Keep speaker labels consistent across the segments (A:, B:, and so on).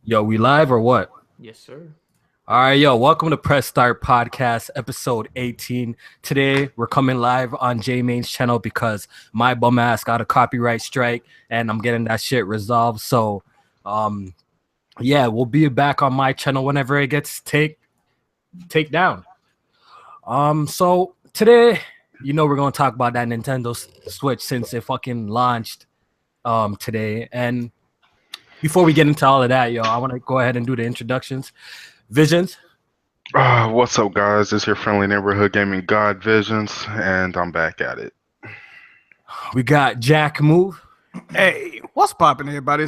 A: Yo, we live or what?
B: Yes, sir.
A: All right, yo, welcome to Press Start Podcast, episode 18. Today, we're coming live on J-Main's channel because my bum ass got a copyright strike and I'm getting that shit resolved. So, yeah, we'll be back on my channel whenever it gets take down. So today, we're going to talk about that Nintendo Switch since it fucking launched today. And before we get into all of that, yo, I want to go ahead and do the introductions. Visions.
C: What's up, guys? It's your friendly neighborhood gaming god Visions, and I'm back at it.
A: We got Jack Move.
D: Hey, what's poppin', everybody?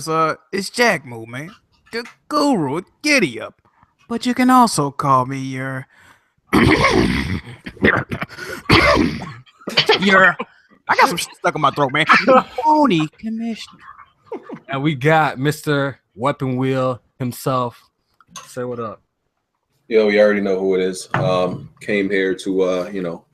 D: It's Jack Move, man. The guru, giddy up. But you can also call me your I got some shit stuck in my throat, man. Pony commissioner.
A: And we got Mr. Weapon Wheel himself. Say what up.
E: Yo, you already know who it is. Came here to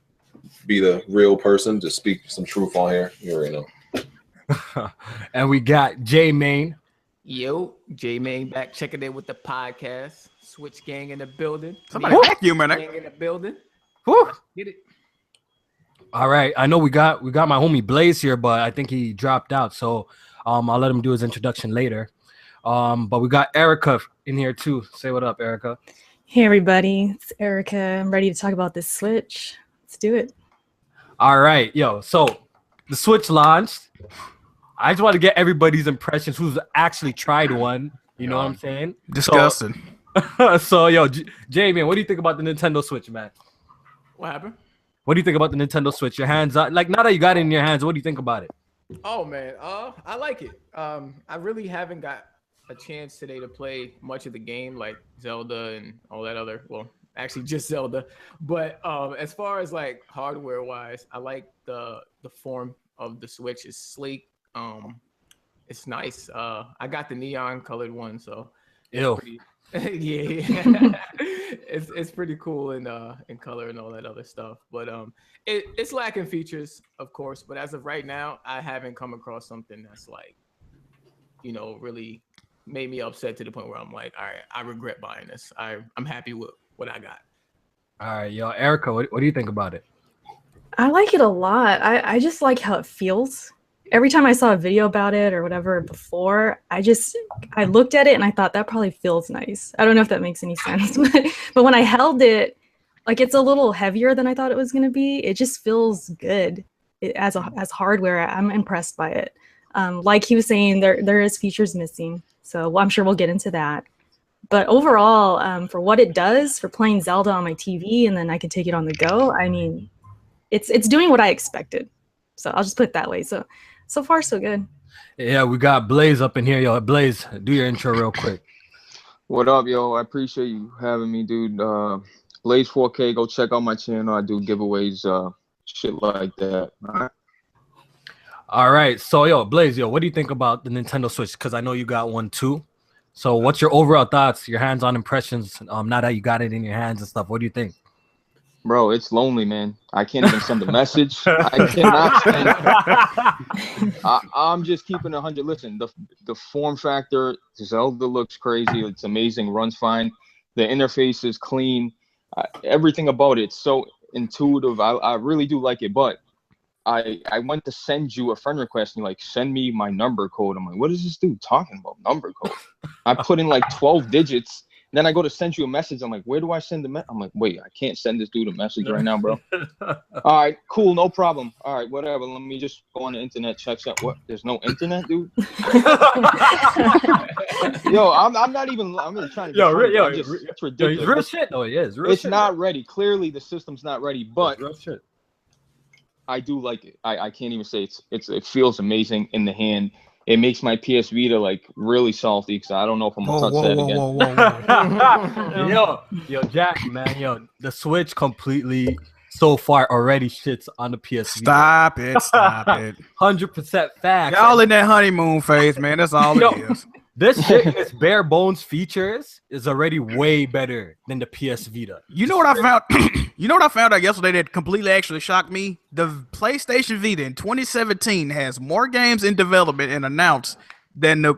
E: be the real person, to speak some truth on here. You already know.
A: And we got J-Main.
B: Yo, J-Main back checking in with the podcast. Switch gang in the building.
D: Somebody vacuum, man.
B: Gang in the building.
A: Whew.
B: Get it.
A: All right. I know we got my homie Blaze here, but I think he dropped out. So I'll let him do his introduction later. But we got Erica in here too. Say what up, Erica.
F: Hey everybody, it's Erica. I'm ready to talk about this Switch. Let's do it.
A: All right, yo. So the Switch launched. I just want to get everybody's impressions who's actually tried one. You know what I'm saying?
D: Disgusting.
A: So yo, J-Man, what do you think about the Nintendo Switch, man?
B: What happened?
A: What do you think about the Nintendo Switch? Your hands up. Like, now that you got it in your hands, what do you think about it?
B: Oh man, I like it. I really haven't got a chance today to play much of the game, like Zelda and all that other. Well, actually just Zelda. But as far as like hardware wise, I like the form of the Switch. It's sleek. It's nice. I got the neon colored one, so
A: Ew.
B: yeah. it's pretty cool in color and all that other stuff. But it's lacking features, of course. But as of right now, I haven't come across something that's like, really made me upset to the point where I'm like, all right, I regret buying this. I'm happy with what I got.
A: All right, yo, Erica, what do you think about it?
F: I like it a lot. I just like how it feels. Every time I saw a video about it or whatever before, I looked at it and I thought that probably feels nice. I don't know if that makes any sense, but when I held it, like it's a little heavier than I thought it was going to be. It just feels good. As hardware, I'm impressed by it. Like he was saying, there is features missing. So I'm sure we'll get into that. But overall, for what it does, for playing Zelda on my TV and then I can take it on the go, I mean, it's doing what I expected. So I'll just put it that way. So far, so good.
A: Yeah, we got Blaze up in here. Yo, Blaze, do your intro real quick.
G: What up, yo? I appreciate you having me, dude. Blaze 4K, go check out my channel. I do giveaways, shit like that.
A: All right. So, yo, Blaze, what do you think about the Nintendo Switch? Because I know you got one too. So what's your overall thoughts, your hands-on impressions, now that you got it in your hands and stuff? What do you think?
G: Bro, it's lonely, man. I can't even send a message. I cannot. I'm just keeping 100. Listen, the form factor, Zelda looks crazy. It's amazing. Runs fine. The interface is clean. Everything about it's so intuitive. I really do like it. But I went to send you a friend request and you're like, send me my number code. I'm like, what is this dude talking about? Number code. I put in like 12 digits. Then I go to send you a message. I'm like, where do I send the message? I'm like, wait, I can't send this dude a message right now, bro. All right, cool, no problem. All right, whatever. Let me just go on the internet, check out. What? There's no internet, dude? Yo, I'm not even. I'm just trying to. It's ridiculous.
A: It's real shit, though. Yeah, it's real
G: it's
A: shit.
G: Not ready. Clearly, the system's not ready. But
A: real shit.
G: I do like it. I can't even say it feels amazing in the hand. It makes my PS Vita like really salty because I don't know if I'm gonna touch that again.
A: Yo, Jack, man, the Switch completely so far already shits on the PS Vita.
D: Stop it.
A: 100% fact.
D: Y'all in that honeymoon phase, man. That's all it is.
A: This shit in its bare bones features is already way better than the PS Vita.
D: You know what I found? You know what I found out yesterday that completely actually shocked me? The PlayStation Vita in 2017 has more games in development and announced than the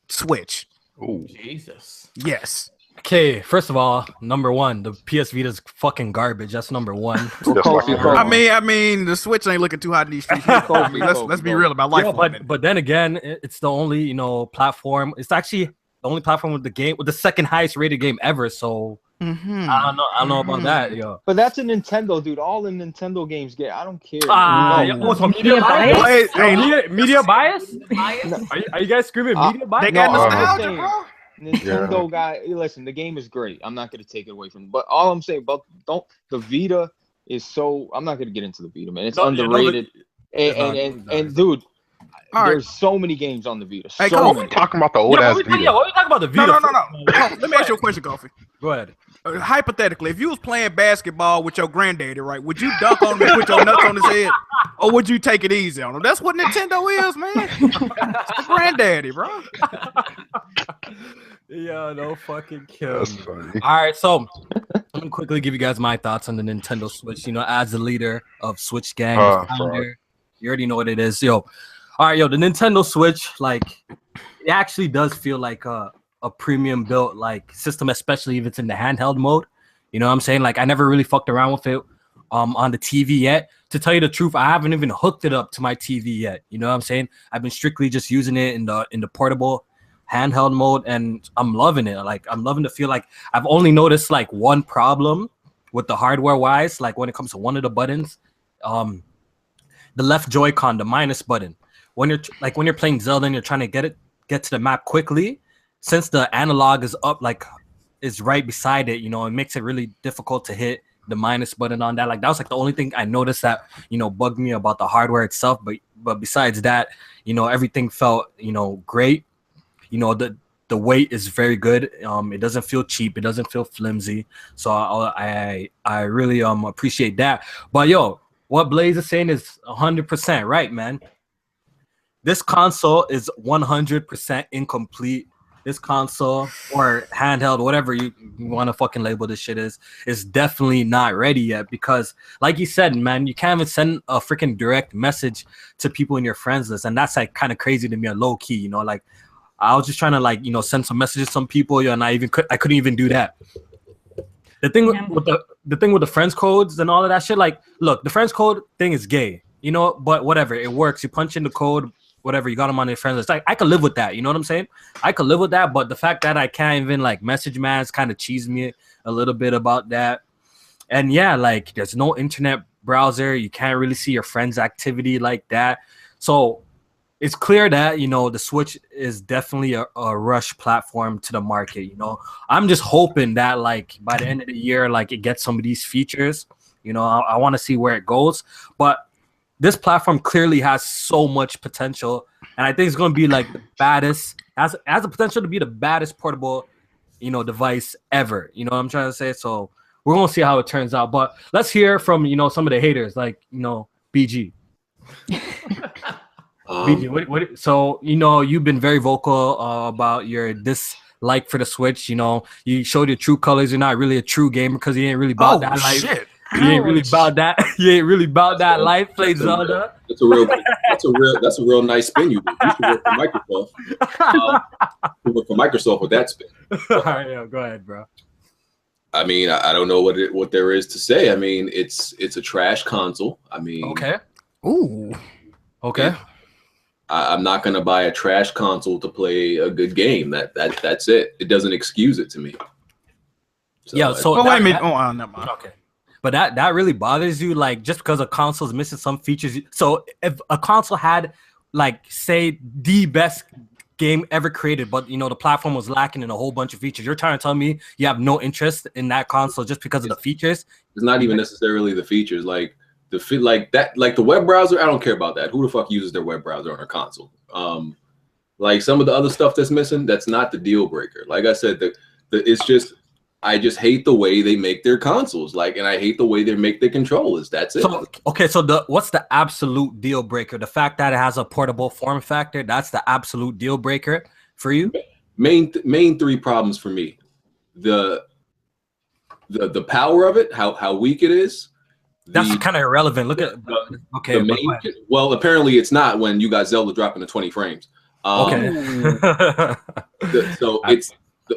D: Switch.
C: Ooh.
B: Jesus.
D: Yes.
A: Okay, first of all, number one, the PS Vita's fucking garbage. That's number one.
C: Just like
G: Kofi,
C: everyone.
D: I mean, the Switch ain't looking too hot in these streets. either. I mean, let's be real about life.
A: Yeah,
D: for a minute.
A: but then again, it's the only platform. It's actually the only platform with the second highest rated game ever. So
D: Mhm.
A: I don't know about that, yo.
G: But that's a Nintendo, dude. All the Nintendo games get. I don't care.
A: So media bias?
F: bias?
D: Hey,
A: Media bias?
F: Bias?
A: Are you guys screaming media bias?
D: They got
G: No, I'm
D: nostalgia,
G: saying-
D: bro.
G: Nintendo guy, listen, the game is great. I'm not gonna take it away from them. But all I'm saying about the Vita is so I'm not gonna get into the Vita, man. It's underrated. And dude,
D: All right.
G: there's so many games on the Vita.
D: Hey,
G: So
D: Kofi.
G: many.
C: Talking about the old ass
A: what are
C: Vita.
A: we talking about the Vita?
D: No.
A: first?
D: Let me ask you a question, Kofi.
A: Go ahead.
D: Hypothetically, if you was playing basketball with your granddaddy, right, would you dunk on him and put your nuts on his head, or would you take it easy on him? That's what Nintendo is, man. It's the granddaddy, bro.
A: Yeah, no fucking kill.
C: That's funny.
A: All right, so let me quickly give you guys my thoughts on the Nintendo Switch. As the leader of Switch Gang, the founder, you already know what it is, yo. All right, yo, the Nintendo Switch, like, it actually does feel like a premium built like system, especially if it's in the handheld mode. You know what I'm saying? Like, I never really fucked around with it on the TV yet. To tell you the truth, I haven't even hooked it up to my TV yet. You know what I'm saying? I've been strictly just using it in the portable handheld mode, and I'm loving it. Like, I'm loving to feel like I've only noticed like one problem with the hardware wise, like when it comes to one of the buttons, the left Joy-Con, the minus button. When you're playing Zelda and you're trying to get to the map quickly, since the analog is up, like is right beside it, it makes it really difficult to hit the minus button on that. Like, that was like the only thing I noticed that bugged me about the hardware itself. But besides that, everything felt great. The weight is very good. It doesn't feel cheap. It doesn't feel flimsy. So I really appreciate that. But yo, what Blaze is saying is 100% right, man. This console is 100% incomplete. This console or handheld, whatever you want to fucking label this shit is definitely not ready yet, because like you said, man, you can't even send a freaking direct message to people in your friends list, and that's like kind of crazy to me, low key, like I was just trying to send some messages to some people, and I couldn't even do that. The thing with the friends codes and all of that shit, like, look, the friends code thing is gay, but whatever, it works. You punch in the code, whatever, you got them on your friends list. Like, I could live with that. You know what I'm saying? I could live with that. But the fact that I can't even like message man's kind of cheesed me a little bit about that. And yeah, like, there's no internet browser. You can't really see your friends' activity like that. So it's clear that, the Switch is definitely a rush platform to the market. I'm just hoping that like by the end of the year, like, it gets some of these features. I want to see where it goes. But this platform clearly has so much potential, and I think it's going to be like the baddest, has the potential to be the baddest portable, device ever. You know what I'm trying to say? So we're going to see how it turns out. But let's hear from, some of the haters, like, BG. BG, so, you've been very vocal about your dislike for the Switch. You showed your true colors. You're not really a true gamer because you ain't really about that life.
D: Shit.
A: You ain't really about that. You ain't really about that life. Play Zelda.
E: That's a real nice spin you do. You should work for Microsoft. You work for Microsoft with that spin.
A: All right, yeah, go ahead, bro.
E: I mean, I don't know what there is to say. I mean, it's a trash console. I mean,
A: Okay.
D: Ooh.
A: Okay.
E: I'm not gonna buy a trash console to play a good game. That's it. It doesn't excuse it to me. So,
A: Yeah. So
D: Oh, wait a minute.
A: that-
D: Oh, never mind.
A: okay. But that really bothers you, like, just because a console is missing some features. So if a console had, like, say, the best game ever created, but the platform was lacking in a whole bunch of features, you're trying to tell me you have no interest in that console just because of the features?
E: It's not even necessarily the features, like the web browser. I don't care about that. Who the fuck uses their web browser on a console? Like, some of the other stuff that's missing, that's not the deal breaker. Like I said, it's just, I just hate the way they make their consoles, and I hate the way they make their controllers. That's it.
A: So, okay, so what's the absolute deal breaker? The fact that it has a portable form factor, that's the absolute deal breaker for you?
E: Main three problems for me: the power of it, how weak it is.
A: That's kind of irrelevant. Look at
E: well, apparently it's not when you got Zelda dropping to 20 frames.
A: Okay.
E: So it's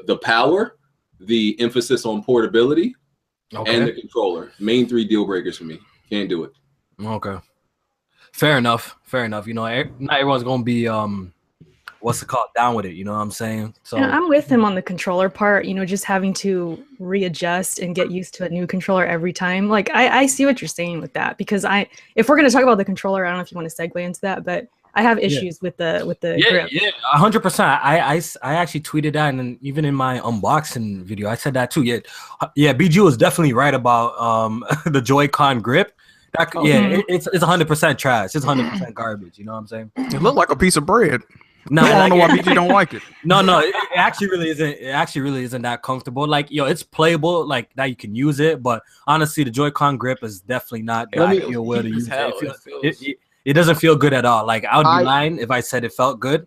E: the power, the emphasis on portability, and the controller. Main 3 deal breakers for me. Can't do it.
A: Okay. Fair enough. You know, not everyone's gonna be what's it called, down with it, you know what I'm saying? So
F: And I'm with him on the controller part, you know, just having to readjust and get used to a new controller every time. Like I see what you're saying with that, because if we're gonna talk about the controller, I don't know if you want to segue into that, but I have issues with the grip.
A: Yeah, 100%. I actually tweeted that, and even in my unboxing video, I said that too. Yeah, BG was definitely right about the Joy-Con grip. It's 100% trash. It's 100% garbage. You know what I'm saying?
D: It looked like a piece of bread.
A: No,
D: I don't know why BG don't like it.
A: No, it actually really isn't. It actually really isn't that comfortable. Like, it's playable, like that you can use it, but honestly, the Joy-Con grip is definitely not the ideal way to use it. It doesn't feel good at all. Like, I would be lying if I said it felt good.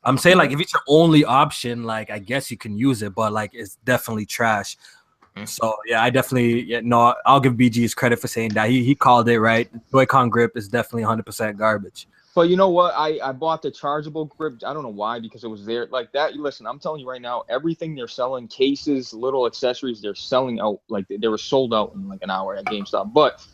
A: I'm saying, like, if it's your only option, like, I guess you can use it, but like, it's definitely trash. So yeah, I definitely I'll give BG his credit for saying that. He called it right. Joy-Con grip is definitely 100% garbage.
G: But you know what? I bought the chargeable grip. I don't know why, because it was there like that. Listen, I'm telling you right now, everything they're selling, cases, little accessories, they're selling out. Like they were sold out in like an hour at GameStop. But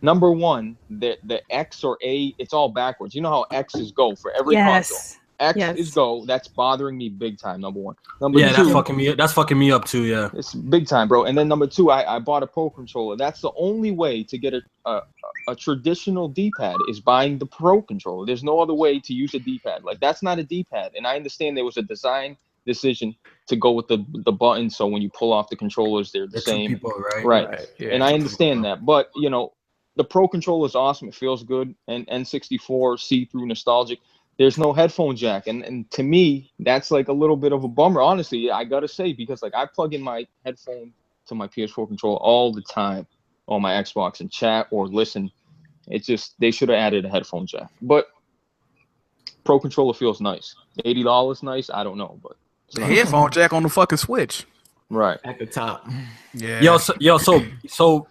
G: number one, the X or A, it's all backwards. You know how X's go for every console. X is go. That's bothering me big time. Number one. Number two,
A: that's fucking me up too. Yeah,
G: it's big time, bro. And then number two, I bought a Pro controller. That's the only way to get a traditional D-pad is buying the Pro controller. There's no other way to use a D-pad. Like, that's not a D-pad. And I understand there was a design decision to go with the button, so when you pull off the controllers, they're the same.
A: People,
G: right. Yeah, and I understand that, but you know, the Pro controller is awesome. It feels good, and N64 see-through nostalgic. There's no headphone jack, and to me, that's like a little bit of a bummer, honestly. I gotta say, because like I plug in my headphone to my PS4 controller all the time on my Xbox and chat or listen. It's just, they should have added a headphone jack. But Pro controller feels nice. $80 nice? I don't know, but
D: the headphone jack on the fucking Switch.
G: Right
B: at the top.
A: Yeah. So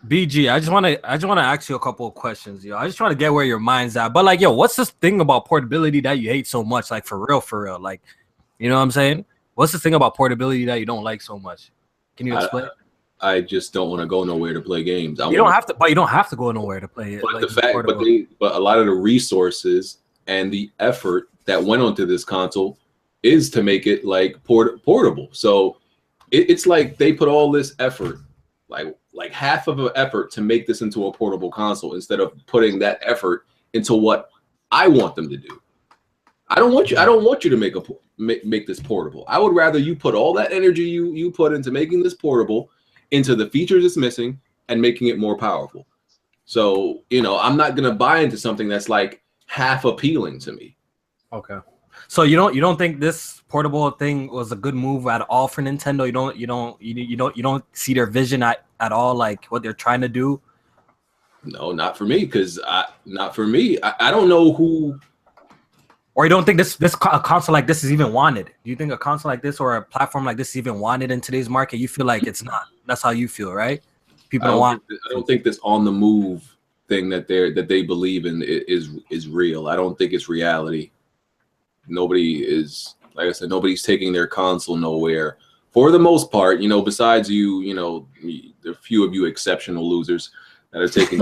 A: BG, I just want to ask you a couple of questions. I just trying to get where your mind's at. But like, what's this thing about portability that you hate so much? Like, for real. Like, you know what I'm saying? What's the thing about portability that you don't like so much? Can you explain?
E: I just don't want to go nowhere to play games.
A: You don't have to go nowhere to play it.
E: But but a lot of the resources and the effort that went onto this console is to make it like portable. So it's like they put all this effort, like half of an effort, to make this into a portable console instead of putting that effort into what I want them to do. I don't want you to make this portable. I would rather you put all that energy you put into making this portable into the features it's missing and making it more powerful. So, I'm not gonna buy into something that's like half appealing to me.
A: Okay. So you don't think this portable thing was a good move at all for Nintendo? You don't see their vision at all, like what they're trying to do?
E: No, not for me, because not for me. I don't know who.
A: Or you don't think a console like this is even wanted? Do you think a console like this or a platform like this is even wanted in today's market? You feel like it's not. That's how you feel, right? People don't want.
E: I don't think this on the move thing that they believe in is real. I don't think it's reality. Nobody is, like I said, nobody's taking their console nowhere for the most part. Besides you, there are a few of you exceptional losers that are taking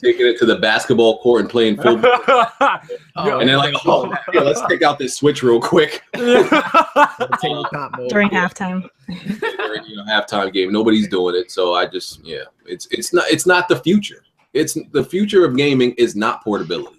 E: taking it to the basketball court and playing football. And they're like, let's take out this Switch real quick.
F: During halftime.
E: During halftime game, nobody's doing it. So I just, it's not the future. It's the future of gaming is not portability.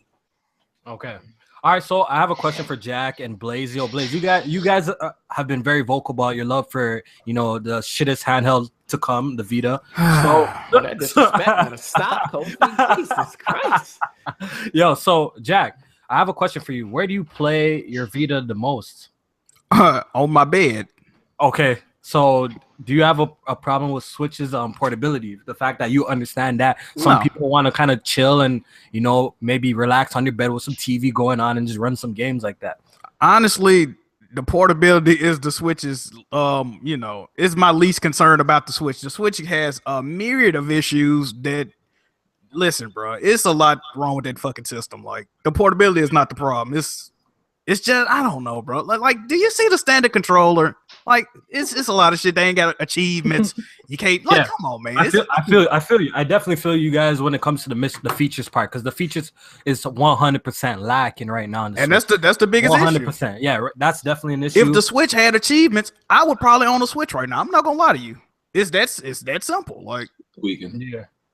A: Okay. All right. So I have a question for Jack and Blaze. Blaze, you guys have been very vocal about your love for, the shittest handheld to come, the Vita.
B: So that disrespect gotta stop, Kofi. Jesus Christ.
A: So Jack, I have a question for you. Where do you play your Vita the most?
D: On my bed.
A: Okay. So do you have a problem with Switch's portability? The fact that you understand that some people want to kind of chill and, maybe relax on your bed with some TV going on and just run some games like that.
D: Honestly, the portability is the Switch's, is my least concern about the Switch. The Switch has a myriad of issues that listen, bro, it's a lot wrong with that fucking system. Like the portability is not the problem. It's just I don't know, bro. Like, do you see the standard controller? Like, it's a lot of shit. They ain't got achievements. You can't. Like, come on, man.
A: I feel you. I definitely feel you guys when it comes to the features part, because the features is 100% lacking right now.
D: And that's the biggest
A: 100%.
D: issue.
A: Yeah, that's definitely an issue.
D: If the Switch had achievements, I would probably own a Switch right now. I'm not gonna lie to you. It's that simple. Like,
E: Weekend.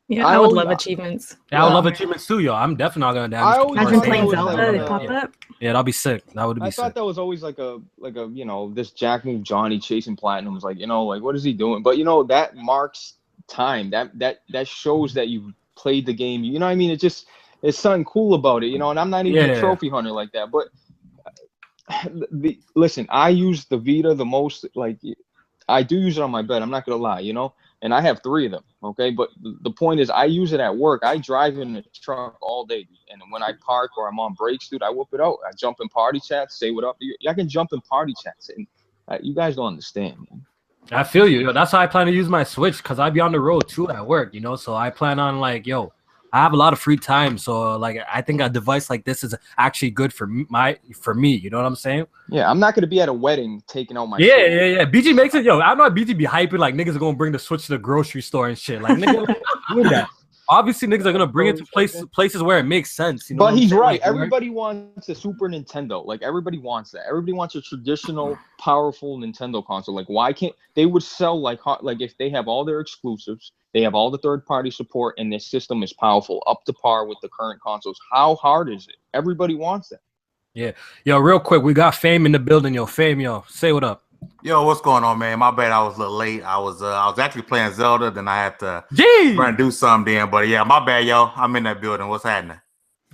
F: Yeah, I would love achievements.
A: Yeah, I would love achievements too, yo. I'm definitely not gonna down.
F: Imagine playing Zelda, they pop up.
A: Yeah, that'd be sick. That would be sick.
G: I thought that was always like a this Jack Move Johnny chasing platinums, like like what is he doing? But that marks time. That shows that you've played the game. You know what I mean? It's something cool about it, and I'm not even a trophy hunter like that. But listen, I use the Vita the most. Like, I do use it on my bed. I'm not gonna lie, and I have 3 of them. Okay, but the point is, I use it at work. I drive in the truck all day, and when I park or I'm on breaks, dude, I whip it out. I jump in party chats, say what up. I can jump in party chats, and you guys don't understand, man.
A: I feel you. That's how I plan to use my Switch, because I be on the road too at work, So I plan on I have a lot of free time, so I think a device like this is actually good for me. You know what I'm saying?
G: Yeah, I'm not gonna be at a wedding taking out my.
A: Yeah. BG makes it. I know BG be hyping like niggas are gonna bring the Switch to the grocery store and shit. Like niggas doing that. Obviously, niggas are gonna bring it to places where it makes sense.
G: But he's right. Everybody wants a Super Nintendo. Like, everybody wants that. Everybody wants a traditional, powerful Nintendo console. Like, why can't they would sell like if they have all their exclusives, they have all the third-party support, and their system is powerful, up to par with the current consoles. How hard is it? Everybody wants that.
A: Yeah. Yo, real quick, we got Fame in the building. Yo, Fame, say what up.
H: Yo, what's going on, man? My bad, I was a little late. I was actually playing Zelda, then I had to run and do something then. But yeah, my bad, yo. I'm in that building. What's happening?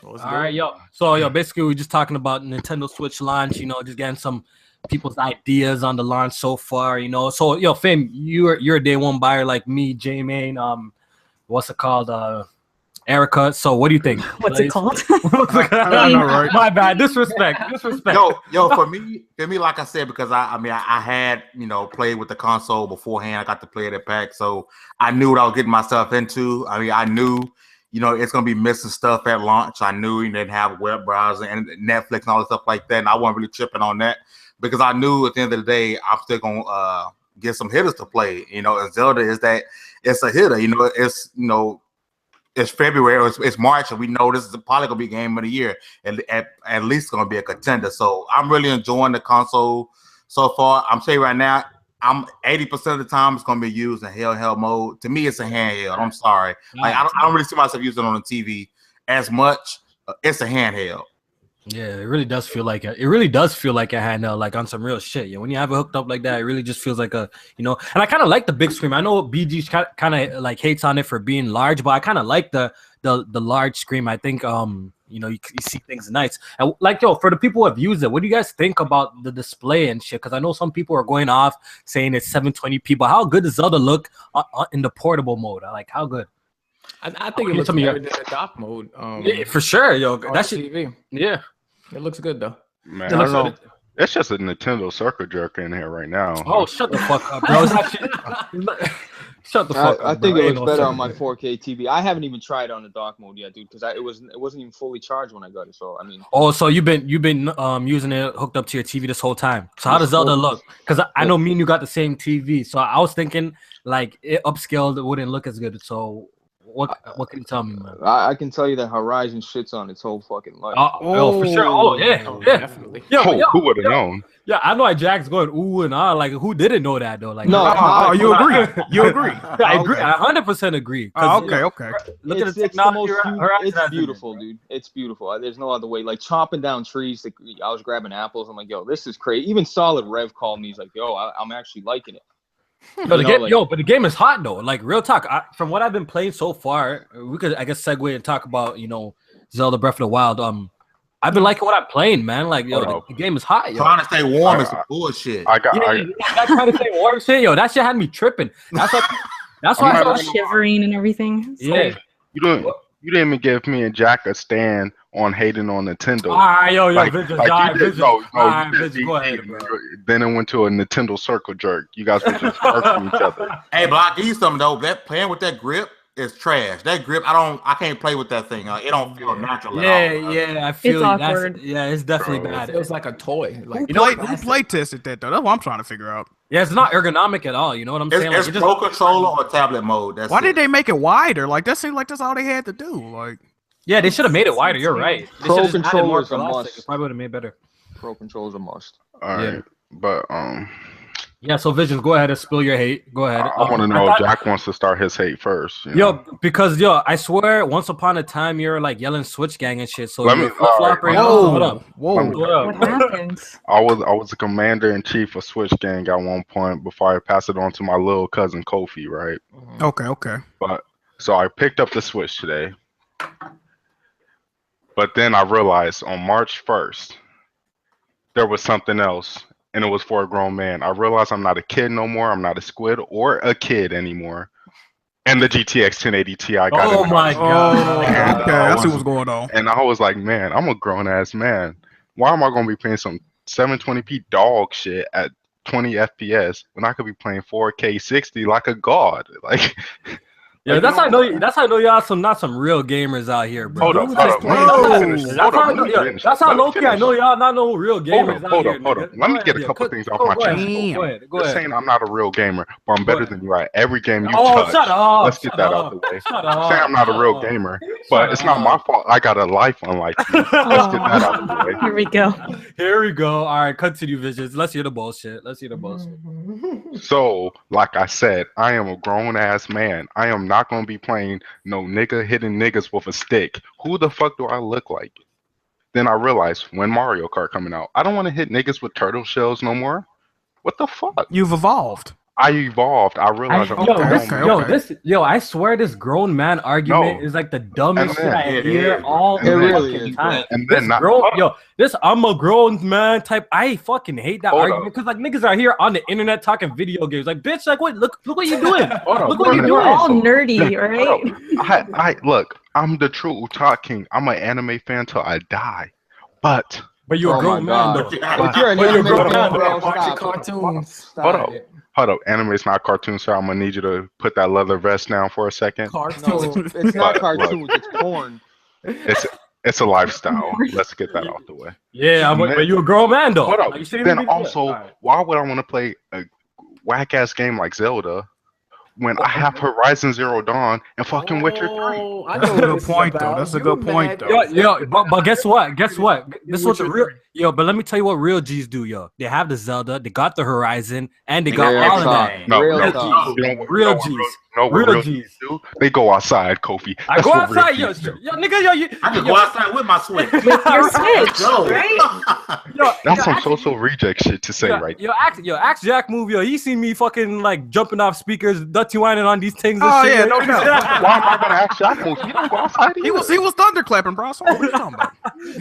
A: All right, yo. So, basically, we're just talking about Nintendo Switch launch. Just getting some people's ideas on the launch so far. So, yo, Fame, you're a day one buyer like me, J-Main. What's it called? Erica. So, what do you think?
F: What's it called?
D: I know, right?
A: My bad. Disrespect.
H: Yo, for me, like I said, because I had played with the console beforehand. I got to play it at PAX, so I knew what I was getting myself into. I knew it's gonna be missing stuff at launch. I knew you didn't have a web browser and Netflix and all the stuff like that, and I wasn't really tripping on that because I knew at the end of the day I'm still gonna get some hitters to play. And Zelda it's a hitter. It's February, it's March, and we know this is probably gonna be game of the year, and at least gonna be a contender. So I'm really enjoying the console so far. I'm saying right now, I'm 80% of the time it's gonna be used in handheld mode. To me, it's a handheld. I'm sorry, like I don't really see myself using it on the TV as much. It's a handheld.
A: Yeah, it really does feel like a handheld, like on some real shit. Yeah, when you have it hooked up like that, it really just feels like And I kind of like the big screen. I know BG kind of like hates on it for being large, but I kind of like the large screen. I think you see things nice. And for the people who have used it, what do you guys think about the display and shit? Because I know some people are going off saying it's 720p, but how good does Zelda look in the portable mode? Like, how good?
B: I think it looks better than the dock mode.
A: Yeah, for sure, yo. That's
B: TV.
A: Yeah,
B: it looks good though.
C: Man, I don't know. It's just a Nintendo circle jerk in here right now.
A: Oh, shut the fuck up, bro. Shut the fuck up.
G: I think it looks better on my 4K TV. I haven't even tried on the dock mode yet, dude, because it wasn't even fully charged when I got it. So I mean.
A: Oh, so you've been using it hooked up to your TV this whole time. So how does Zelda look? Because I know me and you got the same TV, so I was thinking like it upscaled, it wouldn't look as good. So. What can you tell me, man?
G: I can tell you that Horizon shits on its whole fucking life.
A: For sure. Oh, yeah.
B: Definitely.
C: Who would have known?
A: Yeah, I know why Jack's going ooh and ah. Like, who didn't know that though? Like,
D: no, you agree? You agree?
A: I agree. I 100% agree.
D: Okay.
A: Look at the technology.
G: It's beautiful, dude. It's beautiful. There's no other way. Like chopping down trees. I was grabbing apples. I'm like, yo, this is crazy. Even Solid Rev called me. He's like, yo, I'm actually liking it.
A: But the game is hot though. Like real talk, from what I've been playing so far, we could I guess segue and talk about Zelda Breath of the Wild. I've been liking what I'm playing, man. Like the game is hot. Yo.
H: Trying to stay warm is some bullshit.
A: I trying to stay warm, shit. Yo, that shit had me tripping. That's why
F: I was shivering and everything.
C: Yeah, you didn't even give me and Jack a stand on hating on Nintendo.
A: All right, yo, Vince, go ahead, bro.
C: Then it went to a Nintendo circle jerk. You guys were just working each other.
H: Hey, but I give you something though. That playing with that grip, is trash. That grip, I can't play with that thing. It don't feel natural at all.
A: Yeah, I feel
F: It's
A: you.
F: awkward.
A: It's definitely
B: It
A: bad.
B: feels like a toy. Like
D: Who play tested that though? That's what I'm trying to figure out.
A: Yeah, it's not ergonomic at all. You know what I'm saying?
H: It's
A: Like,
H: pro controller or tablet mode. That's
D: Why
H: it.
D: did they make it wider? Like that seemed like that's all they had to do. Like
A: yeah, they should have made it wider. You're right. They
G: Pro
A: should have added more
G: controllers a
A: plastic.
G: must.
A: It probably would have made better.
G: Pro controls a must.
C: All right, but
A: Yeah, so Visions, go ahead and spill your hate. Go ahead.
C: I want to know if Jack wants to start his hate first. You know?
A: Yo, because I swear, once upon a time you're like yelling Switch Gang and shit. So
C: Let me-
A: you're flip-flopper.
C: all right.
A: Whoa, what up?
D: whoa.
A: What up?
F: What happened?
C: I was a commander in chief of Switch Gang at one point before I passed it on to my little cousin Kofi, right?
D: Okay.
C: But so I picked up the Switch today, but then I realized on March 1st there was something else, and it was for a grown man. I realized I'm not a kid no more. I'm not a squid or a kid anymore. And the GTX 1080 Ti got
A: Oh
C: it.
A: my god.
D: Okay, I see what's going on.
C: And I was like, man, I'm a grown ass man. Why am I gonna be playing some 720p dog shit at 20 FPS when I could be playing 4K 60 like a god? Like,
A: Yeah, that's how I know. That's how I know y'all not some real gamers out here, bro.
C: hold up.
A: That's how low key I know y'all not no real gamers out here.
C: Hold up. Let me get a couple things off my chest.
A: Go ahead.
C: You're saying I'm not a real gamer, but I'm better than you at every game you
A: Oh,
C: touch.
A: shut up.
C: Let's get that out the way.
A: Shut
C: You're
A: up.
C: saying I'm not a real gamer, but it's not my fault. I got a life unlike you. Let's get that out the way.
F: Here we go.
A: Here we go. All right, continue, Visions. Let's hear the bullshit.
C: So, like I said, I am a grown ass man. I am not gonna be playing no nigga hitting niggas with a stick. Who the fuck do I look like? Then I realized when Mario Kart coming out, I don't want to hit niggas with turtle shells no more. What the fuck?
D: You've evolved.
C: I evolved. I realized
A: I swear this grown man argument is like the dumbest shit I hear all
C: It really
A: fucking
C: is.
A: time.
C: And then
A: This I'm a grown man type. I fucking hate that
C: Hold
A: argument because like niggas are here on the internet talking video games. Like bitch, like what? Look what you doing. Look what you
F: You're
A: doing.
F: all nerdy, right?
C: I look. I'm the true Utak King. I'm an anime fan till I die. But
A: you're a grown man though.
G: If you're an anime fan, bro,
B: watching
G: stop.
B: cartoons.
C: Hold up. Anime is not cartoon, so I'm gonna need you to put that leather vest down for a second.
G: No, it's not cartoons. It's porn.
C: It's a lifestyle. Let's get that off the way.
A: Yeah, but you a grown man though.
C: Hold up.
A: Like, you shouldn't
C: Then
A: even be-
C: also, why would I want to play a whack ass game like Zelda when I have Horizon Zero Dawn and fucking Witcher 3?
D: That's a good point, though. That's a good point, though.
A: But guess what? This is what the real but let me tell you what real G's do, yo. They have the Zelda, they got the Horizon, and they got all of that. Real G's.
C: No, real G's do. They go outside, Kofi.
A: I go outside, yo, nigga, yo.
H: I can go outside with my Switch.
F: Your Switch, right?
C: That's some social reject shit to say, right?
A: Ask Jack move, yo. He seen me fucking like jumping off speakers, dirty whining on these things.
D: Oh
A: and shit.
D: yeah, no doubt.
C: Why am I gonna ask Jack move? He don't go outside either.
D: He was thunderclapping, bro. So what are you talking about?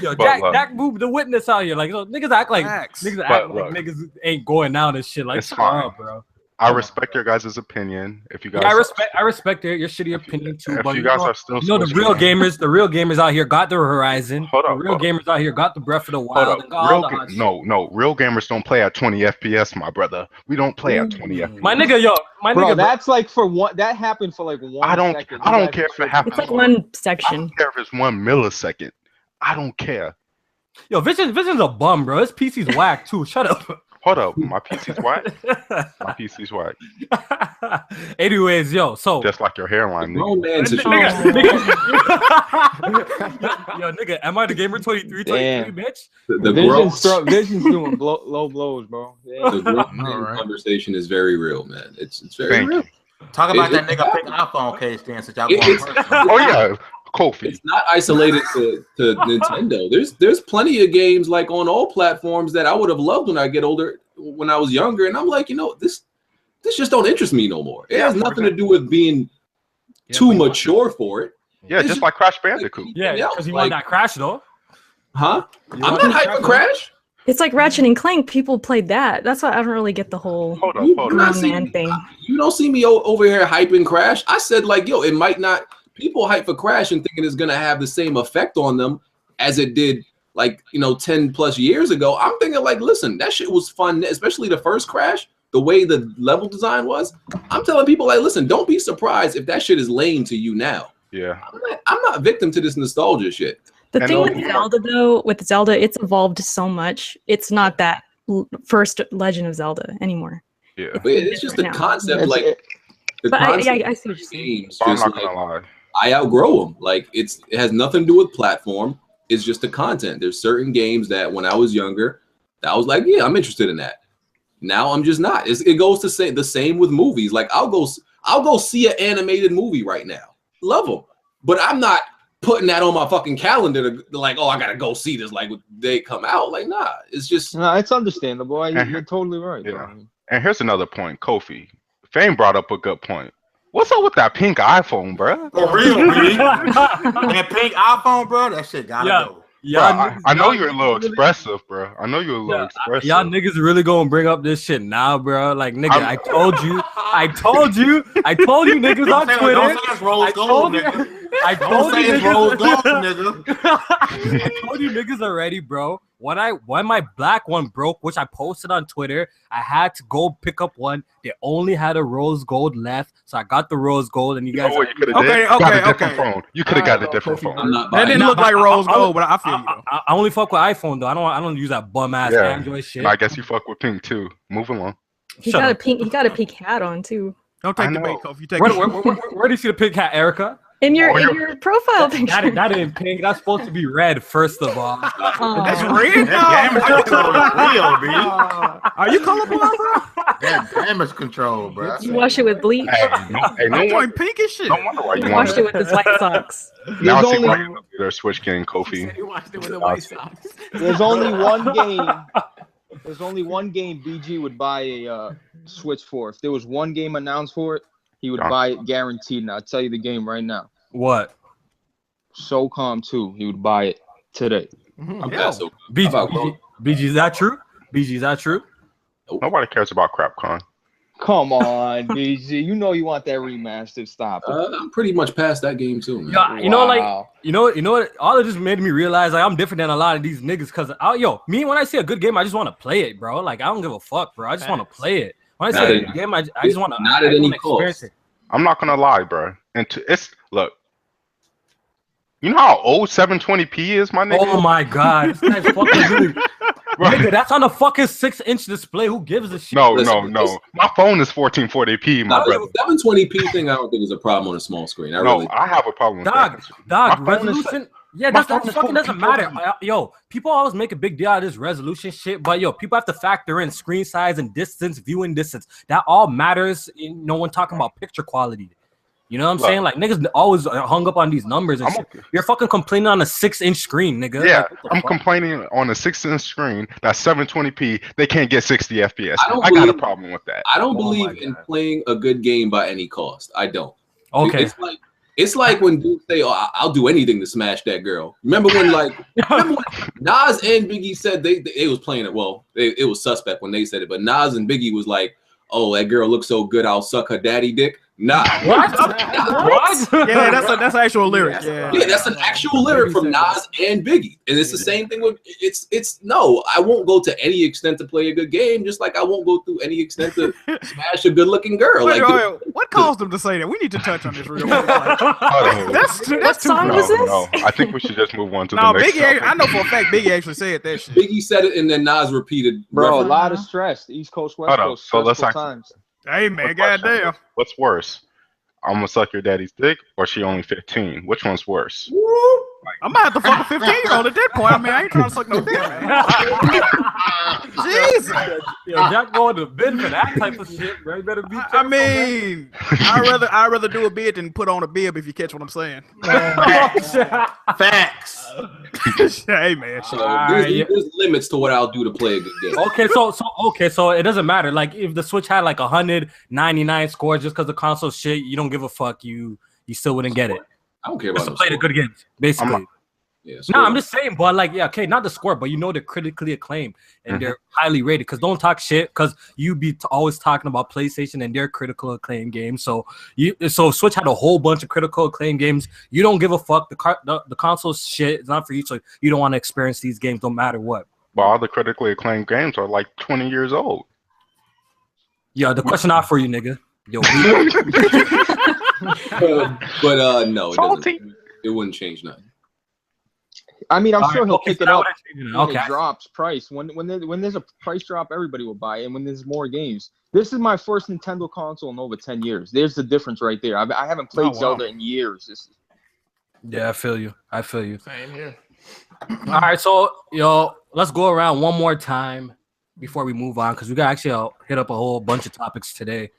A: Yo, Jack moved the witness out here. Like, niggas act like niggas ain't going out and shit. Like,
C: it's fine,
A: up, bro.
C: I respect your guys' opinion. If you guys,
A: I respect your shitty opinion too.
C: If
A: but
C: you guys are still,
A: the real gamers out here got the Horizon. The real gamers out here got the Breath of the Wild.
C: Real gamers don't play at 20 FPS, my brother. We don't play at 20 FPS.
A: My nigga,
G: that's like for one. That happened for like 1 second.
C: I don't care if it happens.
F: It's like one section.
C: I don't care if it's 1 millisecond. I don't care.
A: Yo, Vision's a bum, bro. His PC's whack too. Shut up.
C: Hold up, my PC's whack. My PC's whack.
A: Anyways, yo, so
C: just like your hairline,
A: nigga, am I the gamer 23, bitch?
G: The Vision's doing low blows, bro.
E: The grown man conversation is very real, man. It's very real.
H: Talk about that nigga picking iPhone case then since y'all going first.
C: Oh yeah. Kofi.
E: It's not isolated to Nintendo. There's plenty of games like on all platforms that I would have loved when I get older, when I was younger, and I'm like, this just don't interest me no more. It has nothing to do with being too mature for it.
C: Yeah, just like Crash Bandicoot.
A: Yeah, because he wanted that Crash though.
E: Huh? I'm not hyped for Crash.
F: It's like Ratchet and Clank. People played that. That's why I don't really get the whole grown man thing.
E: You don't see me over here hyping Crash. I said like, yo, it might not. People hype for Crash and thinking it's gonna have the same effect on them as it did, like 10 plus years ago. I'm thinking like, listen, that shit was fun, especially the first Crash. the way the level design was, I'm telling people like, listen, don't be surprised if that shit is lame to you now.
C: Yeah.
E: I'm not victim to this nostalgia shit.
F: The thing with Zelda, though, it's evolved so much. It's not that first Legend of Zelda anymore.
C: Yeah.
E: But it's just the concept, like the concept
F: I see what you're saying.
E: games.
C: I'm
E: Just
C: not
E: like,
C: gonna lie.
E: I outgrow them. Like it has nothing to do with platform. It's just the content. There's certain games that when I was younger, I was like, yeah, I'm interested in that. Now I'm just not. It goes to say the same with movies. Like I'll go see an animated movie right now. Love them, but I'm not putting that on my fucking calendar to like, oh, I gotta go see this. Like they come out. Like nah, it's just.
G: No, it's understandable. You're totally right.
C: Yeah.
G: Bro.
C: And here's another point. Kofi, Fame brought up a good point. What's up with that pink iPhone, bro?
H: For real, B. That pink iPhone, bro. That shit gotta go.
A: Yeah,
C: I know you're a little expressive, bro. I know you're a little expressive.
A: Y'all niggas really gonna bring up this shit now, bro. Like, nigga, I told you niggas on Twitter.
H: Don't say it's rose gold, nigga.
A: I told you
H: it's rose gold, nigga.
A: I told you niggas already, bro. When my black one broke, which I posted on Twitter, I had to go pick up one. They only had a rose gold left, so I got the rose gold. And you guys,
C: what you could have did? Got a different phone. You could have got a different phone.
D: That didn't look like rose gold, but I feel you.
A: I only fuck with iPhone though. I don't use that bum ass Android shit.
C: I guess you fuck with pink too. Move along.
F: He got a pink hat on too.
D: Don't take the bait, Kofi. You take
A: where do you see the pink hat, Erica?
F: In your profile picture.
A: That ain't pink. That's supposed to be red, first of all.
D: That's red?
H: Damage control is real, B.
D: Are you colorblind, bro?
H: That damage control, bro.
F: You wash it with bleach.
C: No one
D: pink as shit.
C: No wonder why you
F: washed it with his white socks.
C: Now see why you their Switch game, Kofi.
B: He washed it with the white socks.
G: There's only one game. There's only one game BG would buy a Switch for. If there was one game announced for it, he would buy it guaranteed. Now I'll tell you the game right now.
A: What?
G: SOCOM 2. He would buy it today.
A: BG, is that true? BG, is that true?
C: Nobody cares about CrapCon.
G: Come on, BG. You know you want that remastered. Stop it.
E: I'm pretty much past that game too, man.
A: Yeah, you know what? All it just made me realize like I'm different than a lot of these niggas. Cause me when I see a good game, I just want to play it, bro. Like I don't give a fuck, bro. I just want to play it. When I see a good game, I just want to.
E: Not at any cost.
C: I'm not gonna lie, bro. Look. You know how old 720p is, my nigga?
A: Oh my god, this guy's fucking really. Nigga, that's on a fucking 6-inch display. Who gives a shit?
C: No. My phone is 1440p, my brother.
E: 720p thing, I don't think is a problem on a small screen.
C: I have a problem with that.
A: Dog, resolution. Yeah, that fucking doesn't matter. Yo, people always make a big deal out of this resolution shit, but yo, people have to factor in screen size and distance, viewing distance. That all matters. When talking about picture quality. You know what I'm saying? Like niggas always hung up on these numbers and shit. You're fucking complaining on a 6-inch screen, nigga.
C: Yeah,
A: like,
C: I'm complaining on a 6-inch screen that's 720p. They can't get 60 FPS. I got a problem with that.
E: I don't believe in playing a good game by any cost. I don't.
A: Okay.
E: It's like when dudes say, "Oh, I'll do anything to smash that girl." Remember when Nas and Biggie said they was playing it? Well, it was suspect when they said it, but Nas and Biggie was like, "Oh, that girl looks so good, I'll suck her daddy dick." Nah.
A: What?
D: Yeah, that's an actual lyric.
E: Yeah, that's an actual lyric from Nas and Biggie, and it's the same thing with it's no. I won't go to any extent to play a good game, just like I won't go through any extent to smash a good-looking girl.
D: Wait, what caused them to say that? We need to touch on this real quick. That's too
F: song was this?
C: No, I think we should just move on to
D: the
C: next
D: Biggie. I know for a fact Biggie actually said that shit.
E: Biggie said it, and then Nas repeated.
G: Bro, a lot of stress. The East Coast, West Coast.
C: So let's
G: times.
D: Hey man, goddamn.
C: What's worse? I'm gonna suck your daddy's dick, or she only 15? Which one's worse?
D: I'm gonna have to fuck a 15-year-old at that point. I mean, I ain't trying to suck no dick, man. Jesus.
A: Yo, Jack going to bid for that type of shit, bro. You better be careful.
D: I mean, I'd rather do a bid than put on a bib, if you catch what I'm saying.
H: Facts.
D: Hey man.
E: There's limits to what I'll do to play a good game.
A: Okay, so it doesn't matter. Like if the Switch had like 199 scores just because the console shit, you don't give a fuck. You still wouldn't get it.
E: I don't care about
A: just to play the good games, basically. I'm just saying, but like, yeah, okay, not the score, but they're critically acclaimed and they're highly rated. Because don't talk shit, because you be always talking about PlayStation and their critical acclaim games. So Switch had a whole bunch of critical acclaim games. You don't give a fuck. The console shit is not for you, so you don't want to experience these games, no matter what.
C: But all the critically acclaimed games are like 20 years old.
A: Yo, the question out for you, nigga. Yo,
E: but no,
C: Salty.
E: it wouldn't change nothing.
G: I mean, I'm
A: All
G: sure
A: right,
G: he'll
A: okay,
G: pick it
A: so
G: up
A: that-
G: when
A: okay.
G: it drops price. When there's a price drop, everybody will buy it. And when there's more games, this is my first Nintendo console in over 10 years. There's the difference right there. I haven't played
D: Oh, wow.
G: Zelda in years.
A: Yeah, I feel you.
B: Same here.
A: All right, so yo, let's go around one more time before we move on because we got actually hit up a whole bunch of topics today.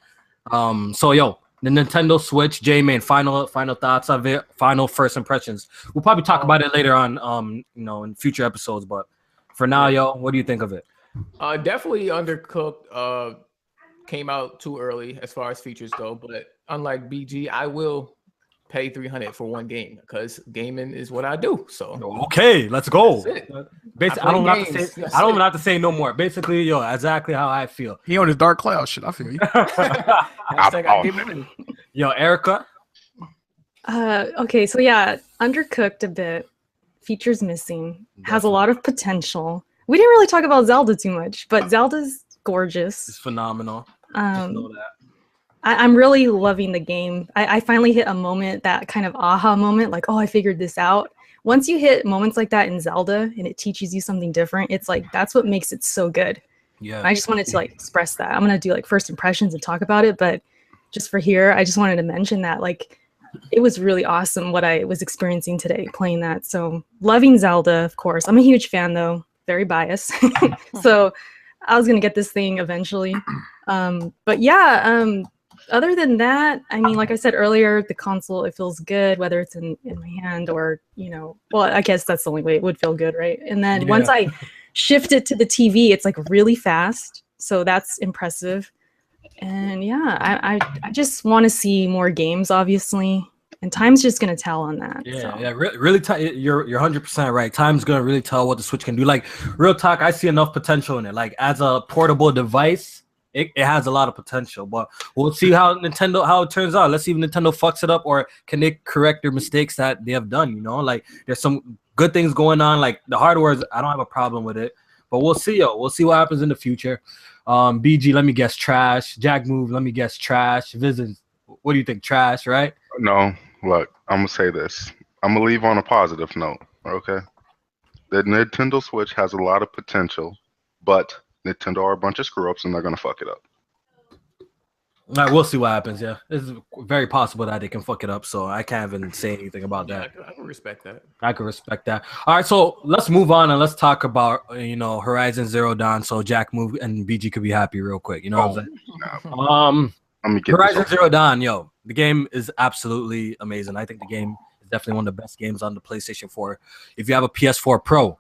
A: So yo, the Nintendo Switch, J-Man, final thoughts of it, final first impressions. We'll probably talk about it later on, in future episodes. But for now, yo, what do you think of it?
B: Definitely undercooked. Came out too early as far as features go, but unlike BG, I will pay $300 for one game because gaming is what I do. So
A: Okay, let's go.
B: That's it.
A: Basically,
B: I
A: I don't
B: play
A: have to
B: games.
A: say.
B: That's
A: I don't
B: it.
A: have to say no more. Basically, yo, exactly how I feel.
D: He on his dark cloud shit. I feel you.
B: Hashtag I give money.
A: Yo, Erica.
F: Okay, so yeah, undercooked a bit. Features missing. Has a lot of potential. We didn't really talk about Zelda too much, but Zelda's
A: It's
F: gorgeous.
A: phenomenal. Just know that.
F: I'm really loving the game. I finally hit a moment, that kind of aha moment, like, oh, I figured this out. Once you hit moments like that in Zelda and it teaches you something different, it's like that's what makes it so good.
A: Yeah.
F: And I just wanted to like express that. I'm gonna do like first impressions and talk about it, but just for here, I just wanted to mention that like it was really awesome what I was experiencing today playing that. So loving Zelda, of course. I'm a huge fan though, very biased. So I was gonna get this thing eventually. But yeah, other than that, I mean, like I said earlier, the console, it feels good, whether it's in my hand or, well, I guess that's the only way it would feel good, right? And then once I shift it to the TV, it's like really fast. So that's impressive. And yeah, I just want to see more games, obviously. And time's just going to tell on that.
A: Yeah,
F: so.
A: yeah, really. You're 100% right. Time's gonna really tell what the Switch can do. Like real talk, I see enough potential in it. Like as a portable device, it has a lot of potential. But we'll see how it turns out. Let's see if Nintendo fucks it up or can they correct their mistakes that they have done. Like there's some good things going on. Like the hardware, I don't have a problem with it. But we'll see, We'll see what happens in the future. BG, let me guess, trash. Jack Move, let me guess, trash. Visit, what do you think? Trash, right?
C: No, look, I'm gonna say this. I'm gonna leave on a positive note. Okay, the Nintendo Switch has a lot of potential, but Nintendo are a bunch of screw ups and they're gonna fuck it up.
A: All right, we'll see what happens. Yeah, it's very possible that they can fuck it up. So I can't even say anything about that.
B: I can respect that.
A: I can respect that. All right, so let's move on and let's talk about Horizon Zero Dawn. So Jack Move and BG could be happy real quick. You know what I'm saying?
C: Let me get
A: Horizon Zero Dawn, the game is absolutely amazing. I think the game is definitely one of the best games on the PlayStation 4. If you have a PS4 Pro,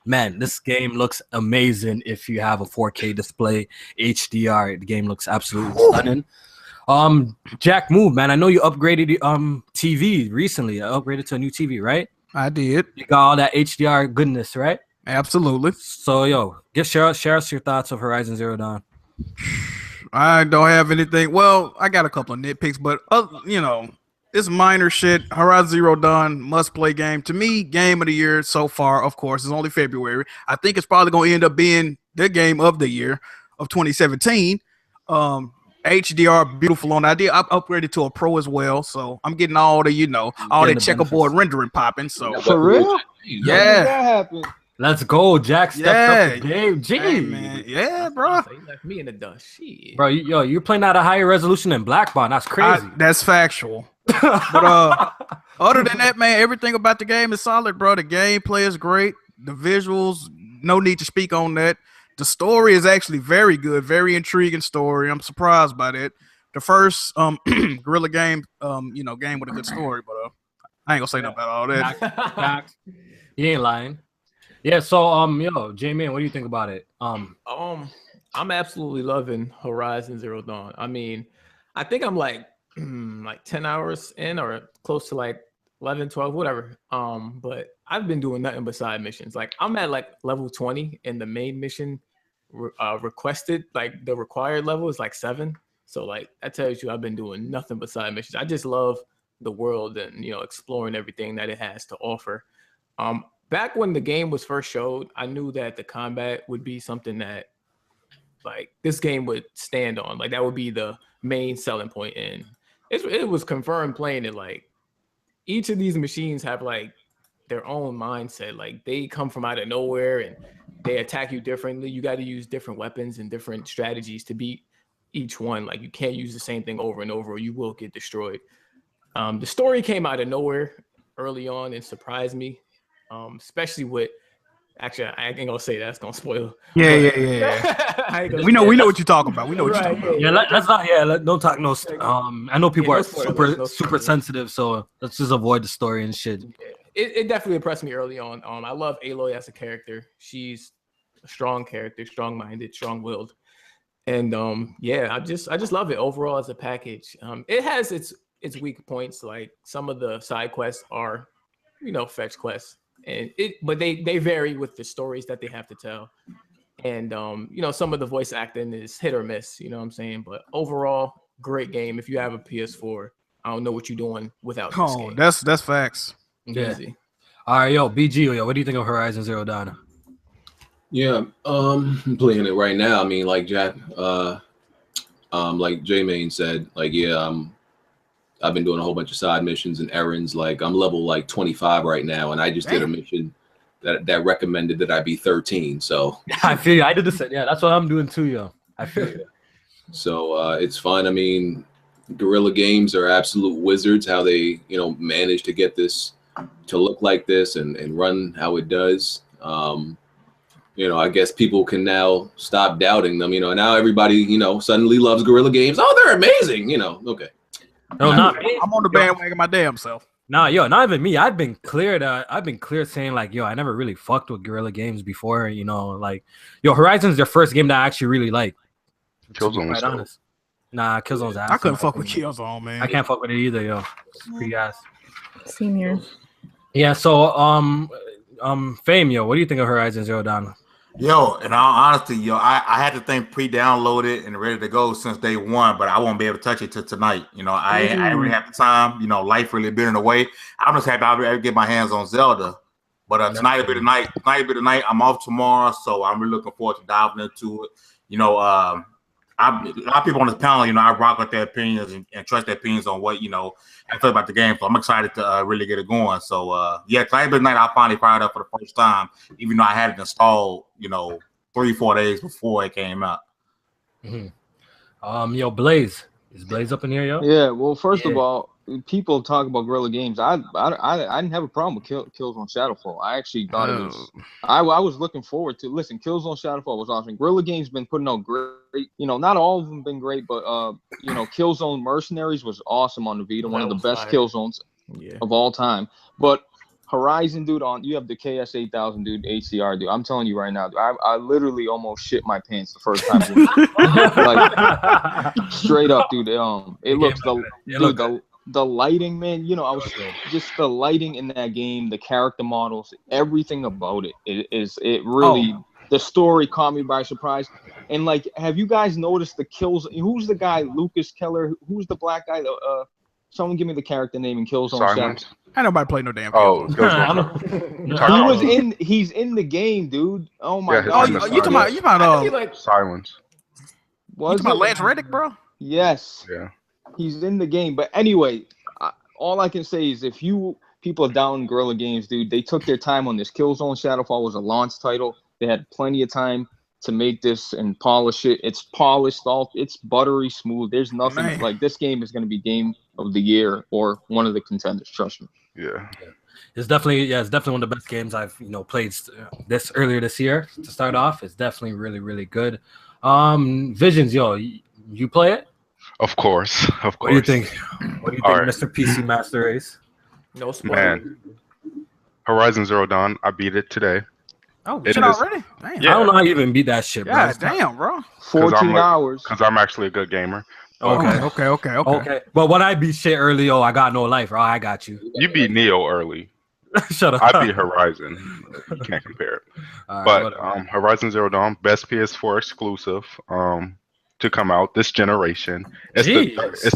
A: man, this game looks amazing. If you have a 4K display, HDR, the game looks absolutely stunning. Jack Move, man, I know you upgraded TV recently. I upgraded to a new TV, right?
D: I did.
A: You got all that HDR goodness, right?
D: Absolutely.
A: So, share us your thoughts of Horizon Zero Dawn.
D: I don't have anything. Well, I got a couple of nitpicks, but it's minor shit. Horizon Zero Dawn, must-play game. To me, game of the year so far, of course. It's only February. I think it's probably going to end up being the game of the year of 2017. HDR, beautiful on. I upgraded to a Pro as well, so I'm getting all the, all that checkerboard rendering popping. So
G: For real?
D: Yeah.
G: That happened.
A: Let's go, Jack. Stepped up the game. Gee.
D: Hey, man. Yeah, bro.
B: So you left me in the dust. Shit.
A: Bro, you're playing at a higher resolution than Blackbond. That's crazy.
D: That's factual. But other than that, man, everything about the game is solid, bro. The gameplay is great. The visuals, no need to speak on that. The story is actually very good, very intriguing story. I'm surprised by that. The first Guerrilla game, game with a good story, but I ain't gonna say nothing about all that.
A: You ain't lying. Yeah, so J-Man, what do you think about it?
B: I'm absolutely loving Horizon Zero Dawn. I mean, I think I'm like 10 hours in or close to like 11, 12, whatever. But I've been doing nothing but side missions. Like I'm at like level 20 and the main mission requested, like the required level is like 7. So like that tells you I've been doing nothing but side missions. I just love the world and exploring everything that it has to offer. Back when the game was first showed, I knew that the combat would be something that like this game would stand on. Like that would be the main selling point. And it was confirmed playing it. Like each of these machines have like their own mindset. Like they come from out of nowhere and they attack you differently. You got to use different weapons and different strategies to beat each one. Like you can't use the same thing over and over or you will get destroyed. The story came out of nowhere early on and surprised me, especially with. Actually, I ain't gonna say that's gonna spoil.
D: Yeah. We know what you're talking about. We know what you're talking about.
A: Yeah, let's not. Yeah, don't talk no. I know people are super sensitive, so let's just avoid the story and shit.
B: It definitely impressed me early on. I love Aloy as a character. She's a strong character, strong-minded, strong-willed, and I just love it overall as a package. It has its weak points. Like some of the side quests are, fetch quests. But they vary with the stories that they have to tell, and some of the voice acting is hit or miss. You know what I'm saying? But overall, great game. If you have a PS4, I don't know what you're doing without this game.
D: That's facts.
A: Yeah.
B: Easy.
A: All right, BG, what do you think of Horizon Zero Dawn?
E: Yeah, I'm playing it right now. I mean, like Jack, like J-Main said, like I've been doing a whole bunch of side missions and errands. Like I'm level like 25 right now, and I just did a mission that recommended that I be 13. So
A: I feel you. I did the same. Yeah, that's what I'm doing too, yo. I feel you.
E: So it's fun. I mean, Guerrilla Games are absolute wizards. How they manage to get this to look like this and run how it does. I guess people can now stop doubting them. Now everybody suddenly loves Guerrilla Games. Oh, they're amazing. Okay.
A: No, not me.
D: I'm on the bandwagon my damn self.
A: Nah, not even me. I've been clear saying like, I never really fucked with Guerrilla Games before. Horizon's their first game that I actually really like.
C: Killzone was
A: honest. Nah, Killzone's ass.
D: I couldn't fuck with Killzone, man.
A: I can't fuck with it either, yo. It's pretty ass.
F: Same here.
A: Yeah. So, Fame, what do you think of Horizon Zero Dawn?
H: Yo, in all honesty, I had the thing pre-downloaded and ready to go since day one, but I won't be able to touch it till tonight. I ain't really have the time. Life really been in the way. I'm just happy I'll be able to get my hands on Zelda. But tonight will be the night. Tonight will be the night. I'm off tomorrow, so I'm really looking forward to diving into it. A lot of people on this panel, I rock with their opinions and trust their opinions on what I feel about the game. So I'm excited to really get it going. So tonight be the night I finally fired up for the first time, even though I had it installed 3-4 days before it came out.
A: Mm-hmm. Blaze, is Blaze up in here, yo?
G: Yeah. Well, first of all, people talk about Guerrilla Games. I didn't have a problem with Killzone Shadowfall. I actually thought it was. I was looking forward to. Listen, Killzone Shadowfall was awesome. Guerrilla Games been putting out great. Not all of them been great, but Killzone Mercenaries was awesome on the Vita. One of the best Killzones of all time. But Horizon, dude, you have the KS8000, dude, HCR, dude. I'm telling you right now, dude, I literally almost shit my pants the first time. Like straight up, dude. It looks the lighting, man. I was just the lighting in that game, the character models, everything about it. It really the story caught me by surprise. And like, have you guys noticed the kills? Who's the guy? Lucas Keller. Who's the black guy? Someone give me the character name in Killzone.
D: Ain't nobody play no damn.
G: He's in the game, dude. Oh my
D: god. You talking about
C: Silence.
D: You talking about Lance Reddick, bro?
G: Yes.
C: Yeah.
G: He's in the game. But anyway, all I can say is if you people are down Guerrilla Games, dude, they took their time on this. Killzone Shadowfall was a launch title. They had plenty of time to make this and polish it. It's polished, it's buttery smooth. There's nothing like this game is going to be game of the year or one of the contenders. Trust me.
C: Yeah.
A: It's definitely one of the best games I've played earlier this year. To start off, it's definitely really, really good. Visions, you play it?
C: Of course.
A: What do you think? Mr. PC Master Race?
B: No spoiler.
C: Man, Horizon Zero Dawn, I beat it today.
D: Oh, shit already? Damn.
A: Yeah. I don't know how you even beat that shit, bro.
D: God damn, bro.
G: 14 hours.
C: Because I'm actually a good gamer.
A: Okay. But when I beat shit early, I got no life. Oh, I got you.
C: You beat Neo early.
A: Shut up.
C: I beat Horizon. You can't compare it. But Horizon Zero Dawn, best PS4 exclusive to come out this generation. It's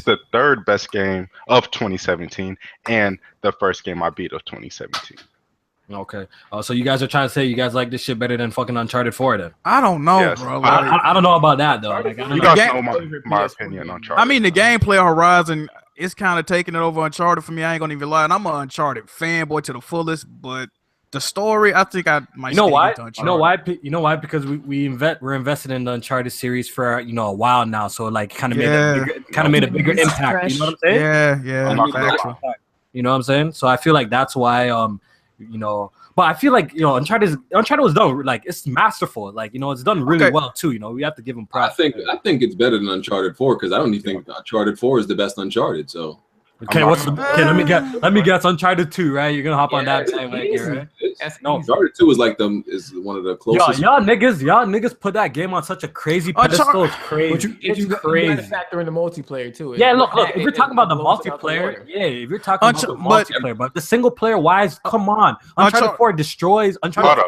C: the third best game of 2017 and the first game I beat of 2017.
A: Okay. So you guys are trying to say you guys like this shit better than fucking Uncharted 4 then?
D: I don't know,
C: Yes.
D: bro. Like,
A: I don't know about that though. Like, I don't
C: You
A: know.
C: guys know my opinion on Uncharted.
D: I mean, the gameplay of Horizon is kind of taking it over Uncharted for me. I ain't gonna even lie. And I'm an Uncharted fanboy to the fullest, but the story, I think I might.
A: You know why?
D: Get to
A: You know why? You know why? Because we're invested in the Uncharted series for a while now. So like kind of made a bigger impact. You know what I'm saying?
D: Yeah.
C: I'm not gonna
D: Factual.
A: You know what I'm saying? So I feel like that's why but I feel like Uncharted was done like it's masterful. Like it's done really well too. We have to give them props.
E: I think it's better than Uncharted 4 because I don't even think Uncharted 4 is the best Uncharted. So
A: okay, let me guess Uncharted 2, right? You're gonna hop on that bandwagon, right?
E: No, Uncharted 2 is is one of the closest.
A: Y'all niggas put that game on such a crazy pedestal. It's crazy. It's
B: You
A: crazy.
B: gotta factor in the multiplayer too.
A: Yeah, look. If you're talking about the multiplayer, if you're talking about the multiplayer, but the single player wise, come on, Uncharted 4 destroys. Uncharted.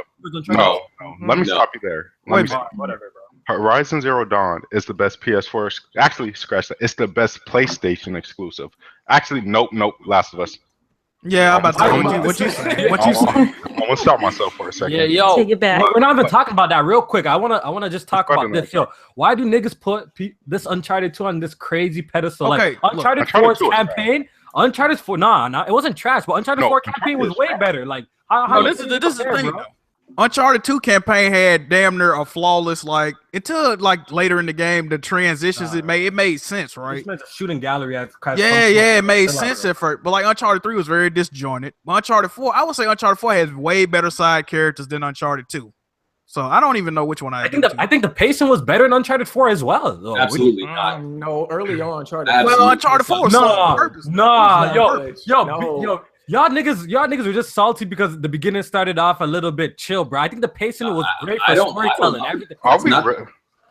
C: No. Let me stop you there.
A: Whatever, bro.
C: Horizon Zero Dawn is the best PS4. Actually, scratch that. It's the best PlayStation exclusive. Actually, nope. Last of Us.
D: Yeah, I'm about to say what you say. What you say?
C: I'm gonna stop myself for a second.
A: Yeah, yo,
F: Take it back.
A: we're not even talking about that. Real quick, I wanna just talk about this. Yo, why do niggas put this Uncharted 2 on this crazy pedestal?
D: Okay,
A: like Uncharted 4's campaign. Uncharted 4, nah, it wasn't trash, but Uncharted 4 campaign was way better. Like, how
D: this is the thing, though. Uncharted 2 campaign had damn near a flawless until later in the game the transitions it made sense, right?
A: It's a shooting gallery.
D: It made sense at first, but Uncharted 3 was very disjointed. But Uncharted 4, I would say Uncharted 4 has way better side characters than Uncharted 2. So I don't even know which one I
A: think the pacing was better in Uncharted 4 as well. Though.
E: Absolutely not.
B: No, early on Uncharted.
D: Well, Uncharted 4 was on purpose.
A: Yo. Y'all niggas were just salty because the beginning started off a little bit chill, bro. I think the pacing was great for storytelling. Everything.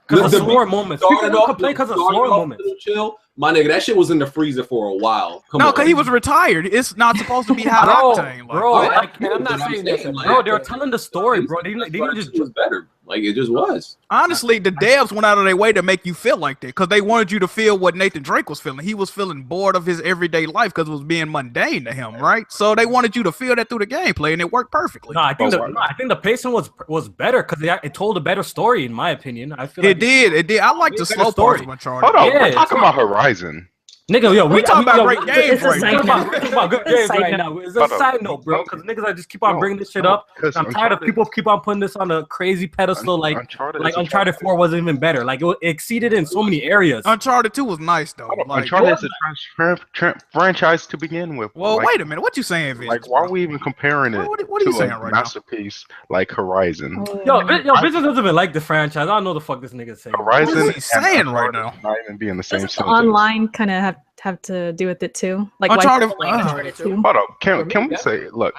A: Because of slower moments. People don't complain because of slower moments.
E: Chill. My nigga, that shit was in the freezer for a while.
D: No, because he was retired. It's not supposed to be high octane.
B: I'm not saying that.
A: Bro, they were telling the story, bro. They just
E: was better. Like, it just was.
D: Honestly, the devs went out of their way to make you feel like that because they wanted you to feel what Nathan Drake was feeling. He was feeling bored of his everyday life because it was being mundane to him, right? So they wanted you to feel that through the gameplay, and it worked perfectly.
A: No, I think the pacing was better because it told a better story, in my opinion. I feel
D: it did. I like the slow parts of Uncharted.
C: Hold on, we're talking about Horizon.
A: Nigga, yo, we talking about great
F: games right now.
A: We're talking about good games right now. It's a side note, bro, because niggas I just keep on bringing this shit up. I'm tired of people keep on putting this on a crazy pedestal. Like Uncharted 4 wasn't even better. Like it exceeded in so many areas.
D: Uncharted 2 was nice though.
C: Uncharted is a franchise to begin with.
D: Well, wait a minute. What you saying, Vince?
C: Like, why are we even comparing it
D: what are you saying
C: to a
D: right
C: masterpiece like Horizon?
A: Yo, Vince doesn't even like the franchise. I don't know the fuck this nigga's saying.
C: Horizon
D: what is he saying right now?
C: Not even being the same
F: Doesn't
C: sentence.
F: online kind of have to do with it too? Like
D: Uncharted.
F: Uncharted 2.
C: Hold up, can we say, look,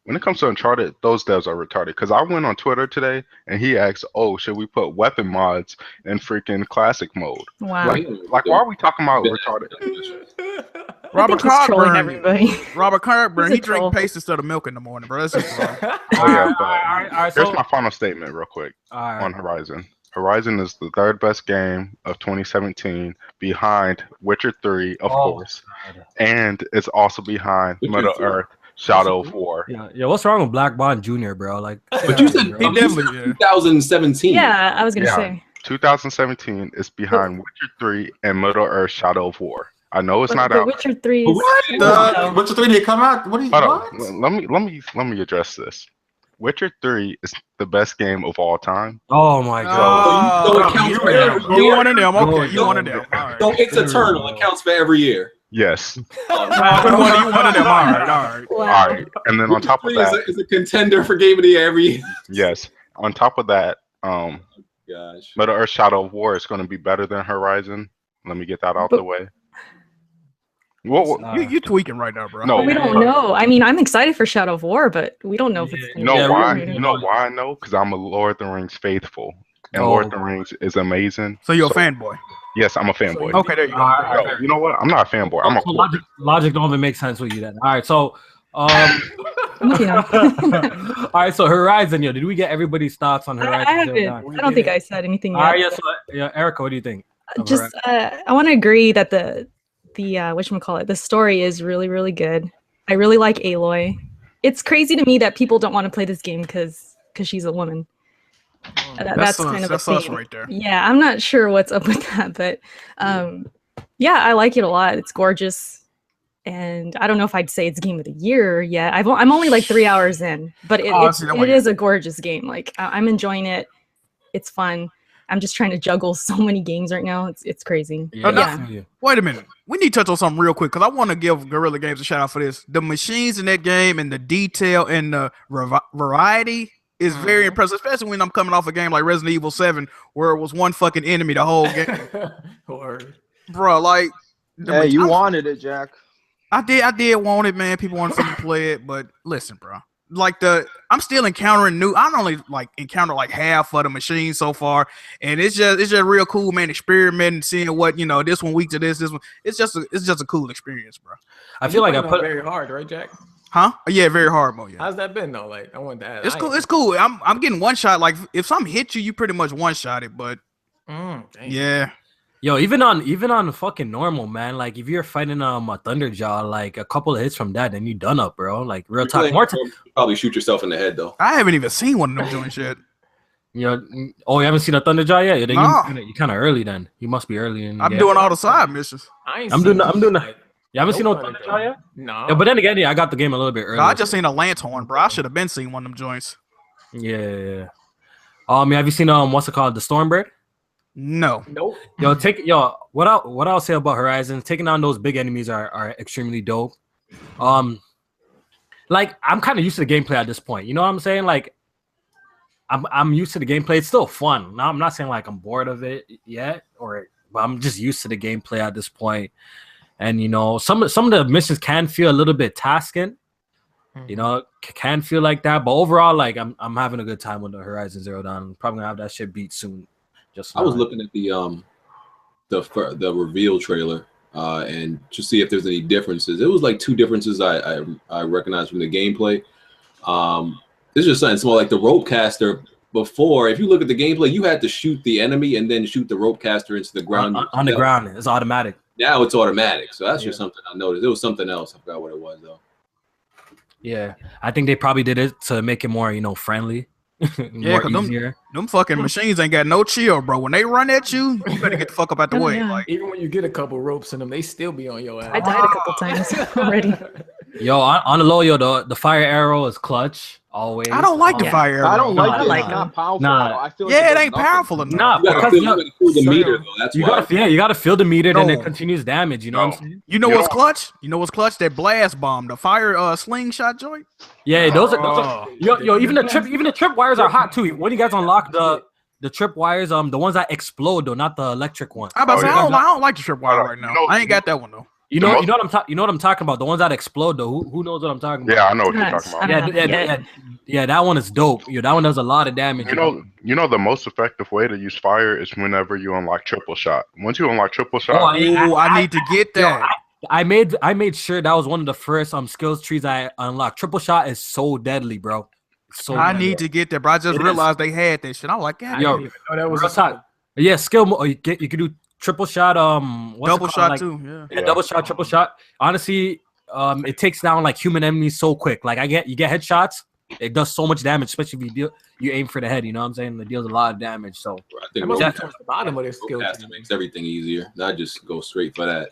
C: when it comes to Uncharted, those devs are retarded. Because I went on Twitter today and he asked, "Oh, should we put weapon mods in freaking classic mode?"
F: Wow.
C: Like why are we talking about retarded?
D: Robert
F: Robert
D: Cogburn, he drank paste instead of milk in the morning, bro. That's just wrong.
C: Oh yeah, but here's my final statement, real quick, on Horizon. Horizon is the third best game of 2017, behind Witcher 3, of course, and it's also behind Middle Earth, Shadow of War.
A: Yeah. What's wrong with Black Bond Jr., bro? Like,
E: but you said he definitely 2017.
F: Yeah, I was gonna say
C: 2017 is behind Witcher 3 and Middle Earth, Shadow of War. I know it's not out.
F: Witcher 3.
H: What? Witcher 3 did come out? What?
C: Let me address this. Witcher 3 is the best game of all time.
A: Oh my god!
D: You one of them? Okay, you one of them. All right.
E: So it's eternal. It counts for every year.
C: Yes.
D: You one of them. All right.
C: All right. And then on top of that,
E: is a contender for Game of the Year every year.
C: Yes. On top of that,
E: Gosh.
C: Middle Earth Shadow of War is going to be better than Horizon. Let me get that out the way.
D: You tweaking right now, bro.
C: No,
F: we don't know. I mean, I'm excited for Shadow of War, but we don't know if it's
C: You know why? You know why I know? Because I'm a Lord of the Rings faithful. And Lord of the Rings is amazing.
D: So you're a fanboy?
C: Yes, I'm a fanboy.
D: Okay, there you go.
C: You know what? I'm not a fanboy. I'm a
A: logic don't even make sense with you then. All right, so all right, so Horizon, did we get everybody's thoughts on Horizon?
F: I haven't. I don't think I said anything yet.
A: All right, Erica, what do you think?
F: Just I want to agree that the whatchamacallit, the story is really, really good. I really like Aloy. it's crazy to me that people don't want to play this game because she's a woman. That's kind of
D: that's
F: a
D: us
F: theme.
D: right there.
F: Yeah, I'm not sure what's up with that, but yeah, I like it a lot. It's gorgeous, and I don't know if I'd say it's game of the year yet. I'm only like 3 hours in, but it is a gorgeous game. Like I'm enjoying it. It's fun. I'm just trying to juggle so many games right now. It's crazy.
A: Yeah.
D: Wait a minute. We need to touch on something real quick because I want to give Guerrilla Games a shout out for this. The machines in that game and the detail and the variety is very impressive, especially when I'm coming off a game like Resident Evil 7 where it was one fucking enemy the whole game. Bro, like,
G: hey, you wanted it, Jack.
D: I did want it, man. People wanted to play it, but listen, bro. Like I'm still encountering new. I only like encountered like half of the machines so far, and it's just real cool, man. Experimenting, seeing what this one weak to this one. It's just a cool experience, bro.
A: I feel like I put
B: very hard, right, Jack?
D: Huh? Yeah, very hard mode. Yeah.
B: How's that been though? Like I wanted to ask.
D: It's cool. It's cool. I'm getting one shot. Like if something hits you, you pretty much one shot it. But yeah.
A: Yo, even on fucking normal, man. Like if you're fighting a Thunderjaw, like a couple of hits from that, then you done up, bro. Like real talk.
E: Probably shoot yourself in the head though.
D: I haven't even seen one of them doing shit.
A: You haven't seen a Thunderjaw yet? Then you're kind of early. Then you must be early.
D: I'm doing all the side missions.
A: I'm doing that. You haven't seen no Thunderjaw yet?
B: No.
A: Yeah, but then again, I got the game a little bit early.
D: No, I just seen a Lanthorn, bro. I should have been seeing one of them joints.
A: Yeah. Have you seen what's it called? The Stormbird?
D: No.
B: Nope.
A: What I'll say about Horizon, taking on those big enemies are extremely dope. Like I'm kind of used to the gameplay at this point. You know what I'm saying? Like I'm used to the gameplay. It's still fun. Now I'm not saying like I'm bored of it yet, but I'm just used to the gameplay at this point. And some of the missions can feel a little bit tasking. Can feel like that. But overall, like I'm having a good time with the Horizon Zero Dawn. I'm probably gonna have that shit beat soon.
E: I was looking at the reveal trailer and to see if there's any differences. It was like two differences I recognized from the gameplay. It's just something small, like the rope caster. Before, if you look at the gameplay, you had to shoot the enemy and then shoot the rope caster into the ground.
A: On the ground, it's automatic.
E: Now it's automatic, so that's just something I noticed. It was something else. I forgot what it was though.
A: Yeah, I think they probably did it to make it more, friendly.
D: Yeah, because them fucking machines ain't got no chill, bro. When they run at you, you better get the fuck up out the way.
F: Yeah.
D: Like
B: even when you get a couple ropes in them, they still be on your ass.
F: I died a couple times already.
A: Yo, on the low, the fire arrow is clutch always.
D: I don't like the fire arrow.
G: I don't like it.
F: like
G: It's not powerful.
A: Nah.
G: I feel like
D: it ain't powerful enough.
A: Nah,
E: You gotta feel the meter though. That's why.
A: You gotta feel the meter, then it continues damage. You know what I'm saying?
D: You know what's clutch? You know what's clutch? That blast bomb, the fire slingshot joint.
A: Yeah, those are even the trip wires are hot too. When you guys unlock the trip wires, the ones that explode though, not the electric ones.
D: I don't like the trip wire right now. I ain't got that one though.
A: You know what I'm talking about. The ones that explode though. Who knows what I'm talking about?
C: Yeah, I know what you're talking about.
A: Yeah, that one is dope. That one does a lot of damage.
C: You know the most effective way to use fire is whenever you unlock triple shot. Once you unlock triple shot,
D: I need to get that.
A: I made sure that was one of the first skills trees I unlocked. Triple shot is so deadly, bro.
D: I need to get that, bro. I just realized they had that shit. I'm like, God,
A: yo,
B: that was
A: yeah, skill. You can do triple shot.
D: Double shot too.
A: Yeah, double shot, triple shot. Honestly, it takes down like human enemies so quick. Like you get headshots. It does so much damage, especially if you aim for the head. You know what I'm saying? It deals a lot of damage. So
E: I think
B: the bottom of their skill
E: makes everything easier. Not just go straight for that.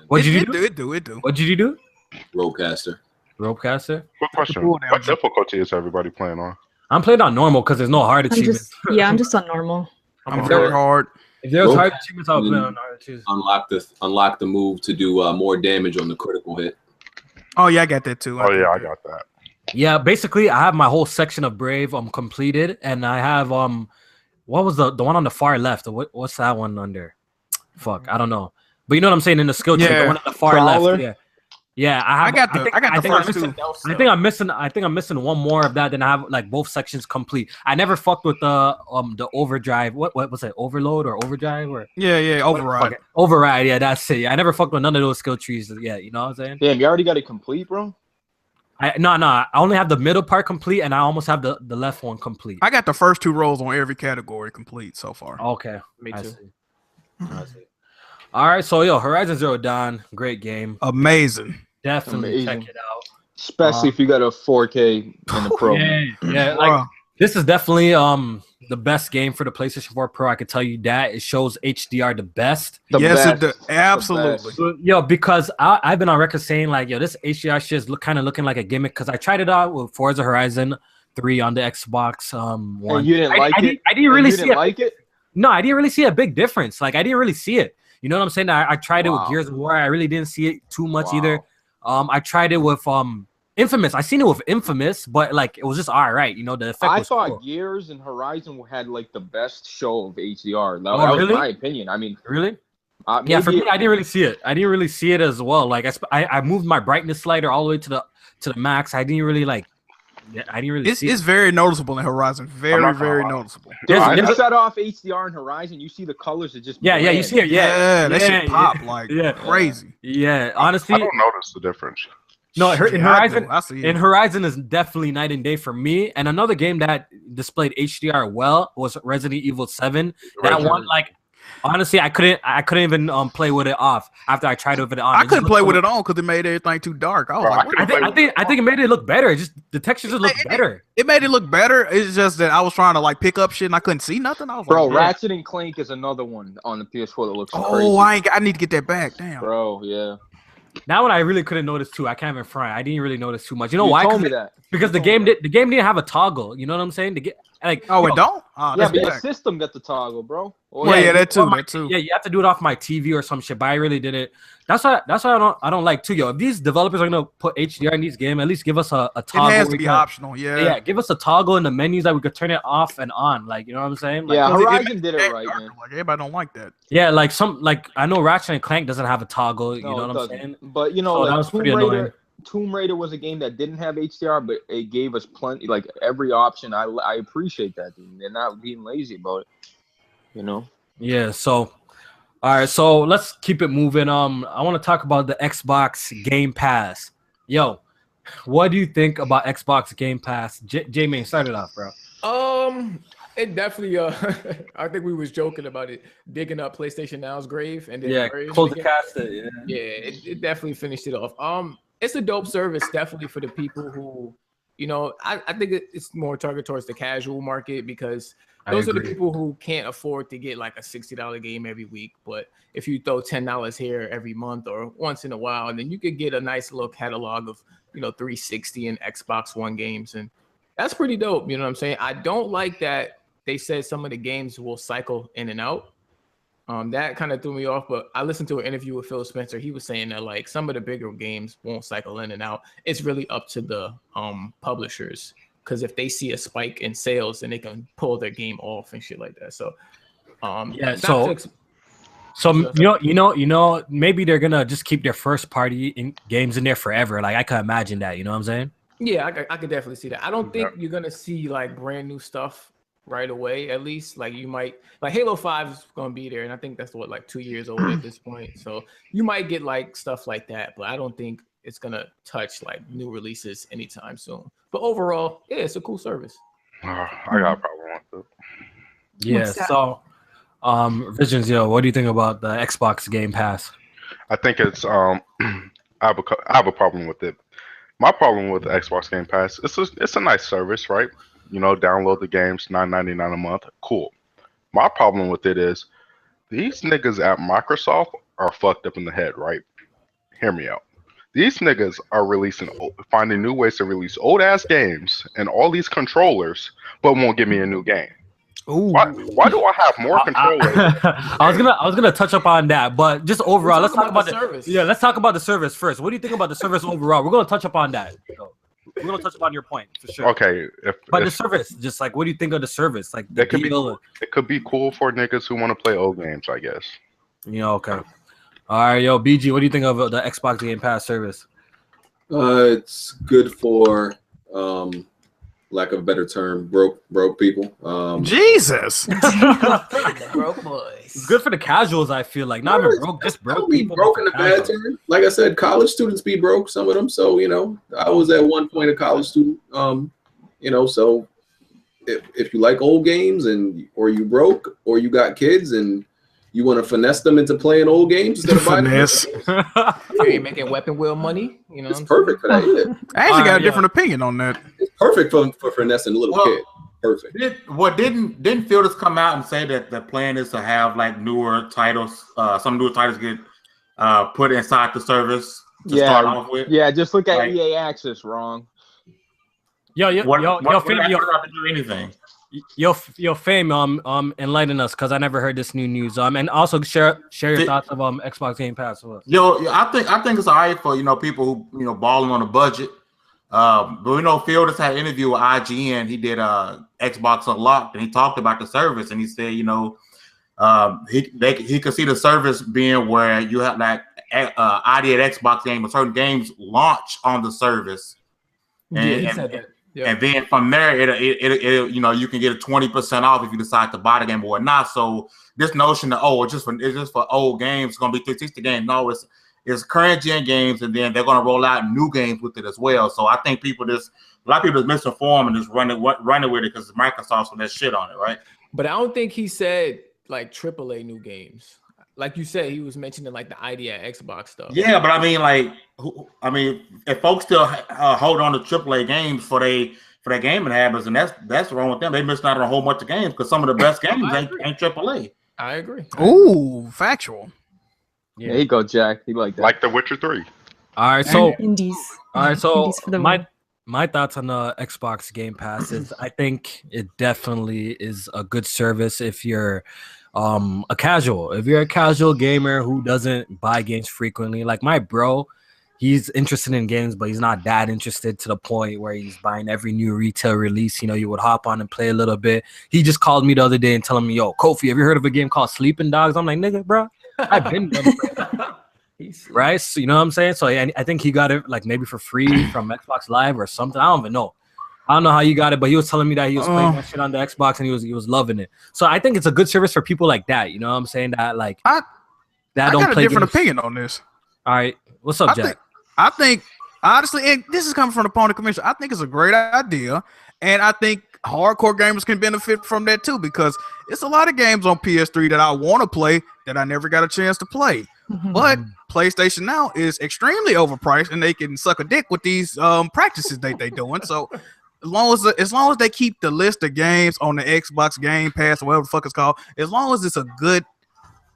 A: What did you do?
D: It do.
A: What did you do?
E: Ropecaster.
A: Ropecaster.
C: Quick question: what difficulty is everybody playing on?
A: I'm playing on normal because there's no hard achievements.
F: I'm just on normal.
D: I'm very hard.
A: If there's hard achievements, I'll play on hard achievements.
E: Unlock the move to do more damage on the critical hit.
D: Oh yeah, I got that too.
C: I got that.
A: Yeah, basically, I have my whole section of Brave completed, and I have what was the one on the far left? What's that one under? Fuck, I don't know. But you know what I'm saying in the skill tree, the one on the far left. Yeah, I got the first two. I think I'm missing one more of that. Then I have like both sections complete. I never fucked with the overdrive. What was it? Overload or overdrive or
D: override.
A: Override. Yeah, that's it. I never fucked with none of those skill trees yet. You know what I'm saying?
G: Damn, you already got it complete, bro.
A: No. I only have the middle part complete, and I almost have the left one complete.
D: I got the first two roles on every category complete so far.
A: Okay,
B: me too.
A: I see. All right, so Horizon Zero Dawn, great game,
D: amazing.
A: Definitely check it out.
G: Especially if you got a 4K in the Pro.
A: Yeah, like this is definitely the best game for the PlayStation 4 Pro. I can tell you that it shows HDR the best.
D: Absolutely.
A: Yo, because I've been on record saying like, yo, this HDR shit is looking like a gimmick because I tried it out with Forza Horizon 3 on the Xbox One.
G: And you didn't like it?
A: I didn't really see
G: it.
A: No, I didn't really see a big difference. Like I didn't really see it. You know what I'm saying? I tried it with Gears of War. I really didn't see it too much either. I tried it with Infamous. I seen it with Infamous, but like it was just all right. You know, the effect.
G: I
A: was
G: thought
A: cool.
G: Gears and Horizon had like the best show of HDR. That
A: really?
G: was my opinion. I mean,
A: really? Yeah, for me, I didn't really see it. I didn't really see it as well. Like I moved my brightness slider all the way to the max. I didn't really like. Yeah, I didn't really.
D: It's very noticeable in Horizon. Very noticeable.
G: Dude, when you set off HDR in Horizon, you see the colors that just
A: yeah, you see it. Yeah,
D: that shit pop like crazy.
A: Yeah, honestly,
C: I don't notice the difference.
A: No, in Horizon,
D: I see it.
A: in Horizon is definitely night and day for me. And another game that displayed HDR well was Resident Evil 7. That one, like, honestly, I couldn't even play with it off after I tried with it on.
D: I couldn't play with it on because it made everything too dark. I was like,
A: I think it made it look better. Just the textures just look better.
D: It made it look better. It's just that I was trying to like pick up shit and I couldn't see nothing. I was
G: bro,
D: like,
G: Ratchet and Clank is another one on the PS4 that looks crazy.
D: Oh, I need to get that back. Damn,
G: bro, yeah.
A: That one I really couldn't notice too. I can't even front. I didn't really notice too much. You know why?
G: Told me that.
A: Because the game didn't have a toggle. You know what I'm saying? To get like
D: it don't.
G: Yeah, but your system got the toggle, bro.
D: That too.
A: Yeah, you have to do it off my TV or some shit. But I really did it. That's why I don't like too. Yo, if these developers are gonna put HDR in these games, at least give us a toggle.
D: It has to be optional. Yeah,
A: give us a toggle in the menus that we could turn it off and on. Like, you know what I'm saying? Like,
G: yeah, Horizon did it right, man.
D: Like everybody don't like that.
A: Yeah, like I know Ratchet and Clank doesn't have a toggle. You know what I'm saying?
G: But you know,
A: so
G: like
A: that was pretty annoying.
G: Tomb Raider was a game that didn't have HDR, but it gave us plenty, like every option. I appreciate that, dude. They're not being lazy about it, you know.
A: Yeah. So, all right. So let's keep it moving. I want to talk about the Xbox Game Pass. Yo, what do you think about Xbox Game Pass? J-Man, start it off, bro.
B: It definitely. I think we was joking about it, digging up PlayStation Now's grave, and then
A: close the cast.
B: Yeah, it definitely finished it off. It's a dope service, definitely for the people who, you know, I think it's more targeted towards the casual market because those are the people who can't afford to get like a $60 game every week. But if you throw $10 here every month or once in a while, then you could get a nice little catalog of, you know, 360 and Xbox One games. And that's pretty dope. You know what I'm saying? I don't like that they said some of the games will cycle in and out. That kind of threw me off, but I listened to an interview with Phil Spencer. He was saying that like some of the bigger games won't cycle in and out. It's really up to the publishers, because if they see a spike in sales, then they can pull their game off and shit like that. So
A: you know, maybe they're gonna just keep their first party games in there forever. Like I could imagine that. You know what I'm saying?
B: Yeah, I could definitely see that. I don't think you're gonna see like brand new stuff right away. At least like you might, like Halo 5 is gonna be there, and I think that's what, like 2 years old at this point. So you might get like stuff like that, but I don't think it's gonna touch like new releases anytime soon. But overall, yeah, it's a cool service.
C: I got a problem with it.
A: Yeah. So, Visions, yo, what do you think about the Xbox Game Pass?
C: I think it's I have a problem with it. My problem with the Xbox Game Pass, it's a nice service, right? You know, download the games, $9.99 a month. Cool. My problem with it is these niggas at Microsoft are fucked up in the head, right? Hear me out. These niggas are finding new ways to release old ass games and all these controllers, but won't give me a new game.
D: Ooh.
C: Why do I have more controllers?
A: I was gonna touch upon that, but just overall, let's talk about
B: the service.
A: Yeah, let's talk about the service first. What do you think about the service overall? We're gonna touch upon that. We're gonna touch upon your point for sure.
C: Okay,
A: but the service, just like, what do you think of the service? Like, it
C: could be cool for niggas who want to play old games, I guess.
A: You know, okay. All right, yo, BG, what do you think of the Xbox Game Pass service?
E: It's good for, lack of a better term, broke people.
D: Jesus,
B: broke boys.
A: It's good for the casuals. I feel like not even broke, just broke people.
E: Broke in a bad term. Like I said, college students be broke. Some of them. So you know, I was at one point a college student. You know, so if you like old games or you broke or you got kids and You want to finesse them into playing old games instead of buying them?
D: Finesse.
B: You ain't making weapon wheel money. You know,
E: It's perfect for that. Yeah.
D: I actually got a
A: yeah.
D: different opinion on that.
E: It's perfect for finessing a little kid. Perfect.
H: Didn't Fielders come out and say that the plan is to have like newer titles, some newer titles get put inside the service to start off with?
G: Yeah, just look at
H: Like-
G: EA Access, wrong.
H: What
A: Fame,
H: do anything?
A: Yo, Fame, enlighten us because I never heard this new news. And also share your thoughts of Xbox Game Pass with us.
H: I think it's alright for people who balling on a budget. But we know Fielders had an interview with IGN. He did Xbox Unlocked, and he talked about the service, and he said he could see the service being where you have like ID at Xbox game, or certain games launch on the service.
B: he said that. Yeah.
H: And then from there, it you can get a 20% off if you decide to buy the game or whatnot. So this notion that it's just for old games, it's gonna be 360 games. No, it's current gen games, and then they're gonna roll out new games with it as well. So I think a lot of people just misinformed and just running with it because Microsoft's with that shit on it, right?
B: But I don't think he said like AAA new games. Like you said, he was mentioning like the ID at Xbox stuff.
H: Yeah, but if folks still hold on to AAA games for their gaming habits, and that's wrong with them. They missing out on a whole bunch of games because some of the best games ain't AAA.
B: I agree.
D: Ooh, factual.
G: Yeah. There you go, Jack. He like that.
C: Like The Witcher 3.
A: All right, so
F: Indies.
A: so
F: for the
A: my thoughts on the Xbox Game Pass is I think it definitely is a good service if you're a casual gamer who doesn't buy games frequently. Like my bro, he's interested in games, but he's not that interested to the point where he's buying every new retail release. You would hop on and play a little bit. He just called me the other day and telling me, yo, Kofi, have you heard of a game called Sleeping Dogs? I'm like, nigga, bro, I've been done right? So, you know what I'm saying? So I think he got it like maybe for free from Xbox Live or something. I don't even know. I don't know how you got it, but he was telling me that he was playing that shit on the Xbox and he was loving it. So I think it's a good service for people like that. You know what I'm saying? That like
D: I
A: don't
D: got a
A: play
D: different
A: games.
D: opinion on this.
A: All right, what's up, Jack?
D: I think honestly, and this is coming from the point of commission. I think it's a great idea, and I think hardcore gamers can benefit from that too, because it's a lot of games on PS3 that I want to play that I never got a chance to play. But PlayStation Now is extremely overpriced, and they can suck a dick with these practices they doing. So as long as they keep the list of games on the Xbox Game Pass or whatever the fuck it's called, as long as it's a good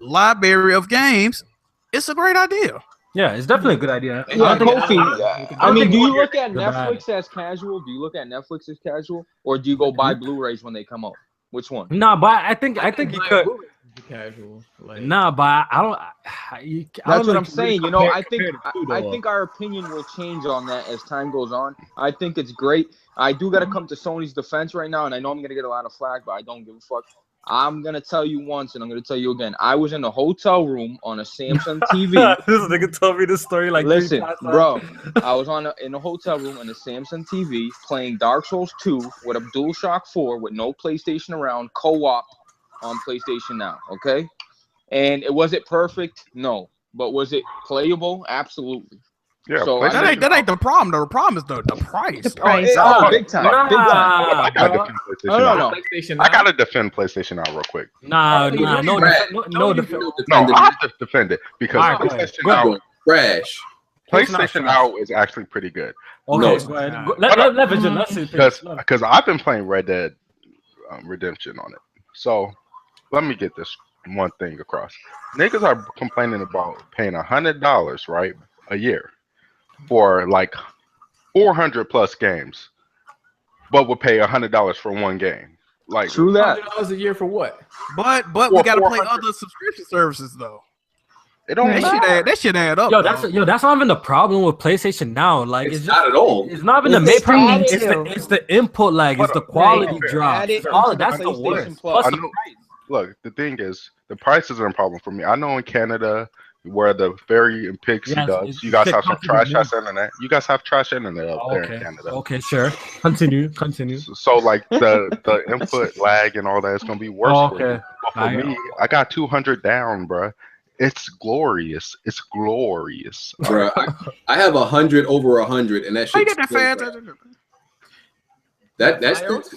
D: library of games, it's a great idea.
A: Yeah, it's definitely a good idea.
G: Yeah, Kofi. I mean, do you look at
A: They're
G: Netflix as casual? Do you look at Netflix as casual, or do you go buy Blu-rays when they come out? Which one?
A: Nah, but I think you could.
B: Casual. Like,
A: Nah, but I don't.
G: That's what I'm saying. I
A: think
G: think our opinion will change on that as time goes on. I think it's great. I do got to come to Sony's defense right now, and I know I'm gonna get a lot of flack, but I don't give a fuck. I'm gonna tell you once, and I'm gonna tell you again. I was in a hotel room on a Samsung TV.
A: This nigga told me this story like.
G: Listen, bro. I was in a hotel room on a Samsung TV playing Dark Souls 2 with a DualShock 4 with no PlayStation around, co-op on PlayStation Now. Okay, and was it perfect? No, but was it playable? Absolutely.
C: Yeah,
G: So
D: that ain't the problem though. The problem is the price.
F: The price.
G: Big time. Big time.
C: I gotta defend PlayStation
G: No.
C: Now.
B: PlayStation
C: I
B: Now.
C: gotta defend PlayStation Now real quick.
A: No,
C: No, I have to defend it because
A: All right, go ahead.
C: PlayStation Now,
E: Trash.
C: PlayStation Now is actually pretty good.
A: Okay, go ahead. Let Vision. Let's see.
C: Because I've been playing Red Dead Redemption on it. So let me get this one thing across. Niggas are complaining about paying $100, right, a year for like 400 plus games, but would pay $100 for one game. Like
G: True that.
B: $100 a year for what?
D: But we gotta play other subscription services though.
C: It don't matter.
D: That shit add up.
A: That's not even the problem with PlayStation Now. Like
E: It's
A: just,
E: not at all.
A: It's not even the main problem. It's the input lag. It's the quality drop.
G: Add it
A: All
G: into
A: that's
G: the
A: the
G: PlayStation
A: worst.
G: Plus.
A: Plus
C: I
A: the
C: know-
A: price.
C: Look, the thing is, the price isn't a problem for me. I know in Canada, where the Fairy and Pixie
A: Yes,
C: does, you guys have some
A: continue.
C: trash ass internet. You guys have trash internet up there in Canada.
A: Okay, sure. Continue.
C: So like the input lag and all that is gonna be worse for you.
A: Okay.
C: But for me, I got 200 down, bruh. It's glorious. It's glorious.
E: Bro, I have 100 over 100, and that
D: How you
E: shit.
D: get that fast?
E: That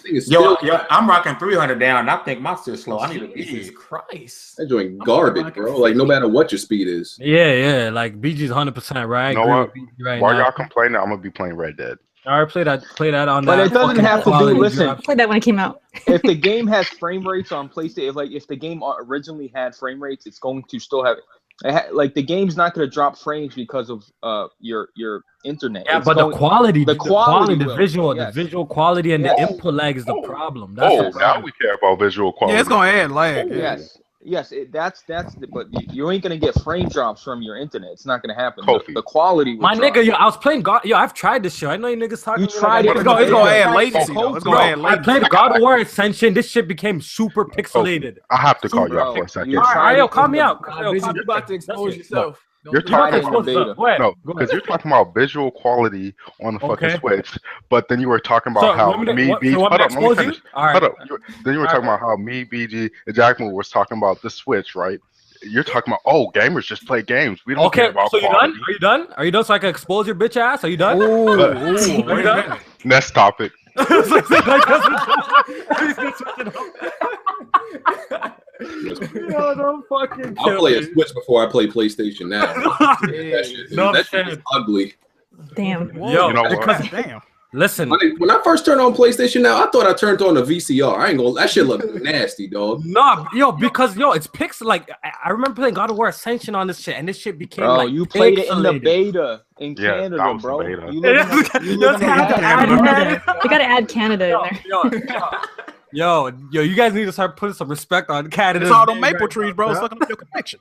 E: thing is still.
H: I'm rocking 300 down. And I think my shit's slow. I need a
B: Jesus
H: BG.
B: Christ.
E: That joint garbage, bro. Like no matter what your speed is.
A: Yeah. Like BG's 100% right.
C: You know what?
A: Right
C: While
A: now.
C: y'all complaining, I'm gonna be playing Red Dead.
A: All right, play that on
G: But
A: that.
G: it doesn't have to do.
A: quality
G: Listen,
A: drop.
F: Played that when it came out.
G: if the game has frame rates on PlayStation, if the game originally had frame rates, it's going to still have. Like the game's not going to drop frames because of your internet.
A: Yeah,
G: It's
A: but
G: going,
A: the quality,
G: will.
A: the visual quality, and the input lag is the problem. That's the
C: Now
A: problem.
C: we care about visual quality.
D: Yeah, it's gonna add lag.
G: Yes, that's but you ain't gonna get frame drops from your internet. It's not gonna happen.
C: Kofi.
G: The quality. Will
A: My
G: drop.
A: nigga, I was playing God. I've tried this shit. I know you niggas talking.
G: You tried it.
D: It's gonna add latency. Though. It's gonna add
A: I
D: latency.
A: played God of War Ascension. This shit became super pixelated.
C: I have to call you out for a second.
G: You
A: All right, yo,
G: tried
A: call
G: it
A: me
G: in
A: out.
G: the-
A: Yo,
B: Busy,
A: call me
B: you about to expose
A: That's it.
B: yourself.
C: You're talking
G: in the beta.
A: Go ahead.
C: No,
A: Go
C: because
A: ahead.
C: you're talking about visual quality on the fucking
A: Okay.
C: Switch, but then you were talking about
A: So,
C: how
A: want me to-
C: me,
A: what-
C: BG.
A: so want me
C: Hold
A: to
C: up, let me
A: expose you?
C: finish.
A: All right.
C: Hold up. Then you were
A: All
C: talking
A: right.
C: about how me, BG, and Jackman was talking about the Switch, right? You're talking about gamers just play games. We don't care
A: Okay,
C: about
A: so you
C: quality.
A: done? Are you done? Are you done? So I can expose your bitch ass? Are you done?
C: Ooh,
A: Are you done?
C: Next topic.
A: Yo, don't fucking
E: I'll
A: kill
E: play a
A: me.
E: Switch before I play PlayStation now. That shit is ugly.
F: Damn.
A: Yo,
C: You know what?
A: because
D: Damn.
A: listen,
E: When I first turned on PlayStation now, I thought I turned on a VCR. I ain't gonna. That shit look nasty, dog.
A: no, because it's pixel. Like I remember playing God of War Ascension on this shit, and this shit became
G: Bro,
A: like
G: you played it in the
A: pixelated.
G: beta in
C: Yeah, that
G: Canada,
C: was
G: bro.
C: beta.
G: You live in a- you live in a
A: That's
G: bad-
F: Canada. We gotta add Canada in there.
A: Yo, you guys need to start putting some respect on Canada.
D: It's all them maple trees, bro. It's fucking up your connection.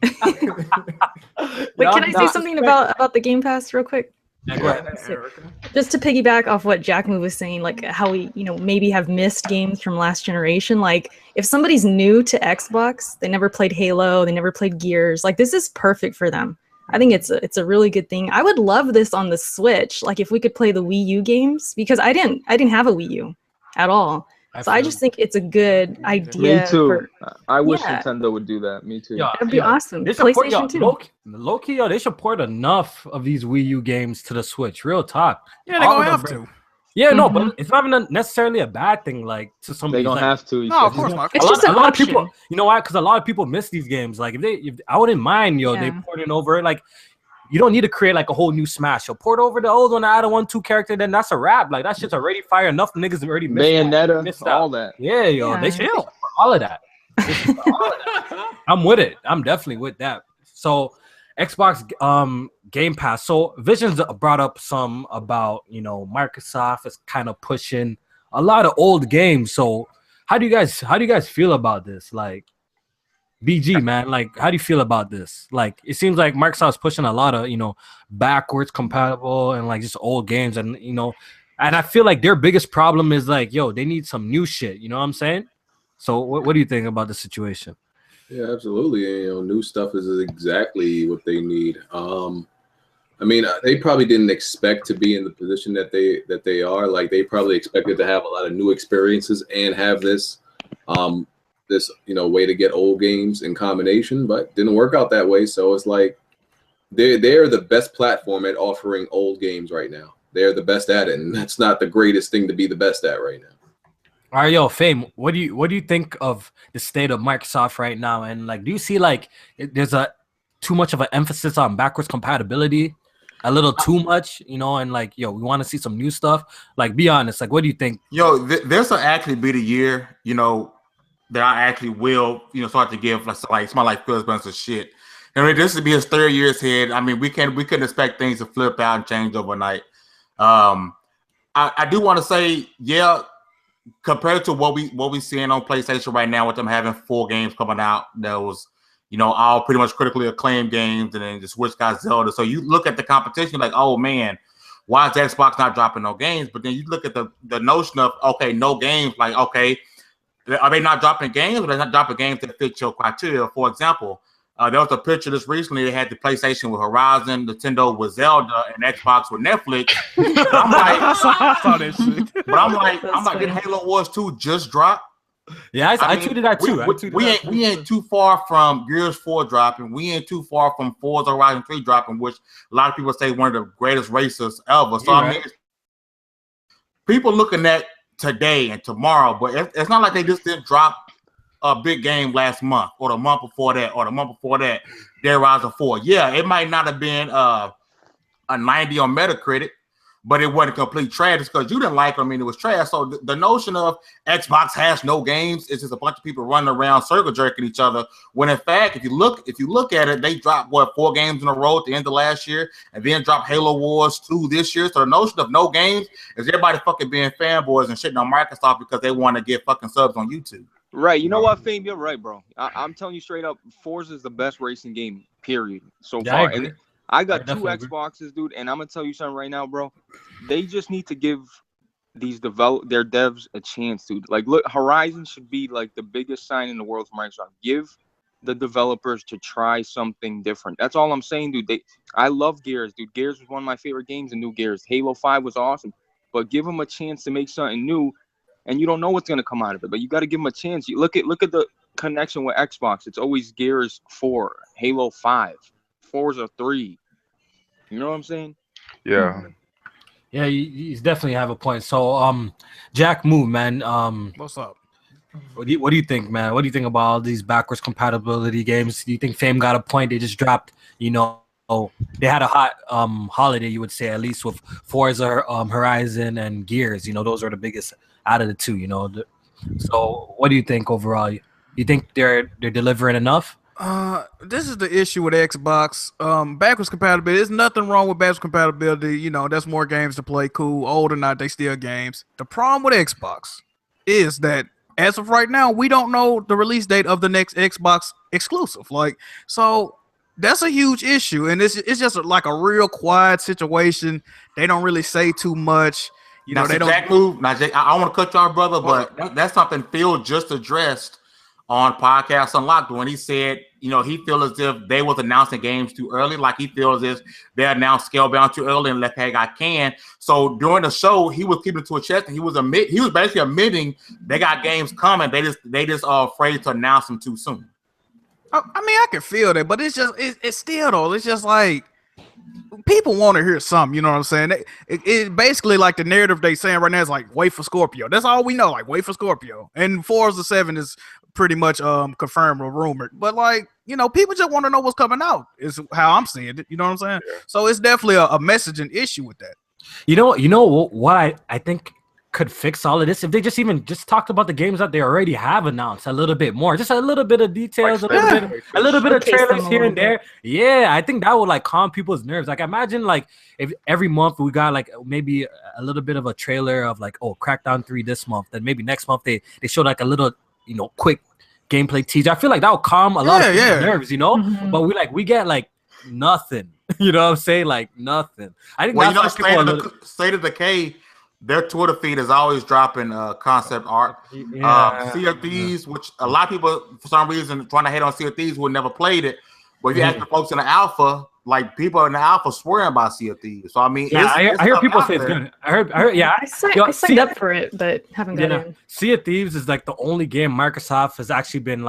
F: Wait, can I say something about the Game Pass real quick?
A: Yeah, go ahead.
F: Just to piggyback off what Jackman was saying, like how we, maybe have missed games from last generation. Like if somebody's new to Xbox, they never played Halo, they never played Gears, like this is perfect for them. I think it's a really good thing. I would love this on the Switch, like if we could play the Wii U games, because I didn't have a Wii U at all. So I just think it's a good idea.
G: Me too. I wish
F: Yeah.
G: Nintendo would do that. Me too.
F: That'd be awesome.
A: They should port,
F: PlayStation too.
A: low-key, they should port enough of these Wii U games to the Switch. Real talk.
D: Yeah, they're
A: All
D: gonna
A: of
D: have
A: them,
D: to.
A: Yeah, no, but it's not even necessarily a bad thing. Like to some,
G: They don't
A: like,
G: have to.
D: No, of course not.
F: It's
A: a
F: just an
A: lot of
F: option.
A: people. You know why? Because a lot of people miss these games. Like if I wouldn't mind, they
F: Yeah.
A: porting over. Like you don't need to create like a whole new Smash. You'll port over the old one, add a 1-2 character, then that's a wrap. Like that shit's already fire. Enough niggas have already missed
G: Bayonetta, all that.
A: Yeah, yo,
F: Yeah.
A: they should put all of that. I'm with it. I'm definitely with that. So Xbox Game Pass. So Visions brought up some about Microsoft is kind of pushing a lot of old games. So how do you guys feel about this? Like BG, man, like how do you feel about this? Like it seems like Microsoft's pushing a lot of backwards compatible and like just old games, and and I feel like their biggest problem is like, they need some new shit. You know what I'm saying? So what do you think about the situation?
E: Yeah, absolutely. New stuff is exactly what they need. I mean, they probably didn't expect to be in the position that they are. Like they probably expected to have a lot of new experiences and have this way to get old games in combination, but didn't work out that way. So it's like they're the best platform at offering old games right now. They're the best at it, and that's not the greatest thing to be the best at right now.
A: All right, yo, Fame, what do you think of the state of Microsoft right now? And like, do you see like there's too much of an emphasis on backwards compatibility? A little too much, and like, we want to see some new stuff. Like, be honest, like, what do you think?
H: This will actually be the year, that I actually will, start to give like smell like Phil Spencer shit. I mean, this would be his 3 years ahead. I mean, we couldn't expect things to flip out and change overnight. I do want to say, yeah, compared to what we seeing on PlayStation right now, with them having 4 games coming out, that was, all pretty much critically acclaimed games, and then the Switch got Zelda. So you look at the competition like, oh man, why is Xbox not dropping no games? But then you look at the notion of, okay, no games, like, okay, are they not dropping games, or they're not dropping games that fit your criteria? For example, there was a picture just recently. They had the PlayStation with Horizon, Nintendo with Zelda, and Xbox with Netflix. I'm like,
D: I saw that shit.
H: but I'm like, did Halo Wars 2 just drop?
A: Yeah, I tweeted that too.
H: We ain't too far from Gears 4 dropping. We ain't too far from Forza Horizon 3 dropping, which a lot of people say one of the greatest races ever. So I mean, people looking at today and tomorrow, but it's not like they just didn't drop a big game last month or the month before that or the month before that. Dead Rising 4. Yeah, it might not have been a 90 on Metacritic, but it wasn't complete trash because you didn't like it. I mean, it was trash. So the notion of Xbox has no games is just a bunch of people running around circle jerking each other. When in fact, if you look at it, they dropped 4 games in a row at the end of last year, and then dropped Halo Wars 2 this year. So the notion of no games is everybody fucking being fanboys and shitting on Microsoft because they want to get fucking subs on YouTube.
G: Right. You know what, Fame? You're right, bro. I'm telling you straight up, Forza is the best racing game, period, so far. And I got 2 Xboxes, dude, and I'm gonna tell you something right now, bro. They just need to give these their devs a chance, dude. Like, look, Horizon should be like the biggest sign in the world for Microsoft. Give the developers to try something different. That's all I'm saying, dude. I love Gears, dude. Gears was one of my favorite games, the new Gears. Halo 5 was awesome, but give them a chance to make something new, and you don't know what's gonna come out of it, but you got to give them a chance. You look at the connection with Xbox. It's always Gears 4, Halo 5. Forza 3. You know what I'm saying?
C: Yeah.
A: Yeah, you definitely have a point. So, Jack Moo, man,
D: What's up?
A: what do you think, man? What do you think about all these backwards compatibility games? Do you think Fame got a point? They just dropped, they had a hot holiday, you would say, at least with Forza, Horizon, and Gears. Those are the biggest out of the two. So, what do you think overall? You think they're delivering enough?
D: This is the issue with Xbox. Backwards compatibility. There's nothing wrong with backwards compatibility. That's more games to play. Cool. Old or not, they still games. The problem with Xbox is that as of right now, we don't know the release date of the next Xbox exclusive. So that's a huge issue, and it's just like a real quiet situation. They don't really say too much.
H: They don't. Jack move. Now, Jake, I want to cut you off, brother, but that's something Phil just addressed on Podcast Unlocked when he said, he feels as if they was announcing games too early. Like he feels as if they announced Scalebound too early and left Hey I Can. So during the show, he was keeping it to a chest, and he was basically admitting they got games coming. They just are afraid to announce them too soon.
D: I mean, I can feel that, but it's still though. It's just like people want to hear something. You know what I'm saying? It basically like the narrative they saying right now is like wait for Scorpio. That's all we know. Like wait for Scorpio, and Forza 7 is pretty much confirmed or rumored, but people just want to know what's coming out is how I'm seeing it. You know what I'm saying? Yeah. So it's definitely a messaging issue with that.
A: What I think could fix all of this if they just talked about the games that they already have announced a little bit more, just a little bit of details, a little bit of trailers here and there. Yeah, I think that would calm people's nerves. Imagine if every month we got maybe a little bit of a trailer of Crackdown 3 this month, then maybe next month they showed a little quick gameplay teaser. I feel like that will calm a lot of people's nerves,
F: Mm-hmm.
A: But we get nothing. You know what I'm saying? Nothing. I think
H: State of Decay, their Twitter feed is always dropping concept art. Sea of Thieves, which a lot of people for some reason trying to hate on Sea of Thieves would never played it. But if you ask the folks in the alpha, people in the alpha swearing by Sea of Thieves. So I mean,
A: I hear people say it's good. I heard. Yeah,
F: I signed up for it, but haven't got in.
A: Sea of Thieves is the only game Microsoft has actually been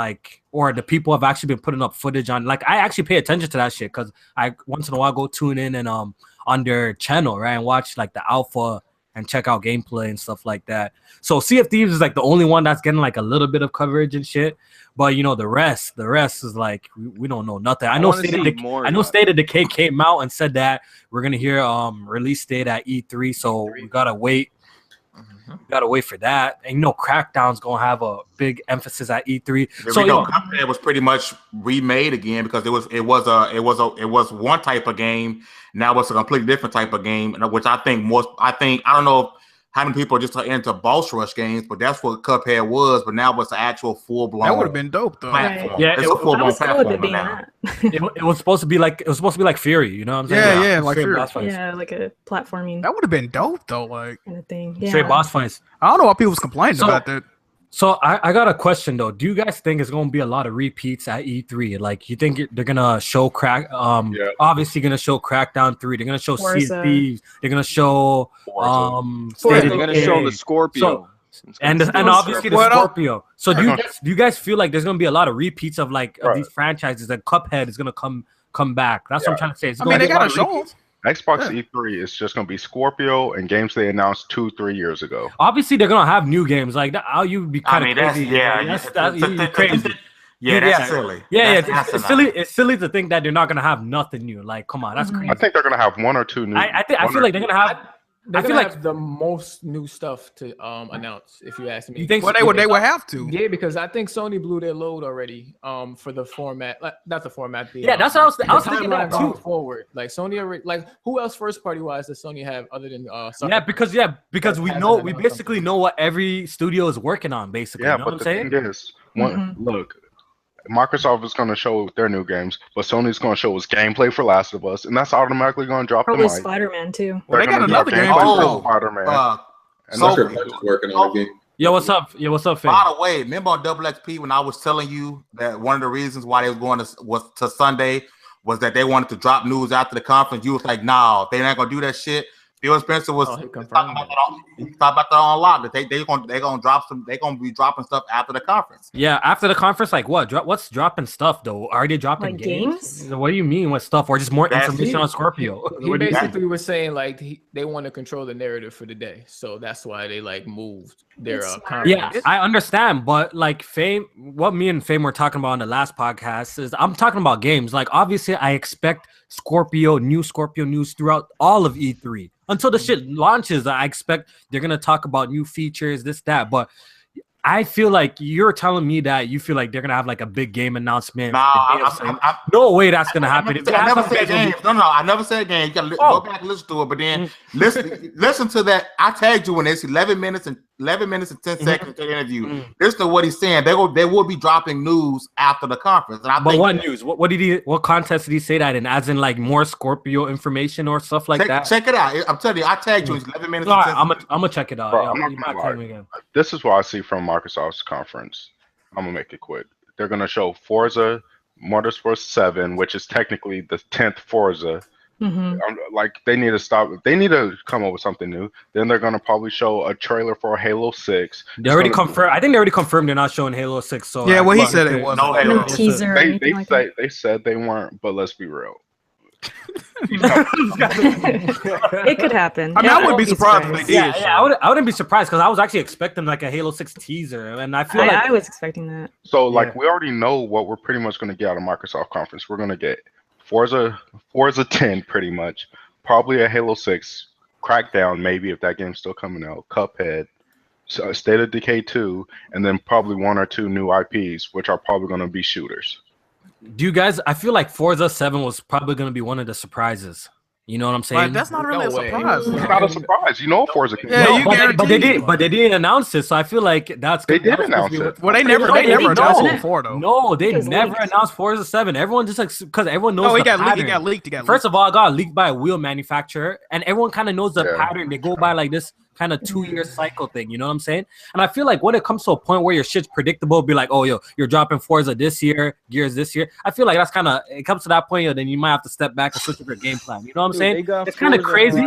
A: or the people have actually been putting up footage on. I actually pay attention to that shit because I once in a while go tune in and on their channel, right, and watch the alpha and check out gameplay and stuff like that. So Sea of Thieves is the only one that's getting a little bit of coverage and shit. But the rest is we don't know nothing. I know State of Decay came out and said that we're gonna hear release date at E3, so we gotta wait. We gotta wait for that. And Crackdown's gonna have a big emphasis at E3.
H: Cuphead was pretty much remade again because it was one type of game. Now it's a completely different type of game, which I don't know how many people are just into boss rush games, but that's what Cuphead was. But now it's an actual full blown.
D: That would have been dope though.
H: Platform. Right. Yeah, it's a full blown platform now.
A: It was supposed to be like Fury, you know what I'm saying?
D: Yeah, like Fury.
F: Yeah, like a platforming.
D: That would have been dope though,
F: kind of thing. Yeah.
A: Straight boss fights.
D: I don't know why people was complaining about that.
A: So I got a question though. Do you guys think it's gonna be a lot of repeats at E3? You think they're gonna show obviously gonna show Crackdown 3. They're gonna show Sea of Thieves. They're gonna show
G: they're gonna show the Scorpio.
A: And obviously the Scorpio. So do you guys feel like there's gonna be a lot of repeats of of these franchises that Cuphead is gonna come back? That's what I'm trying to say.
D: They gotta show them.
C: Xbox E3 is just gonna be Scorpio and games they announced 2-3 years ago.
A: Obviously, they're gonna have new games like that. You'd be kind of crazy.
H: That's
A: Crazy.
H: Yeah, that's silly.
A: Yeah,
H: That's
A: it's silly. It's silly to think that they're not gonna have nothing new. Like, come on, that's crazy.
C: I think they're gonna have 1 or 2 new.
A: I feel like they're gonna have.
B: They're
A: I feel
B: gonna
A: like
B: have the most new stuff to announce. If you ask me,
A: you think
D: Well, they would have to.
B: Yeah, because I think Sony blew their load already. For the format, not the format.
A: that's what I was thinking that
B: going
A: too.
B: forward. Like Sony already, like who else first party wise does Sony have other than
A: because we basically know what every studio is working on. Basically,
C: Yeah,
A: you know
C: but
A: what I'm saying?
C: thing is, look, Microsoft is going to show their new games, but Sony's going to show us gameplay for Last of Us, and that's automatically going to drop
F: Probably
C: the mic.
F: Spider-Man too.
D: Well, they got another game.
C: Spider-Man.
E: And Sucker Punch is working on a game.
A: Yo, what's up? Yo, what's up, Finn?
H: By the way, remember on Double XP when I was telling you that one of the reasons why they was going to Sunday was that they wanted to drop news after the conference. You was like, "No, they're not gonna do that shit." Phil Spencer was talking about that on lock. That they're gonna drop some. They're gonna be dropping stuff after the conference.
A: Yeah, after the conference, like what? What's dropping stuff though? Are they dropping
F: Like games?
A: What do you mean with stuff, or just more
H: That's
A: information
H: it.
A: on Scorpio?
B: He basically was saying like they want to control the narrative for the day, so that's why they like moved their conference.
A: Yeah, I understand, but like Fame, what me and Fame were talking about on the last podcast is I'm talking about games. Like obviously, I expect new Scorpio news throughout all of E3 until the shit launches. I expect they're gonna talk about new features, this, that, but I feel like you're telling me that you feel like they're gonna have like a big game announcement. No way that's gonna happen.
H: I never said games. No, I never said games. You gotta go back and listen to it, but then listen to that. I tagged you when it's 11 minutes and 10 seconds to the interview. Listen to what he's saying. They will be dropping news after the conference. And I
A: but
H: think
A: what news? What context did he say that in? As in like more Scorpio information or stuff like that?
H: Check it out. I'm telling you, I tagged you. It's 11 minutes.
A: All right, I'm gonna check it out.
C: Bro,
A: Yeah,
C: I'm not
A: you
C: gonna
A: might
C: lie.
A: tag me again.
C: This is what I see from Microsoft's conference. I'm gonna make it quick. They're gonna show Forza Motorsport 7, which is technically the 10th Forza. Like they need to stop. They need to come up with something new. Then they're gonna probably show a trailer for Halo 6.
A: They already confirmed. I think they already confirmed they're not showing Halo 6. So
D: Yeah, well, he said it wasn't.
H: No Halo.
F: No teaser. Or anything like that.
C: They said they weren't, but let's be real.
F: It could happen.
D: I mean, I wouldn't be surprised if they did.
A: Yeah, I wouldn't be surprised because I was actually expecting like a Halo 6 teaser, and I feel like
F: I was expecting that.
C: So like we already know what we're pretty much gonna get out of Microsoft conference. We're gonna get Forza 10 pretty much, probably a Halo 6, Crackdown maybe if that game's still coming out, Cuphead, State of Decay 2, and then probably 1 or 2 new IPs, which are probably gonna be shooters.
A: do you guys? I feel like Forza 7 was probably going to be one of the surprises. You know what I'm saying?
D: Like, that's not really
B: No
D: a
B: way.
D: surprise.
C: It's not a surprise, you know. Forza can.
D: Yeah,
A: No,
D: you
A: but they didn't announce it, so I feel like
C: They did announce it.
D: Well, they never announced it before though.
A: No, they
F: It was
A: never
F: leaked.
A: announced Forza 7. Everyone just like because everyone knows.
D: No,
A: the
D: it got
A: pattern.
D: leaked.
A: First of all, it got leaked by a wheel manufacturer, and everyone kind of knows the pattern. They go by like this kind of 2-year cycle thing. You know what I'm saying? And I feel like when it comes to a point where your shit's predictable, be like, oh, yo, you're dropping Forza this year, Gears this year. I feel like that's kind of it comes to that point, yo, then you might have to step back and switch up your game plan. You know what I'm saying? It's kind of crazy.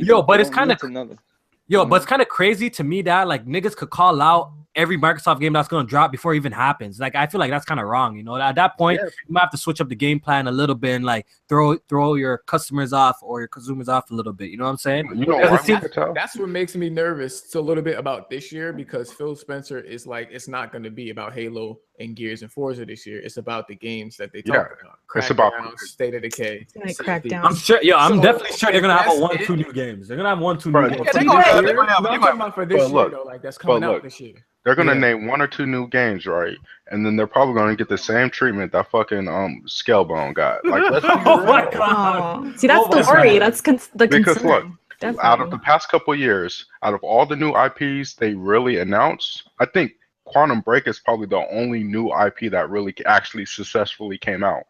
A: Yo, but it's kind of but it's kind of crazy to me that like niggas could call out every Microsoft game that's gonna drop before it even happens. Like I feel like that's kind of wrong. You know, at that point you might have to switch up the game plan a little bit and like throw your customers off or your consumers off a little bit. You know what I'm saying?
C: You know
A: Because
C: what?
A: it seems-
B: That's what makes me nervous a little bit about this year because Phil Spencer is like, it's not going to be about Halo and Gears and Forza this year. It's about the games that they talk about.
C: It's about
B: Crackdown, State of Decay.
F: Like Crackdown.
A: I'm sure. Yeah, I'm
B: So,
A: definitely sure they're gonna have a
B: if that's
A: 1-2 new games. They're gonna have 1-2
C: Bro,
A: new games.
D: Yeah, they
B: For
D: gonna
B: this
D: have-
B: year?
D: they gonna have-
B: No, I'm talking about for this
C: But
B: year
C: look,
B: though. Like that's coming out
C: look.
B: this year.
C: They're gonna name 1 or 2 new games, right? And then they're probably gonna get the same treatment that fucking Scalebone got. Like, let's be
A: Oh my
C: real.
A: god!
F: Oh, see, that's the
A: Oh,
F: worry.
A: man.
F: That's the
C: Because
F: concern.
C: look,
F: Definitely.
C: out of the past couple years, out of all the new IPs they really announced, I think Quantum Break is probably the only new IP that really actually successfully came out.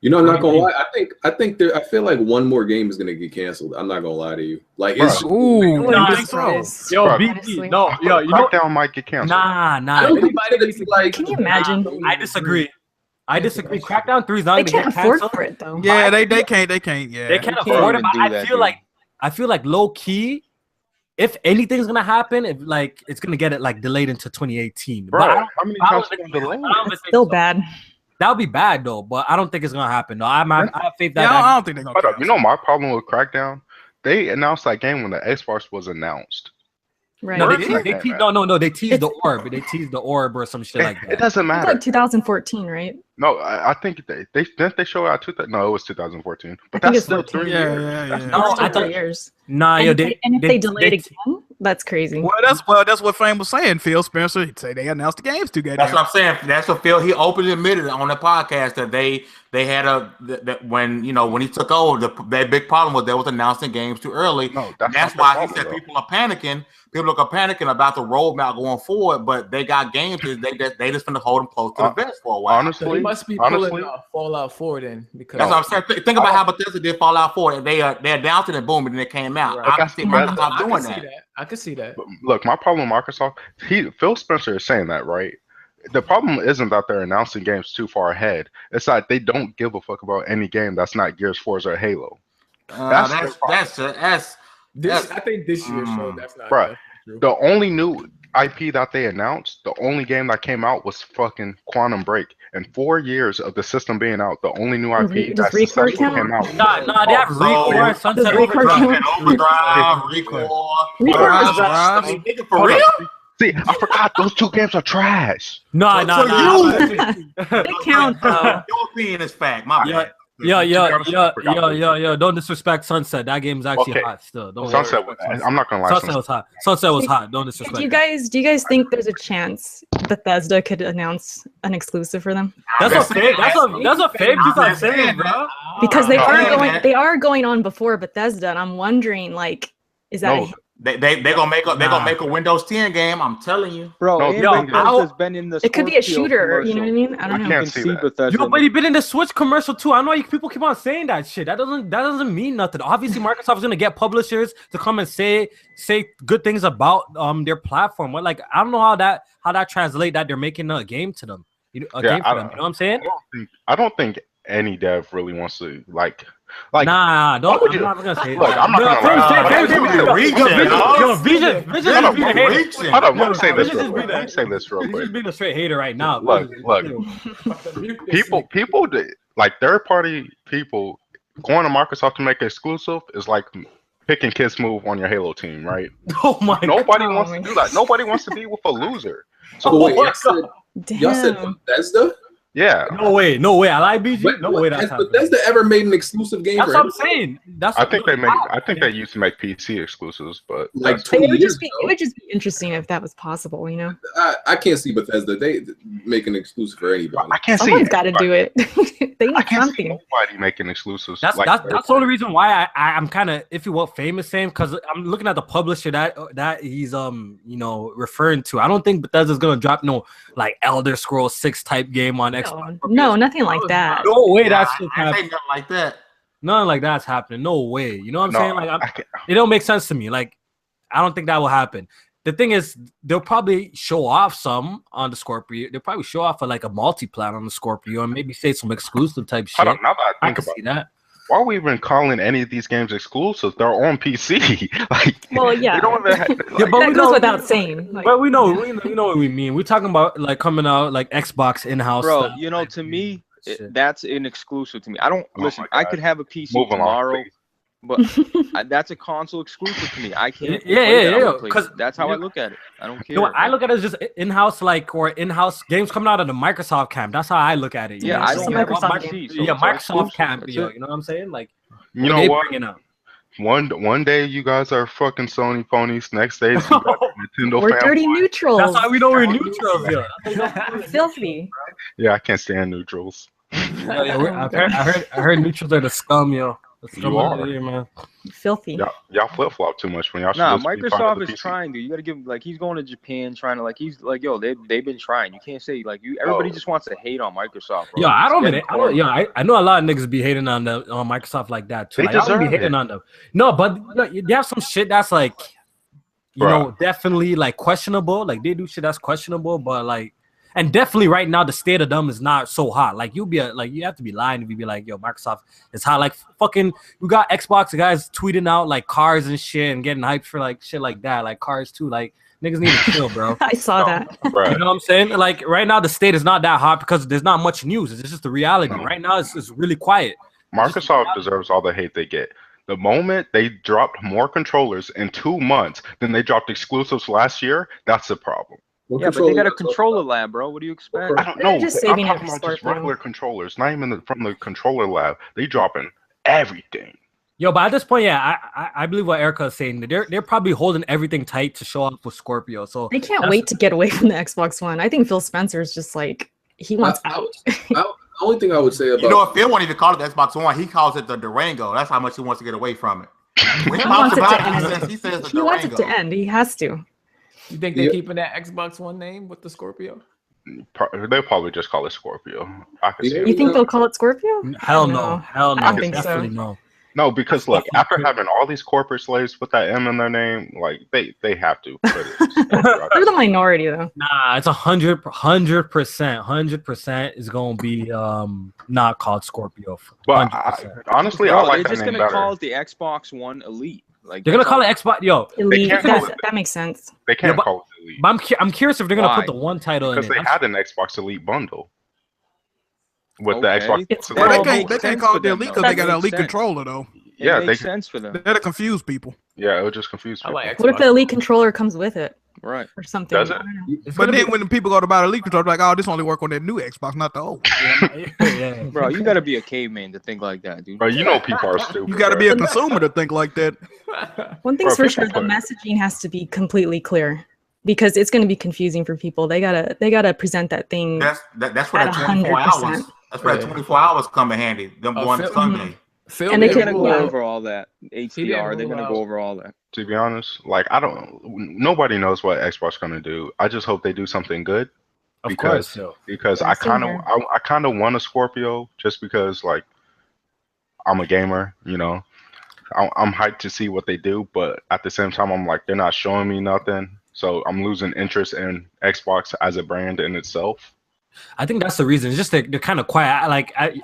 E: You know, I'm not gonna lie. I feel like one more game is gonna get canceled. I'm not gonna lie to you. Like it's
D: Ooh,
F: I wouldn't
A: Nah,
F: be
D: I think so.
F: surprised.
A: Yo,
C: Bro,
A: BG,
F: honestly.
A: no, yo, you know,
C: Crackdown might get canceled.
A: nah.
E: I don't think it's gonna be like.
F: Can you imagine?
A: I disagree. Crackdown 3 is not
F: They
A: gonna
F: can't
A: get
F: afford
A: canceled.
F: for it though.
D: Yeah, they can't. Yeah,
A: They can't
G: can't
A: afford it.
G: even
A: But
G: do that, dude.
A: I feel like low key, if anything's gonna happen, if like it's gonna get it like delayed into 2018.
C: Bro,
A: But I don't-
C: how many
A: I
C: times
A: don't
C: are they gonna delay?
A: I don't
F: That's
A: think
F: still
A: so.
F: bad.
A: That would be bad though, but I don't think it's gonna happen. No, I have faith that.
D: I don't think they're gonna.
C: You know my problem with Crackdown? They announced that game when the Xbox was announced.
F: Right.
A: No,
C: Where
A: they
C: is
A: teased,
C: that, man?
A: they teased the orb. They teased the orb or some shit like that.
C: It doesn't
F: It's
C: matter.
F: like 2014, right?
C: No, I think they didn't they show out no, it was 2014. But
F: I think
C: that's
F: it's
C: still
F: 14.
C: 3
D: Yeah,
C: years.
D: yeah,
C: That's
D: yeah.
A: No,
F: It's
A: I
F: still 3
A: thought-
F: years.
A: Nah,
F: And
A: yo,
F: if they delayed again, that's crazy.
D: Well, that's what Flame was saying. Phil Spencer, he'd say they announced the games too goddamn.
H: That's what I'm saying. That's what Phil. He openly admitted on the podcast that they had that when when he took over, their big problem was they was announcing games too early.
C: No,
H: That's
C: not
H: why
C: their
H: he
C: problem,
H: said
C: though.
H: people are panicking. People are panicking about the roadmap going forward, but they got games that they just finna hold them close to the vest for a while.
C: Honestly,
B: So they must be pulling Fallout 4 then, because
H: That's what I'm saying. Think about how Bethesda did Fallout 4. They announced it and boom, and then it came out.
B: Right.
H: I can see Microsoft
B: I
H: doing
B: can see
H: that.
B: that. I can see that.
C: Look, my problem with Microsoft, Phil Spencer is saying that, right? The problem isn't that they're announcing games too far ahead. It's that they don't give a fuck about any game that's not Gears, Forza, or Halo.
H: That's
B: I think this year showed that's not
C: Bruh,
B: true.
C: the only new IP that they announced, the only game that came out was fucking Quantum Break. In 4 years of the system being out, the only new IP
F: Does
C: that
F: Recore
C: successfully
F: count?
C: came out.
A: Nah, they have Recore, Sunset
F: Recore
A: Overdrive.
F: count?
H: Overdrive. For real?
C: See, I forgot those two games are trash.
A: Nah.
F: They count though.
H: Your opinion is fact. My bad.
A: Yo, don't disrespect Sunset. That game's actually
C: Okay.
A: hot still. Don't
C: Sunset,
A: disrespect
C: I'm not gonna lie.
A: Sunset was hot. Sunset was hot. Don't disrespect
F: Do you
A: it.
F: guys think there's a chance Bethesda could announce an exclusive for them?
A: That's what Fabe just not saying, bro.
F: Because
C: No,
F: they are going on before Bethesda, and I'm wondering, like, is that
C: No,
H: They gonna make a Windows 10 game. I'm telling you.
G: Bro,
C: No,
G: and
C: yo,
G: Bethesda's been in the
F: it could be a
G: Scorpio
F: shooter, you know what I
G: commercial.
F: mean? I don't
C: I
F: know.
C: can't
G: You can
C: see that.
G: Bethesda.
A: Yo, but he been in the Switch commercial too. I know people keep on saying that shit. That doesn't mean nothing. Obviously, Microsoft's gonna get publishers to come and say good things about their platform. But like, I don't know how that translate that they're making a game to them. Game for them. You know what I'm saying?
C: I don't think any dev really wants to like.
A: Nah, don't.
C: would
A: I'm
C: you-
A: not gonna say
C: Look,
A: that.
C: I'm not gonna lie.
A: Vision
C: Hold
A: is
C: on, let me say this real quick. Let me say this real
A: He's
C: quick.
A: just being a straight hater right now.
C: Look. People like third party people going to Microsoft to make it exclusive is like picking Kiss Move on your Halo team, right?
A: Oh my
C: Nobody
F: God.
C: wants to do that. Nobody wants to be with a loser.
E: So wait, y'all said
F: Damn.
E: Bethesda?
C: Yeah,
A: No way. I like BG. No way that's
E: Has
A: happening.
E: Bethesda ever made an exclusive game
A: That's
E: for
A: what I'm
E: anything?
A: saying.
C: I think they used to make PC exclusives, but
E: Like
C: that's-
E: 20
F: It would
E: years
F: just be
E: ago.
F: interesting if that was possible, you know?
E: I can't see Bethesda. They make an exclusive for anybody.
C: I can't see
F: Someone's got to do it. They
C: I
F: need
C: can't see
F: something.
C: nobody making exclusives.
A: That's
C: like
A: that's the only reason why I'm kind of iffy what Famous saying, because I'm looking at the publisher that he's referring to. I don't think Bethesda's gonna drop no like Elder Scrolls 6 type game on Xbox.
F: No, nothing like that.
A: No way that's
H: I ain't
A: happening.
H: nothing like that.
A: Nothing like that's happening. No way. You know what I'm
C: No,
A: saying? Like
C: I can't.
A: it don't make sense to me. Like I don't think that will happen. The thing is, they'll probably show off some on the Scorpio. They'll probably show off like a multi-plat on the Scorpio and maybe say some exclusive type shit.
C: Hold on, now that I
A: I
C: think
A: can
C: about
A: see
C: it,
A: that.
C: why are we even calling any of these games exclusive? They're on PC. Like,
F: Well, yeah.
C: they don't even have, like,
A: Yeah, but
F: That
A: we
F: goes
A: know-
F: without saying. Like,
A: But we know what we mean. We're talking about like coming out like Xbox in-house
G: Bro,
A: stuff.
G: you know, to me,
A: Shit.
G: that's an exclusive to me. I don't
C: Oh
G: listen.
C: my
G: I
C: God.
G: could have a PC
C: Move along,
G: tomorrow,
C: please.
G: but that's a console exclusive to me. I can't.
A: Yeah,
G: play
A: yeah,
G: that on
A: yeah,
G: PlayStation.
A: 'cause-
G: That's how I look at it. I don't care.
A: You know, I look at it as just in-house or in-house games coming out of the Microsoft camp. That's how I look at it. You
G: Yeah,
A: know?
G: I
F: It's
G: don't
F: a
G: have a
F: Microsoft
G: PC, so
A: yeah,
G: it's
A: Microsoft
G: exclusive.
A: camp.
G: That's
A: You
G: it.
A: know what I'm saying? Like,
C: You know
A: they
C: what?
A: bringing out.
C: One day you guys are fucking Sony ponies. Next day you guys are Nintendo
F: we're
C: fanboys.
F: dirty neutrals.
A: That's how we know we're neutrals. Yeah,
F: We're filthy.
C: Yeah, I can't stand neutrals.
A: I heard neutrals are the scum, yo. The scum
C: You
A: of the
C: are.
A: year, man.
F: Filthy.
C: Y'all flip flop too much when y'all.
G: Nah,
C: supposed to be fond of
G: Microsoft
C: the
G: is
C: PC.
G: trying to. You gotta give like he's going to Japan trying to he's like yo they've been trying. You can't say like you. Everybody just wants to hate on Microsoft. Bro.
A: Yo, I
G: It's
A: don't
G: getting
A: mean it.
G: corny.
A: I know a lot of niggas be hating on Microsoft like that too.
C: They
A: Like, I don't be
C: deserve
A: hating
C: it.
A: on them. No, but look, they have some shit that's like, you know, definitely like questionable. Like they do shit that's questionable, but like, and definitely right now the state of them is not so hot. Like you have to be lying if you be like, yo, Microsoft is hot. Like fucking, we got Xbox guys tweeting out like cars and shit and getting hyped for like shit like that, like cars too. Like Niggas need to chill, bro.
F: I saw that.
C: Bruh.
A: You know what I'm saying? Like right now, the state is not that hot because there's not much news. It's just the reality.
C: No.
A: Right now, it's really quiet.
C: Microsoft deserves all the hate they get. The moment they dropped more controllers in 2 months than they dropped exclusives last year, that's the problem.
E: What
I: Yeah, but they got a
E: controller
I: controller lab, bro. What do you expect?
C: I don't
F: They're
C: know.
F: just
C: I'm
F: saving it
C: talking
F: for
C: about just
F: Scorpio.
C: regular controllers, not even from the controller lab. They dropping everything.
A: Yo, but at this point, yeah, I believe what Erica is saying. They're probably holding everything tight to show up with Scorpio. So
F: They can't wait to get away from the Xbox One. I think Phil Spencer is just like he wants out.
E: The only thing I would say about
H: You know, if Phil won't even call it the Xbox One, he calls it the Durango. That's how much he wants to get away from it. When he
F: wants
H: talks
F: it to
H: about it,
F: end.
H: he says the
F: He wants it to
H: Durango.
F: end. He has to.
B: You think they're keeping that Xbox One name with the Scorpio?
C: They'll probably just call it Scorpio. I can see
E: Yeah.
C: it.
F: You think they'll call it Scorpio?
A: hell
F: I don't
A: no,
F: know.
A: hell no,
F: I don't think so.
A: definitely no.
C: No, because look,
A: Fucking
C: after
A: crazy.
C: having all these corporate slaves put that M in their name, like they have to put it.
F: They're the minority though.
A: Nah, it's 100% is gonna be not called Scorpio.
C: But
A: 100%.
C: honestly, I
I: Bro,
C: like
I: they're
C: that
I: just
C: name
I: gonna
C: better.
I: call it the Xbox One Elite. Like
A: They're gonna
I: that's
A: call
I: all-
A: it Xbox. Yo,
F: Elite.
C: can't call
F: That makes sense.
C: They can't
A: but-
C: call it Elite
A: but I'm curious if they're gonna
I: Why?
A: put the one title in
C: because
A: it.
C: they had an Xbox Elite bundle with the
I: Okay.
C: Xbox.
F: It's
C: Elite.
D: Well,
F: Well,
D: they
F: makes
D: can't
I: sense
D: call
I: for
D: it the
I: them,
D: elite
I: though.
D: because they got
I: That
D: an elite
I: makes sense.
D: controller though.
I: It
C: Yeah,
I: makes
C: they-
I: sense for them.
D: That'll confuse people.
C: Yeah, it would just confuse
B: I
C: people.
B: like Xbox.
F: What if the Elite controller comes with it
I: Right.
F: or something?
C: Does it?
F: I don't know.
A: It's
D: But
A: gonna
D: then
A: be-
D: when the people go to buy the elite controller, like, oh, this only work on that new Xbox, not the old.
A: yeah.
I: Bro, you gotta be a caveman to think like that, dude.
C: But you know, people are stupid.
D: You got to
C: bro.
D: be a consumer to think like that.
F: One thing's
C: Bro,
F: for sure:
C: people
F: the
C: put-
F: messaging has to be completely clear because it's going to be confusing for people. They gotta present that thing.
H: That's where
F: At
H: that 24
F: 100%.
H: hours. That's where that 24 hours come in handy. Them
B: Oh,
H: going to
B: Phil-
H: Sunday.
B: Phil
F: And they
B: didn't
I: They're
F: can
I: gonna
B: rule
I: go
B: out-
I: over all that. HDR, they're gonna
B: rule
I: go
B: out-
I: over all that.
C: To be honest, like nobody knows what Xbox gonna do. I just hope they do something good.
A: Of
C: Because-
A: course, yo.
C: Because
F: Yeah,
C: I
F: same
C: kind of
F: here.
C: I kind of want a Scorpio just because like I'm a gamer, you know. I'm hyped to see what they do, but at the same time I'm like they're not showing me nothing, so I'm losing interest in Xbox as a brand in itself.
A: I think that's the reason. It's just they're kind of quiet.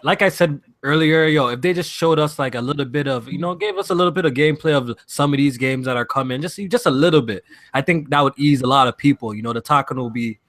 A: Like I said earlier, yo, if they just showed us like a little bit of, gave us a little bit of gameplay of some of these games that are coming, just a little bit. I think that would ease a lot of people. The talking will be,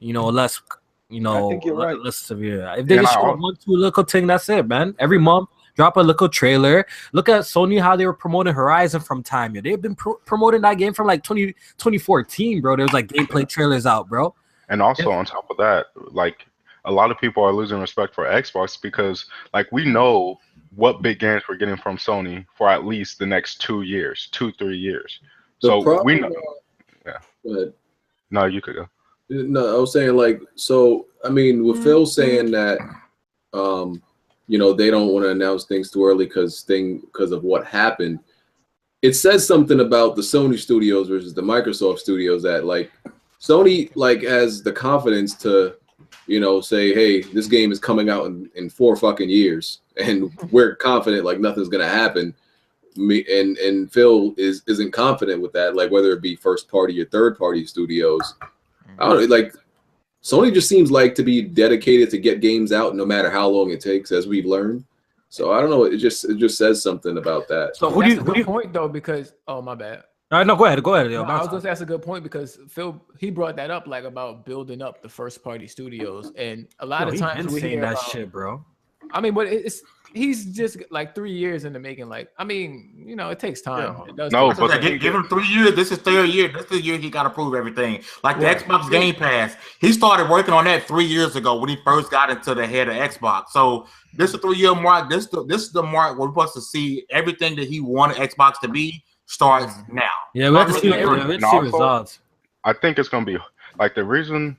A: less,
I: I think you're right.
A: less severe. If they
C: And
A: just
C: I
A: show
C: al-
A: one, two little thing, that's it, man. Every month, drop a little trailer. Look at Sony, how they were promoting Horizon from time. They've been promoting that game from like 2014, bro. There was like gameplay trailers out, bro.
C: And also on top of that, like a lot of people are losing respect for Xbox because like we know what big games we're getting from Sony for at least the next 2 years, 2-3 years.
E: The
C: So
E: problem,
C: we know.
E: Go ahead.
C: No, you could go.
E: No, I was saying with Phil saying that, they don't want to announce things too early because of what happened. It says something about the Sony studios versus the Microsoft studios that like Sony has the confidence to, say, hey, this game is coming out in 4 fucking years, and we're confident like nothing's gonna happen. And Phil isn't confident with that, like whether it be first party or third party studios. I don't know, like Sony just seems like to be dedicated to get games out no matter how long it takes, as we've learned. So I don't know, it just says something about that.
A: So
B: That's a good point though, because my bad.
A: All right, no, go ahead. Yo,
B: No, I was gonna say that's a good point because Phil he brought that up like about building up the first party studios, and a lot of times we
A: saying
B: hear
A: that
B: about,
A: shit, bro.
B: I mean, but he's just like 3 years in the making. Like, I mean, it takes time.
C: Yeah.
B: It does
C: No,
B: take
C: but
B: time.
H: Give him 3 years. This is third year. This is the year he got to prove everything. Like the
B: Right.
H: Xbox Game Pass, he started working on that 3 years ago when he first got into the head of Xbox. So this is a 3-year mark. This is the mark where we're supposed to see everything that he wanted Xbox to be starts now.
A: Yeah, we have to see,
C: And also-
A: results.
C: I think it's gonna be like the reason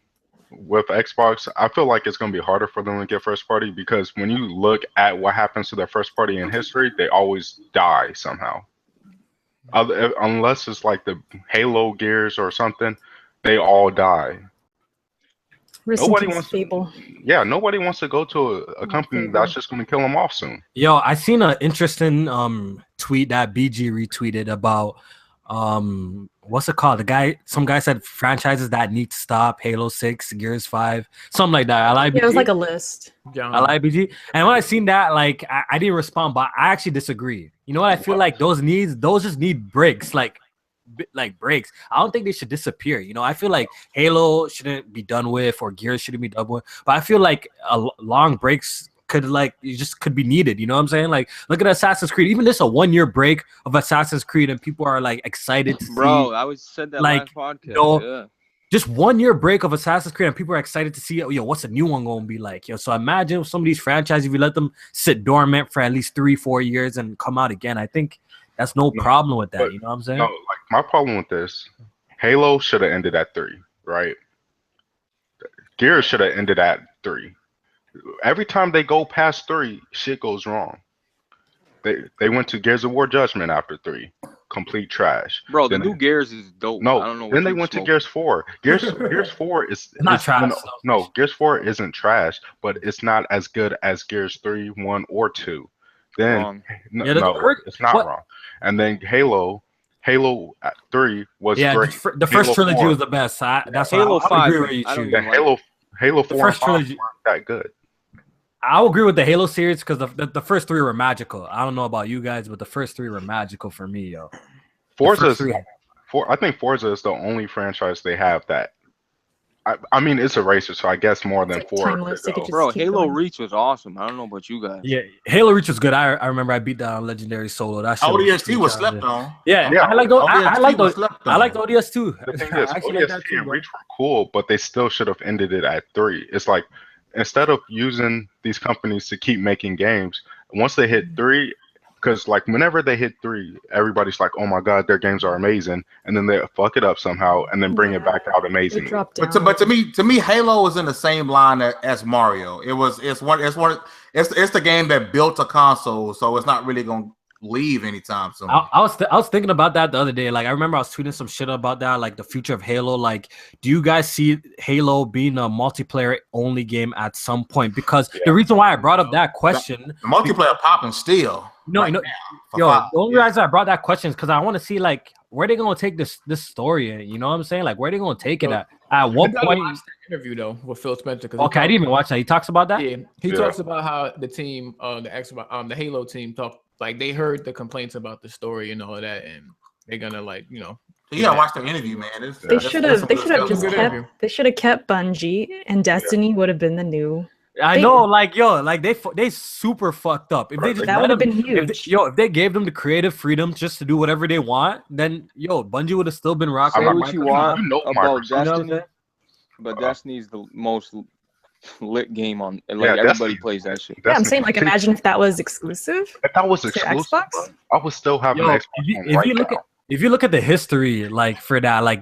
C: with Xbox, I feel like it's gonna be harder for them to get first party because when you look at what happens to their first party in history, they always die somehow. Unless it's like the Halo Gears or something, they all die.
F: Rest in
C: Nobody
F: peace,
C: wants-
F: Fable.
C: Yeah, nobody wants to go to a company that's just gonna kill them off soon.
A: Yo, I seen an interesting tweet that BG retweeted about what's it called? Some guy said franchises that need to stop: Halo 6, Gears 5, something like that. I like
F: Yeah, it was like a list.
B: John.
A: I like BG. And when I seen that, like I didn't respond, but I actually disagree. You know what? I feel like those just need breaks. Like like breaks. I don't think they should disappear. You know, I feel like Halo shouldn't be done with, or Gears shouldn't be done with. But I feel like long breaks could be needed. You know what I'm saying? Like, look at Assassin's Creed. Even this a 1 year break of Assassin's Creed, and people are like excited to
I: Bro,
A: see.
I: I was said that
A: like,
I: last podcast.
A: You know,
I: yeah.
A: Just 1 year break of Assassin's Creed, and people are excited to see, yo, what's a new one gonna be like? Yo, so imagine some of these franchises, if you let them sit dormant for at least 3-4 years and come out again, I think that's no problem with that. You know what I'm saying?
C: No, like my problem with this, Halo should have ended at 3, right? Gears should have ended at 3. Every time they go past 3, shit goes wrong. They went to Gears of War Judgment after 3. Complete trash.
I: Bro, the new Gears is dope.
C: No,
I: I don't know
C: then they went to Gears 4. Gears 4 is
A: not trash.
C: No, Gears 4 isn't trash, but it's not as good as Gears 3, 1, or 2. Then it's not wrong. And then Halo 3 was great.
A: The first trilogy was the best. That's
I: Halo 5.
C: Halo 4
A: first
C: and 5
A: trilogy
C: weren't that good.
A: I'll agree with the Halo series because the first 3 were magical. I don't know about you guys, but the first 3 were magical for me, yo.
C: I think Forza is the only franchise they have that. I mean, it's a racer, so I guess more than 4.
I: Bro, Halo Reach was awesome. I don't know about you guys.
A: Yeah, Halo Reach was good. I remember I beat down Legendary Solo. That shit
H: ODST was slept on.
A: Yeah, I like those. I like those. I like the ODS too.
C: The thing is, ODST and Reach were cool, but they still should have ended it at 3. It's like, instead of using these companies to keep making games, once they hit 3, because like whenever they hit 3, everybody's like, "Oh my god, their games are amazing," and then they fuck it up somehow and then bring it back out amazing.
H: But to me, Halo is in the same line as Mario. It's the game that built a console, so it's not really gonna leave anytime soon.
A: I was thinking about that the other day. Like, I remember I was tweeting some shit about that, like the future of Halo. Like, do you guys see Halo being a multiplayer only game at some point? Because the reason why I brought up that question,
H: the multiplayer popping still.
A: The only reason I brought that question is because I want to see like where they gonna take this story in. You know what I'm saying? Like, where they gonna take it at? At one point,
B: watch that interview though with Phil Spencer.
A: Okay, I didn't even watch that. He talks about that.
B: Yeah, he talks about how the team, the Halo team, like they heard the complaints about the story and all of that, and they're gonna You gotta
H: watch the interview, man.
F: They should have kept Bungie, and Destiny would have been the new.
A: I know, like they super fucked up. If they just
F: that would have been huge.
A: If they gave them the creative freedom just to do whatever they want, then Bungie would have still been rocking.
I: Say what you want about Destiny, but Destiny's the most lit game on. Like everybody plays that shit.
F: Yeah, I'm saying, like, imagine if that was exclusive.
C: If that was exclusive, Xbox? I would still have an Xbox.
A: If you look at the history, like for that, like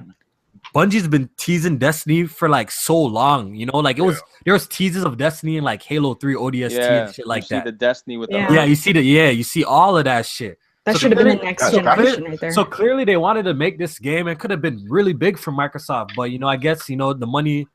A: Bungie's been teasing Destiny for like so long, you know, like there was teases of Destiny in like Halo 3 ODST and shit like that.
I: The Destiny with
A: you see all of that shit.
F: That should have been the next generation right there.
A: So clearly they wanted to make this game and could have been really big for Microsoft, but I guess the money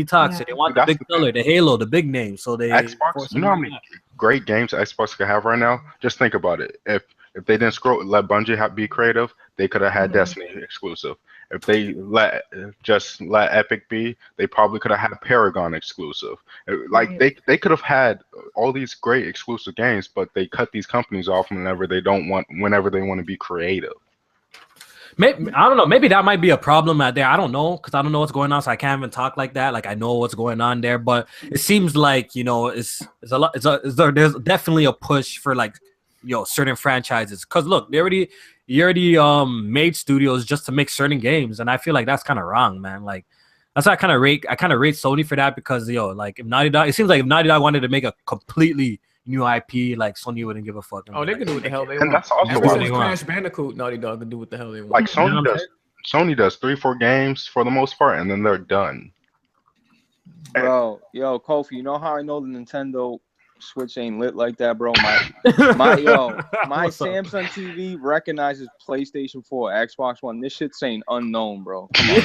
A: talks. So they want the big seller, the Halo, the big name. So they
C: Xbox. You know how many great games Xbox could have right now? Just think about it. If they didn't let Bungie be creative, they could have had Destiny exclusive. If they let Epic be, they probably could have had Paragon exclusive. Like they could have had all these great exclusive games, but they cut these companies off whenever they want to be creative.
A: Maybe, I don't know. Maybe that might be a problem out there. I don't know because I don't know what's going on, so I can't even talk like that. Like I know what's going on there, but it seems like it's a lot. There's definitely a push for like certain franchises because look, you already made studios just to make certain games, and I feel like that's kind of wrong, man. Like that's why I kind of rate Sony for that because like if Naughty Dog, it seems like if Naughty Dog wanted to make a completely new IP, like Sony wouldn't give a fuck.
B: Oh, they can do what the hell they want.
C: And that's also
B: why Crash Bandicoot, Naughty Dog can do what the hell they want.
C: Like Sony does 3-4 games for the most part, and then they're done.
I: Bro, Kofi, you know how I know the Nintendo Switch ain't lit like that, bro? My Samsung TV recognizes PlayStation 4, Xbox One. This shit's saying unknown, bro.
A: Mine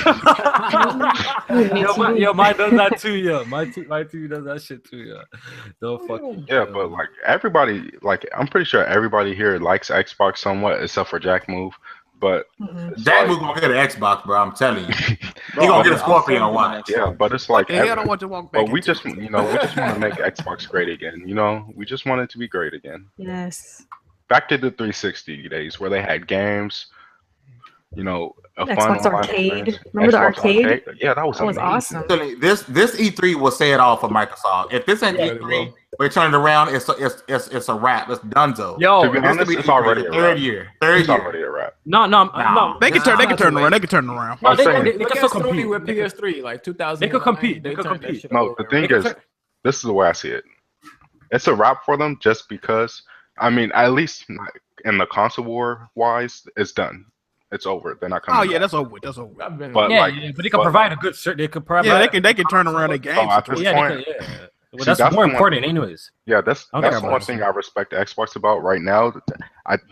A: does that too, My TV does that shit too, Don't fucking.
C: Yeah, but like everybody, like I'm pretty sure everybody here likes Xbox somewhat, except for Jack Move. But
H: Jack Move gonna get an Xbox, bro. I'm telling you, he gonna get a Scorpio and watch.
C: Yeah, but it's like
D: I don't want to walk back.
C: But we just want to make Xbox great again. We just want it to be great again.
F: Yes.
C: Back to the 360 days where they had games, a fun
F: Xbox
C: online
F: Arcade.
C: experience.
F: Remember the
C: Xbox
F: arcade?
C: Yeah, that was amazing.
F: awesome.
H: This E3 will say it all for Microsoft. If this ain't E3, we turn it around. It's a wrap. It's Dunzo.
C: To be honest, it's already a
H: third
C: wrap.
H: year.
C: It's already a wrap.
A: No.
D: They can turn around. They can turn around.
A: No, they
B: Look
A: can
B: at
A: still
B: Sony
A: compete
B: with PS3, like 2000.
A: They could compete. They could compete.
C: No, the thing is, this is the way I see it. It's a wrap for them just because, I mean, at least in the console war wise, it's done. It's over. They're not coming.
D: Oh yeah,
C: back.
D: that's over. That's over.
C: But
A: but they can provide a good. They could provide.
D: Yeah, they can turn around their games.
C: At this point,
A: well, that's more important, anyways.
C: Yeah, that's the one thing I respect Xbox about right now.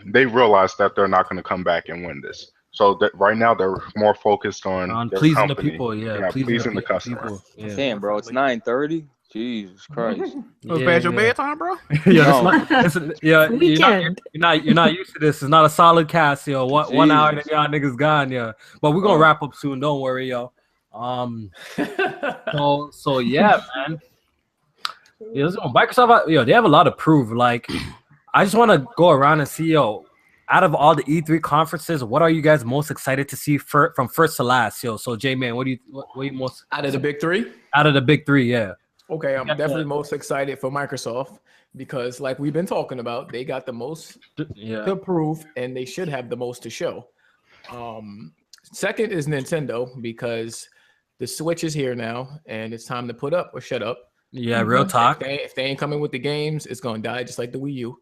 C: They realize that they're not going to come back and win this. So that right now they're more focused on
A: pleasing
C: company.
A: the people. Yeah,
C: pleasing the customer.
A: Yeah.
I: Damn, bro, it's 9:30. Jesus Christ.
D: Was past your bedtime, bro?
A: You're not used to this. It's not a solid cast, yo. 1 hour and y'all niggas gone, yeah. But we're gonna wrap up soon. Don't worry, yo. So yeah, man. Yeah, Microsoft, yo, they have a lot to prove. Like, I just want to go around and see, yo, out of all the E3 conferences, what are you guys most excited to see from first to last, yo? So, J-Man, what are you most
B: out of the big three?
A: Out of the big three, yeah.
B: Okay, I'm definitely most excited for Microsoft because, like we've been talking about, they got the most to prove and they should have the most to show. Second is Nintendo because the Switch is here now and it's time to put up or shut up.
A: Yeah, real talk.
B: If they ain't coming with the games, it's gonna die just like the Wii U.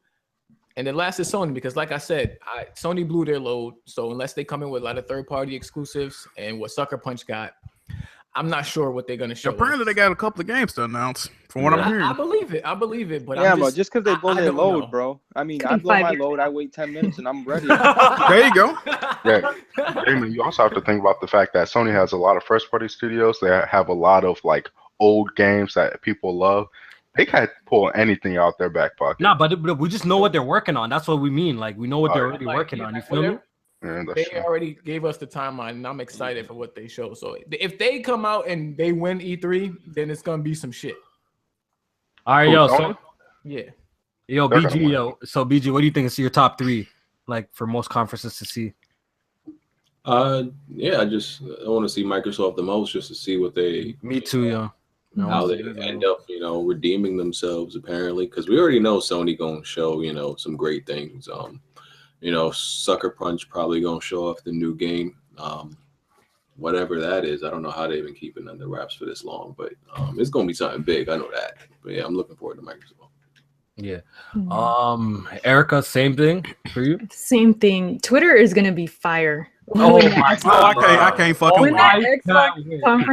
B: And then last is Sony because, like I said, Sony blew their load. So unless they come in with a lot of third-party exclusives and what Sucker Punch got, I'm not sure what they're gonna show.
D: Apparently, they got a couple of games to announce. From what I'm hearing,
B: I believe it. But
I: yeah, but just because they blow their load, bro. I mean, I blow my load. I wait 10 minutes and I'm ready.
D: There you go.
C: Yeah, Damon, you also have to think about the fact that Sony has a lot of first-party studios. They have a lot of like old games that people love. They can't pull anything out their back pocket.
A: Nah, but we just know what they're working on. That's what we mean. Like, we know what they're already working on. You feel me?
C: Yeah,
B: they already gave us the timeline, and I'm excited for what they show. So if they come out and they win E3, then it's gonna be some shit.
A: All right, yo. So
B: yeah,
A: yo, BG, yo. So BG, what do you think is your top three, like for most conferences to see?
E: Yeah, I want to see Microsoft the most, just to see what they.
A: Me too, yo.
E: How they end up, redeeming themselves apparently, because we already know Sony gonna show, some great things. Sucker Punch probably gonna show off the new game, whatever that is. I don't know how they've been keeping under wraps for this long, but it's gonna be something big. I know that. But yeah, I'm looking forward to Microsoft.
A: Yeah. Erica, same thing for you?
F: Same thing. Twitter is gonna be fire.
A: Oh my God.
D: I can't fucking wait. I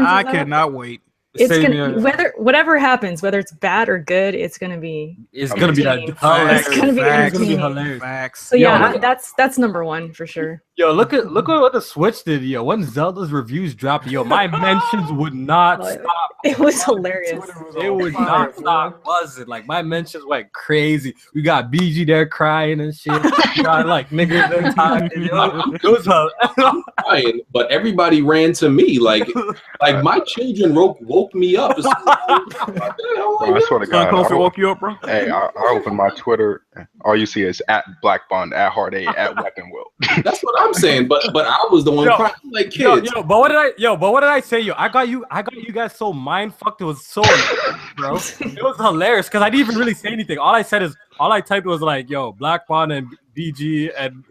F: I
D: cannot wait.
F: It's gonna whatever happens, whether it's bad or good, it's gonna be
A: hilarious.
F: It's gonna be entertaining.
D: Facts.
F: So yeah, that's number one for sure.
A: Yo, look at what the Switch did, yo. When Zelda's reviews dropped, yo, my mentions would not stop.
F: It was hilarious.
A: It would not stop buzzing. Like my mentions went crazy. We got BG there crying and shit. We got like niggas there talking. It was
E: crying, but everybody ran to me. Like my children woke me up.
C: Bro, I swear to God,
D: woke you up, bro.
C: Hey, I open my Twitter. All you see is at Black Bond, at Hard A, at Weapon Will.
E: That's what I'm saying. But I was the one crying like kids.
A: But what did I say? Yo, I got you guys so mind fucked. It was so bro. It was hilarious because I didn't even really say anything. All I typed was like, yo, Black Bond and BG and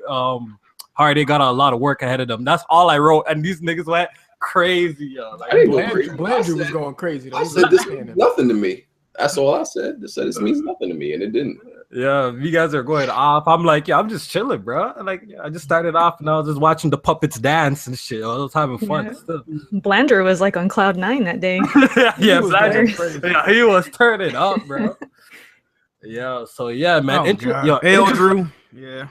A: Hard A got a lot of work ahead of them. That's all I wrote, and these niggas went crazy, yo. Like,
B: Blandrew was going crazy.
E: I said this means nothing to me. That's all I said. I said this means nothing to me, and it didn't.
A: Yeah, you guys are going off. I'm like, yeah, I'm just chilling, bro. Like, I just started off and I was just watching the puppets dance and shit. I was having fun.
F: Yeah.
A: Still.
F: Blander was like on cloud 9 that day.
A: Yeah, Blander. He was turning up, bro. Yeah, so yeah, man.
D: Drew. Yeah.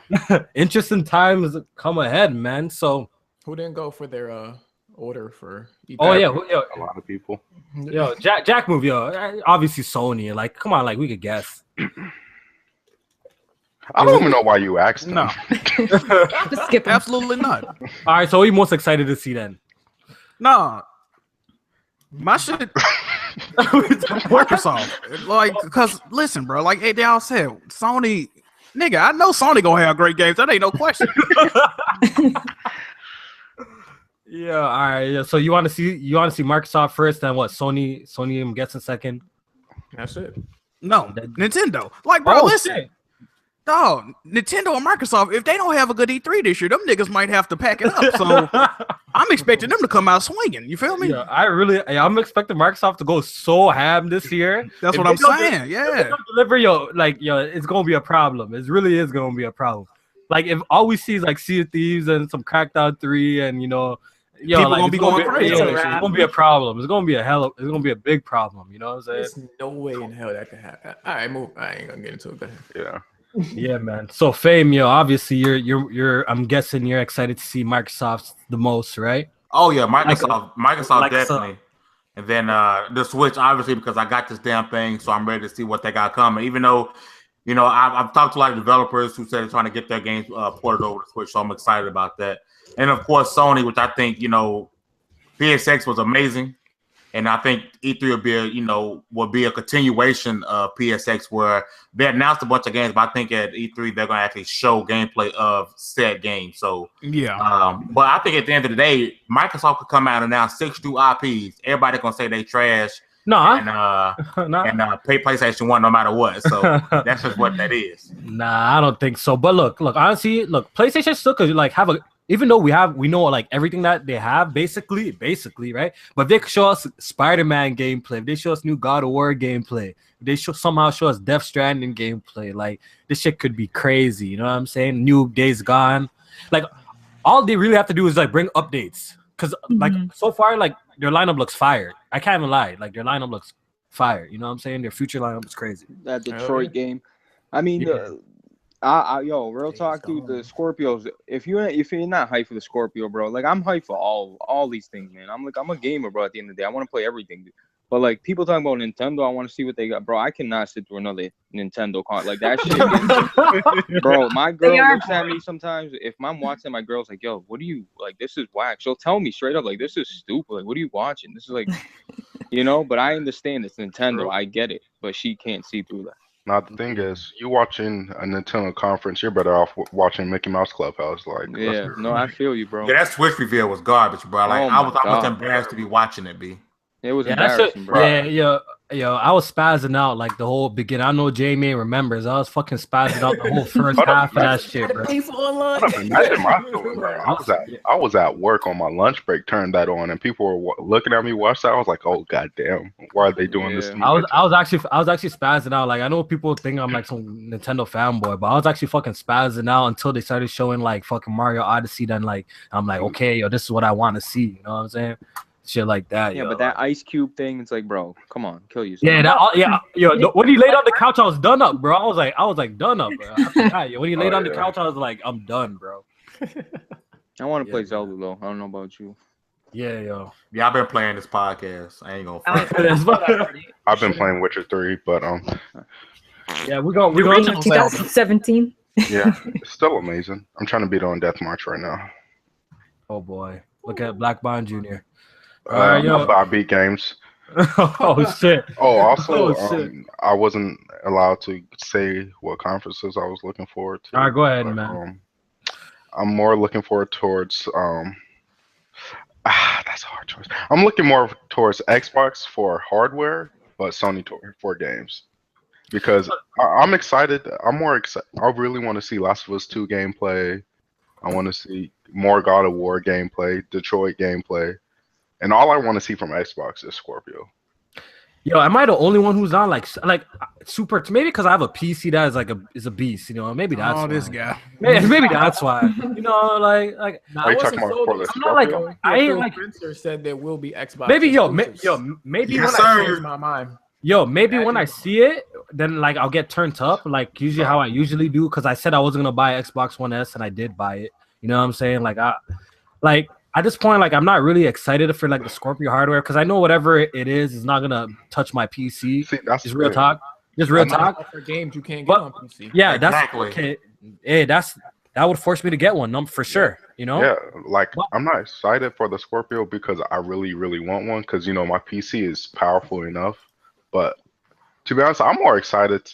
A: Interesting times come ahead, man. So
B: who didn't go for their order for
C: a lot of people.
A: Yo, Jack move, yo. Obviously Sony. Like, come on, like we could guess.
C: I don't even know why you asked.
D: No.
F: Just skip him.
D: Absolutely not.
A: All right, so what are you most excited to see then?
D: No. My shit Microsoft. Like, because listen, bro, like they all said, Sony, nigga, I know Sony gonna have great games. That ain't no question.
A: Yeah, all right. Yeah. So you want to see Microsoft first, then what? Sony, I'm guessing second.
B: That's it.
D: No, Nintendo. Like, bro, listen.
A: Shit.
D: Dog, Nintendo and Microsoft, if they don't have a good E3 this year, them niggas might have to pack it up. So I'm expecting them to come out swinging. You feel me?
A: Yeah, I'm expecting Microsoft to go so ham this year.
D: That's what I'm saying. Yeah.
A: If they don't deliver, it's gonna be a problem. It really is gonna be a problem. Like if all we see is like Sea of Thieves and some Crackdown 3 and people
D: gonna be going crazy.
A: It's gonna be a problem. It's gonna be a big problem. You know what I'm saying?
B: There's no way in hell that could happen. All right, move. I ain't gonna get into it. Go ahead.
C: Yeah.
A: Yeah, man. So Fame, obviously you're I'm guessing you're excited to see Microsoft the most, right?
H: Oh yeah, Microsoft definitely. And then the Switch, obviously, because I got this damn thing, so I'm ready to see what they got coming. Even though, I've talked to a lot of developers who said they're trying to get their games ported over to Switch, so I'm excited about that. And of course, Sony, which I think PSX was amazing. And I think E3 will be a continuation of PSX where they announced a bunch of games, but I think at E3 they're going to actually show gameplay of said games. So
D: yeah,
H: but I think at the end of the day, Microsoft could come out and announce 6 new IPs. Everybody gonna say they trash.
A: And
H: pay PlayStation 1 no matter what. So that's just what that is.
A: Nah, I don't think so. But look, honestly, PlayStation still could have a. Even though we know like everything that they have, basically, right? But if they could show us Spider-Man gameplay, if they show us new God of War gameplay, if they somehow show us Death Stranding gameplay, like this shit could be crazy. You know what I'm saying? New Days Gone, like all they really have to do is like bring updates. Because like so far, like their lineup looks fire. I can't even lie, like their lineup looks fire. You know what I'm saying? Their future lineup is crazy.
I: That Detroit game. I mean.
A: Yeah.
I: Real talk, dude. The Scorpios. If you're not hyped for the Scorpio, bro, like I'm hyped for all these things, man. I'm a gamer, bro. At the end of the day, I want to play everything, dude. But like people talking about Nintendo, I want to see what they got, bro. I cannot sit through another Nintendo like that shit. Bro, my girl looks at me sometimes. If I'm watching, my girl's like, "Yo, what do you like? This is whack." She'll tell me straight up, like, "This is stupid. Like, what are you watching? This is like, But I understand it's Nintendo. I get it, but she can't see through that.
C: Now the thing is, you watching a Nintendo conference, you're better off watching Mickey Mouse Clubhouse. Like,
I: yeah, no, I feel you, bro.
H: Yeah, that Switch reveal was garbage, bro. Like, I was embarrassed to be watching it, B.
I: It was embarrassing, bro.
A: Yeah, I was spazzing out like the whole beginning. I know Jamie remembers. I was fucking spazzing out the whole first half of that shit, bro.
C: I was at work on my lunch break, turned that on, and people were looking at me watch that. I was like, "Oh goddamn, why are they doing this to me?"
A: I was actually spazzing out. Like I know people think I'm like some Nintendo fanboy, but I was actually fucking spazzing out until they started showing like fucking Mario Odyssey. Then like I'm like, okay, this is what I want to see. You know what I'm saying? Shit like that.
I: Yeah, but that Ice Cube thing, it's like, bro, come on, kill yourself.
A: Yeah, when he laid on the couch, I was done up, bro. I was like done up, bro. When he laid on the couch, I was like, I'm done, bro.
I: I want to play Zelda though. I don't know about you.
A: Yeah,
H: I've been playing this podcast. I ain't gonna.
C: I've been playing Witcher 3, but
A: yeah, we're going to
F: 2017.
C: Yeah, it's still amazing. I'm trying to beat on Death March right now.
A: Oh boy, look at Black Bond Jr.
C: I beat games.
A: Oh shit.
C: Oh, also, I wasn't allowed to say what conferences I was looking forward to.
A: All right, go ahead, man.
C: I'm more looking forward towards that's a hard choice. I'm looking more towards Xbox for hardware, but Sony for games. Because I'm excited. I'm more excited. I really want to see Last of Us 2 gameplay. I want to see more God of War gameplay, Detroit gameplay. And all I want to see from Xbox is Scorpio.
A: Yo, am I the only one who's on like super? Maybe because I have a PC that is a beast. Maybe that's why.
D: This guy.
A: Maybe that's why. Like.
C: Are you talking about for the Scorpio?
A: I ain't like.
B: Spencer said there will be Xbox.
A: Maybe maybe
C: yes,
A: when
C: sir.
B: my mind.
A: Maybe when I see it, then like I'll get turned up. Like usually how I usually do, because I said I wasn't gonna buy Xbox One S and I did buy it. You know what I'm saying? Like at this point, like I'm not really excited for like the Scorpio hardware because I know whatever it is not gonna touch my PC.
C: See, that's
A: just real talk. Just real talk.
B: For games you can't get on PC.
A: Yeah, that's
H: exactly.
A: Okay. Hey, that would force me to get one, for sure.
C: Yeah, like I'm not excited for the Scorpio because I really, really want one because my PC is powerful enough. But to be honest, I'm more excited.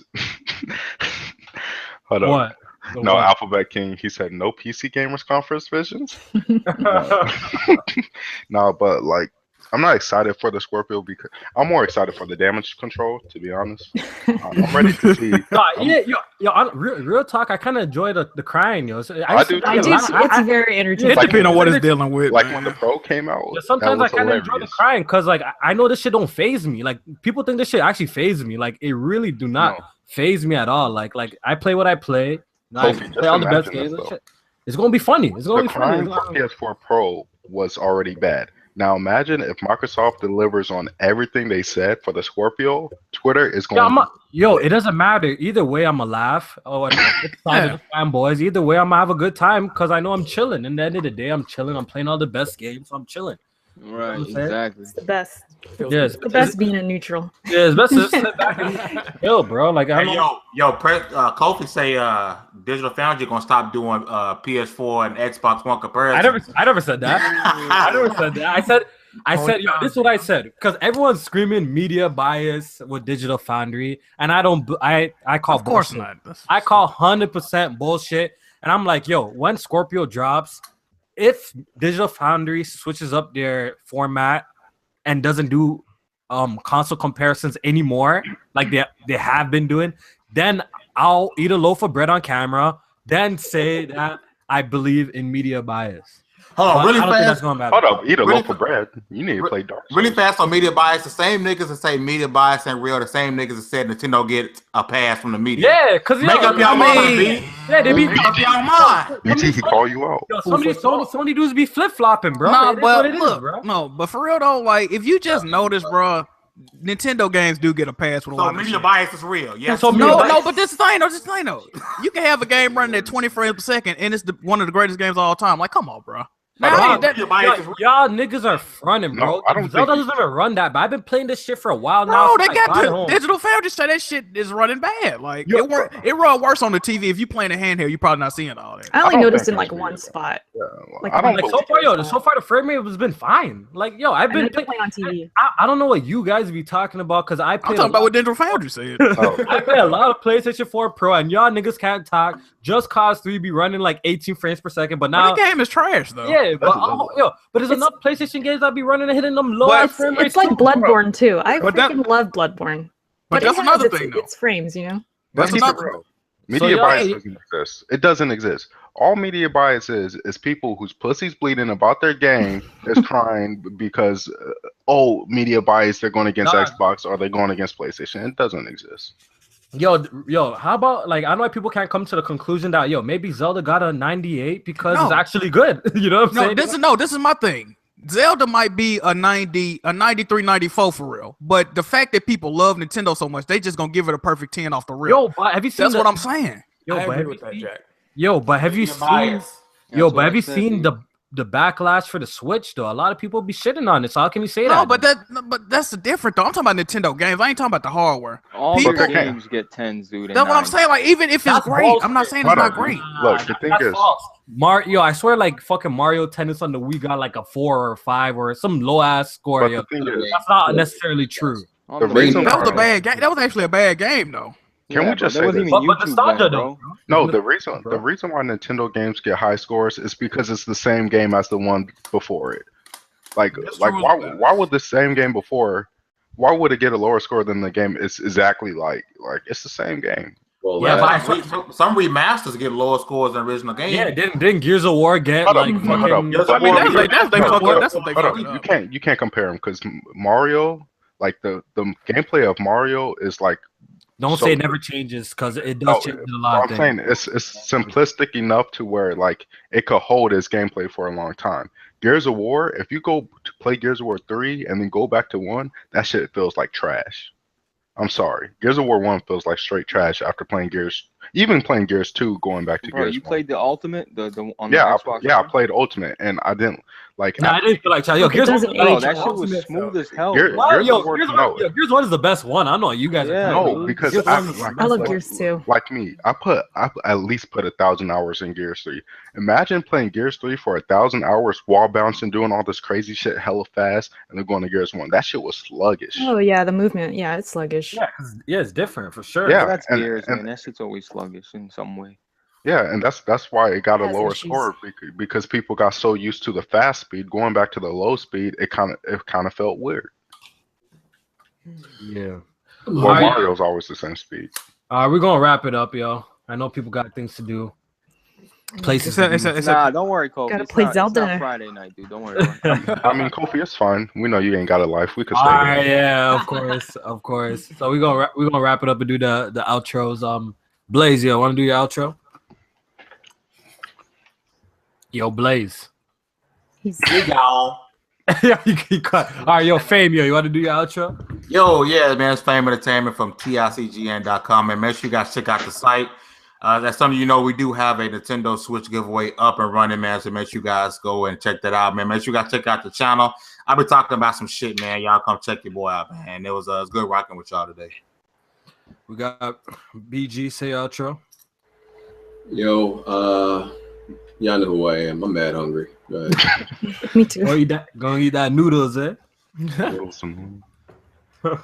C: Hold on.
A: What?
C: No, Alphabet King. He said no PC Gamers Conference visions. No. No, but like I'm not excited for the Scorpio because I'm more excited for the damage control. To be honest, I'm ready to see.
A: Real talk. I kind of enjoy the crying, yo.
C: I do.
F: I do. It's very entertaining.
D: It depends on what it's dealing with.
C: Like when the Pro came out.
A: Yeah, sometimes I kind of enjoy the crying because like I know this shit don't phase me. Like people think this shit actually phases me. Like it really do not phase me at all. Like I play what I play. I play all the best games. And shit. It's gonna be funny. It's gonna be funny.
C: The crying for PS4 Pro was already bad. Now imagine if Microsoft delivers on everything they said for the Scorpio. Twitter is going.
A: It doesn't matter. Either way, I'm gonna laugh. Oh, and fanboys. Either way, I'm gonna have a good time because I know I'm chilling. And at the end of the day, I'm chilling. I'm playing all the best games. So I'm chilling.
G: Right, exactly.
F: It's the best.
A: Yes,
F: the best being a neutral.
A: Yeah, it's best to sit back and chill, bro. Like,
H: Kofi say Digital Foundry gonna stop doing PS4 and Xbox One comparison.
A: I never said that. I never said that. I said, this is what I said because everyone's screaming media bias with Digital Foundry, and I call
D: of course
A: bullshit.
D: not.
A: I call 100% bullshit, and I'm like, yo, when Scorpio drops. If Digital Foundry switches up their format and doesn't do console comparisons anymore, like they have been doing, then I'll eat a loaf of bread on camera, then say that I believe in media bias.
H: Hold on, really fast.
C: Hold up, eat a loaf of bread. You need to play Dark Souls.
H: Really fast on media bias. The same niggas that say media bias ain't real. The same niggas that said Nintendo get a pass from the media.
A: Yeah, because
H: make up your mind, B.
A: Yeah, they be
H: make up your mind.
C: He call you out.
A: Yo, Sony dudes be flip flopping, bro.
D: Nah, but look, no, but for real though, like if you just notice, bro. Nintendo games do get a pass with a lot of
H: media
D: shit.
H: bias is real. Yes.
D: No, but this thing though. You can have a game running at 20 frames per second, and it's one of the greatest games of all time. Like, come on, bro.
A: Y'all niggas are fronting, bro. Zelda doesn't even run that bad. I've been playing this shit for a while now.
D: Bro, they got the Digital Foundry say that shit is running bad. Like it run worse on the TV. If you playing a handheld, you're probably not seeing all that.
F: I only noticed in like one spot.
C: Yeah,
A: so far the frame rate has been fine. Like I've been
F: playing on TV.
A: I don't know what you guys be talking about because I'm
D: talking about what Digital Foundry said.
A: I play a lot of PlayStation 4 Pro and y'all niggas can't talk. Just Cause 3 be running like 18 frames per second, but now
D: the game is trash though.
A: Yeah, but there's enough PlayStation games that be running and hitting them low frame rates.
F: It's like Bloodborne too. I freaking love Bloodborne.
D: But that's another thing though.
F: It's frames, you know.
C: That's another. Media bias doesn't exist. It doesn't exist. All media bias is people whose pussy's bleeding about their game is crying because media bias. They're going against Xbox or they're going against PlayStation. It doesn't exist.
A: Yo, how about like I know why people can't come to the conclusion that maybe Zelda got a 98 because it's actually good. You know what I'm saying?
D: This is my thing. Zelda might be a 90, a 93, 94 for real. But the fact that people love Nintendo so much, they just gonna give it a perfect 10 off the rip.
A: Yo, but have you seen
D: That's what I'm saying.
B: I agree with that, Jack.
A: Yo, but have you seen the backlash for the Switch though? A lot of people be shitting on it. So how can you say that?
D: No, but that's different though. I'm talking about Nintendo games. I ain't talking about the hardware.
I: All the games get 10s, dude.
D: That's what I'm saying. Like even if it's great, I'm not saying it's not great.
C: Look, the thing is,
A: Mario, I swear, like fucking Mario Tennis on the Wii got like a 4 or a 5 or some low ass score. That's not necessarily true.
C: The reason
D: that was a bad game. That was actually a bad game though.
C: Can we just say this?
A: But nostalgia though.
C: No, the reason why Nintendo games get high scores is because it's the same game as the one before it. Like why would the same game before? Why would it get a lower score than the game? It's exactly like it's the same game.
H: Well, some remasters get lower scores than original games.
A: Yeah, didn't Gears of War get fucking?
D: That's what they
C: you can't compare them because Mario, like the gameplay of Mario is like.
A: Don't say it never changes because it does change a lot.
C: I'm saying it's simplistic enough to where like it could hold its gameplay for a long time. Gears of War, if you go to play Gears of War 3 and then go back to 1, that shit feels like trash. I'm sorry. Gears of War 1 feels like straight trash after playing Gears. Even playing Gears 2, going back to Gears.
I: You played the Ultimate, the on
C: the
I: Xbox.
C: I played Ultimate, and I didn't like.
A: I didn't feel like Gears 1.
I: That shit was smooth as hell.
C: Gears
A: 1 is the best one. I know you guys.
C: No, because
F: I love Gears 2.
C: Like me, I at least put 1,000 hours in Gears 3. Imagine playing Gears 3 for 1,000 hours, wall bouncing, doing all this crazy shit hella fast, and then going to Gears 1. That shit was sluggish.
F: Oh yeah, the movement. Yeah, it's sluggish.
A: Yeah, it's different for sure.
C: Yeah,
I: that's Gears, man. That shit's always sluggish in some way.
C: Yeah, and that's why it got a
F: Has
C: lower
F: issues.
C: score because people got so used to the fast speed. Going back to the low speed, it kind of felt weird.
A: Yeah.
C: Well,
A: Alright.
C: Mario's always the same speed.
A: We're gonna wrap it up, yo. I know people got things to do. Places.
I: Nah, don't worry, Kofi.
F: Gotta
I: It's
F: play
I: not
F: Zelda.
I: Friday night, dude. Don't worry about it.
C: I mean, Kofi, it's fine. We know you ain't got a life. We could stay
A: All
C: here.
A: right, yeah, of course, of course. So we're gonna wrap it up and do the outros. Blaze, yo, want to do your outro? Yo, Blaze.
F: He's
H: y'all.
A: Yeah, you cut. All right, yo, Fame, yo, you want to do your outro?
H: Yo, yeah, man, it's Fame Entertainment from TICGN.com, and make sure you guys check out the site. As some of you know, we do have a Nintendo Switch giveaway up and running, man, so make sure you guys go and check that out, man. Make sure you guys check out the channel. I've been talking about some shit, man. Y'all come check your boy out, man. It was good rocking with y'all today.
A: We got BG, say outro.
E: Yo, y'all know who I am. I'm mad hungry. Go ahead.
F: me too.
A: Gonna eat that noodles, eh?
C: Awesome.
F: I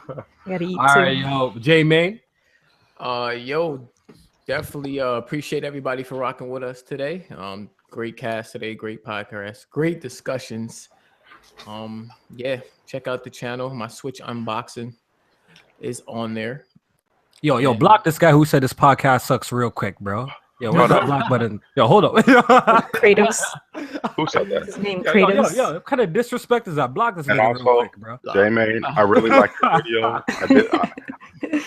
F: gotta eat
A: All
F: too.
A: right, yo, J Main.
B: Yo, definitely appreciate everybody for rocking with us today. Great cast today, great podcast, great discussions. Yeah, check out the channel. My Switch unboxing is on there.
A: Yo, block this guy who said this podcast sucks real quick, bro. Yo, what's that block button? Yo, hold up.
F: Kratos.
C: Who said that?
F: His name
A: Yo,
F: Kratos.
A: what kind of disrespect is that? Block this
C: And
A: nigga real
C: also,
A: quick, bro.
C: J-Main, I really liked the video.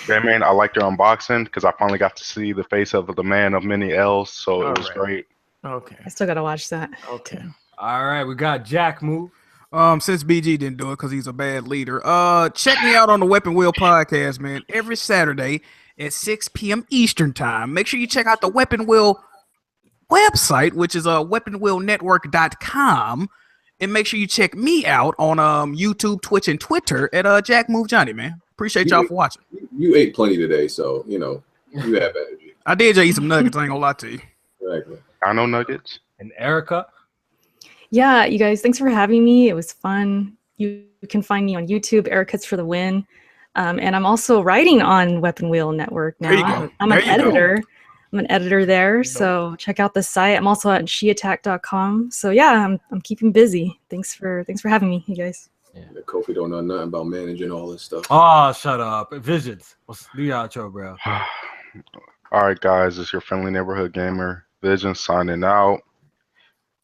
C: J-Main, I liked your unboxing because I finally got to see the face of the man of many L's, so it was great.
B: Okay.
F: I still gotta watch that.
B: Okay.
A: All right, we got Jack Move.
D: Since BG didn't do it because he's a bad leader, check me out on the Weapon Wheel podcast, man. Every Saturday at 6 p.m. Eastern time. Make sure you check out the Weapon Wheel website, which is weaponwheelnetwork.com, and make sure you check me out on YouTube, Twitch, and Twitter at Jack Move Johnny, man. Appreciate y'all for watching.
E: You ate plenty today, so you know you have energy.
D: I did just eat some nuggets. I ain't gonna lie to you.
E: Exactly.
C: I know nuggets.
A: And Erica.
F: Yeah, you guys, thanks for having me. It was fun. You can find me on YouTube, Erica's for the win. And I'm also writing on Weapon Wheel Network now.
D: There you go.
F: I'm
D: There
F: an
D: you go.
F: editor. I'm an editor there, so check out the site. I'm also at sheattack.com. So yeah, I'm keeping busy. Thanks for having me, you guys.
E: Yeah, Kofi don't know nothing about managing all this stuff.
A: Oh, shut up. Visions. Let's do your outro, bro.
C: All right, guys, it's your friendly neighborhood gamer, Vision, signing out.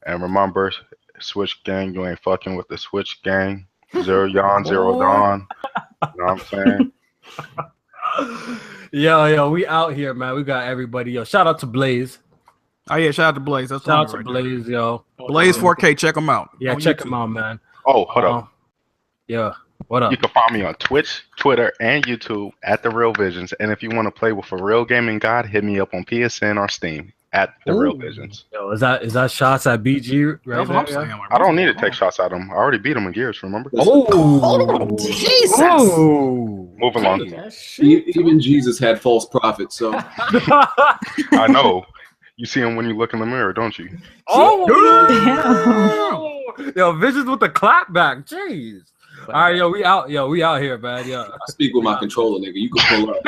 C: And remember, Switch gang, you ain't fucking with the Switch gang. Zero yawn, zero dawn. You know what I'm saying?
A: Yo, we out here, man. We got everybody. Yo, shout out to Blaze.
D: Oh yeah, shout out to Blaze. That's
A: Shout out to
D: right
A: Blaze, yo.
D: there. Blaze 4K. Check them out.
A: Yeah,
D: on
A: check
D: YouTube.
A: him out, man.
C: Oh, hold up.
A: Yeah, what up?
C: You can find me on Twitch, Twitter, and YouTube at The Real Visions. And if you want to play with a real gaming god, hit me up on PSN or Steam at The Real Visions.
A: Yo, is that shots at BG right
D: That's what I'm
A: there?
D: saying.
A: Yeah?
D: Like,
C: I don't need to take shots at him. I already beat him in Gears, remember?
A: Oh,
F: Jesus.
A: Oh.
C: Move along.
E: Even Jesus had false prophets, so
C: I know. You see him when you look in the mirror, don't you?
A: Oh, yo, Visions with the clap back. Jeez. All right, yo, we out. Yo, we out here, man. Yo.
E: I speak with my controller, nigga. You can pull up.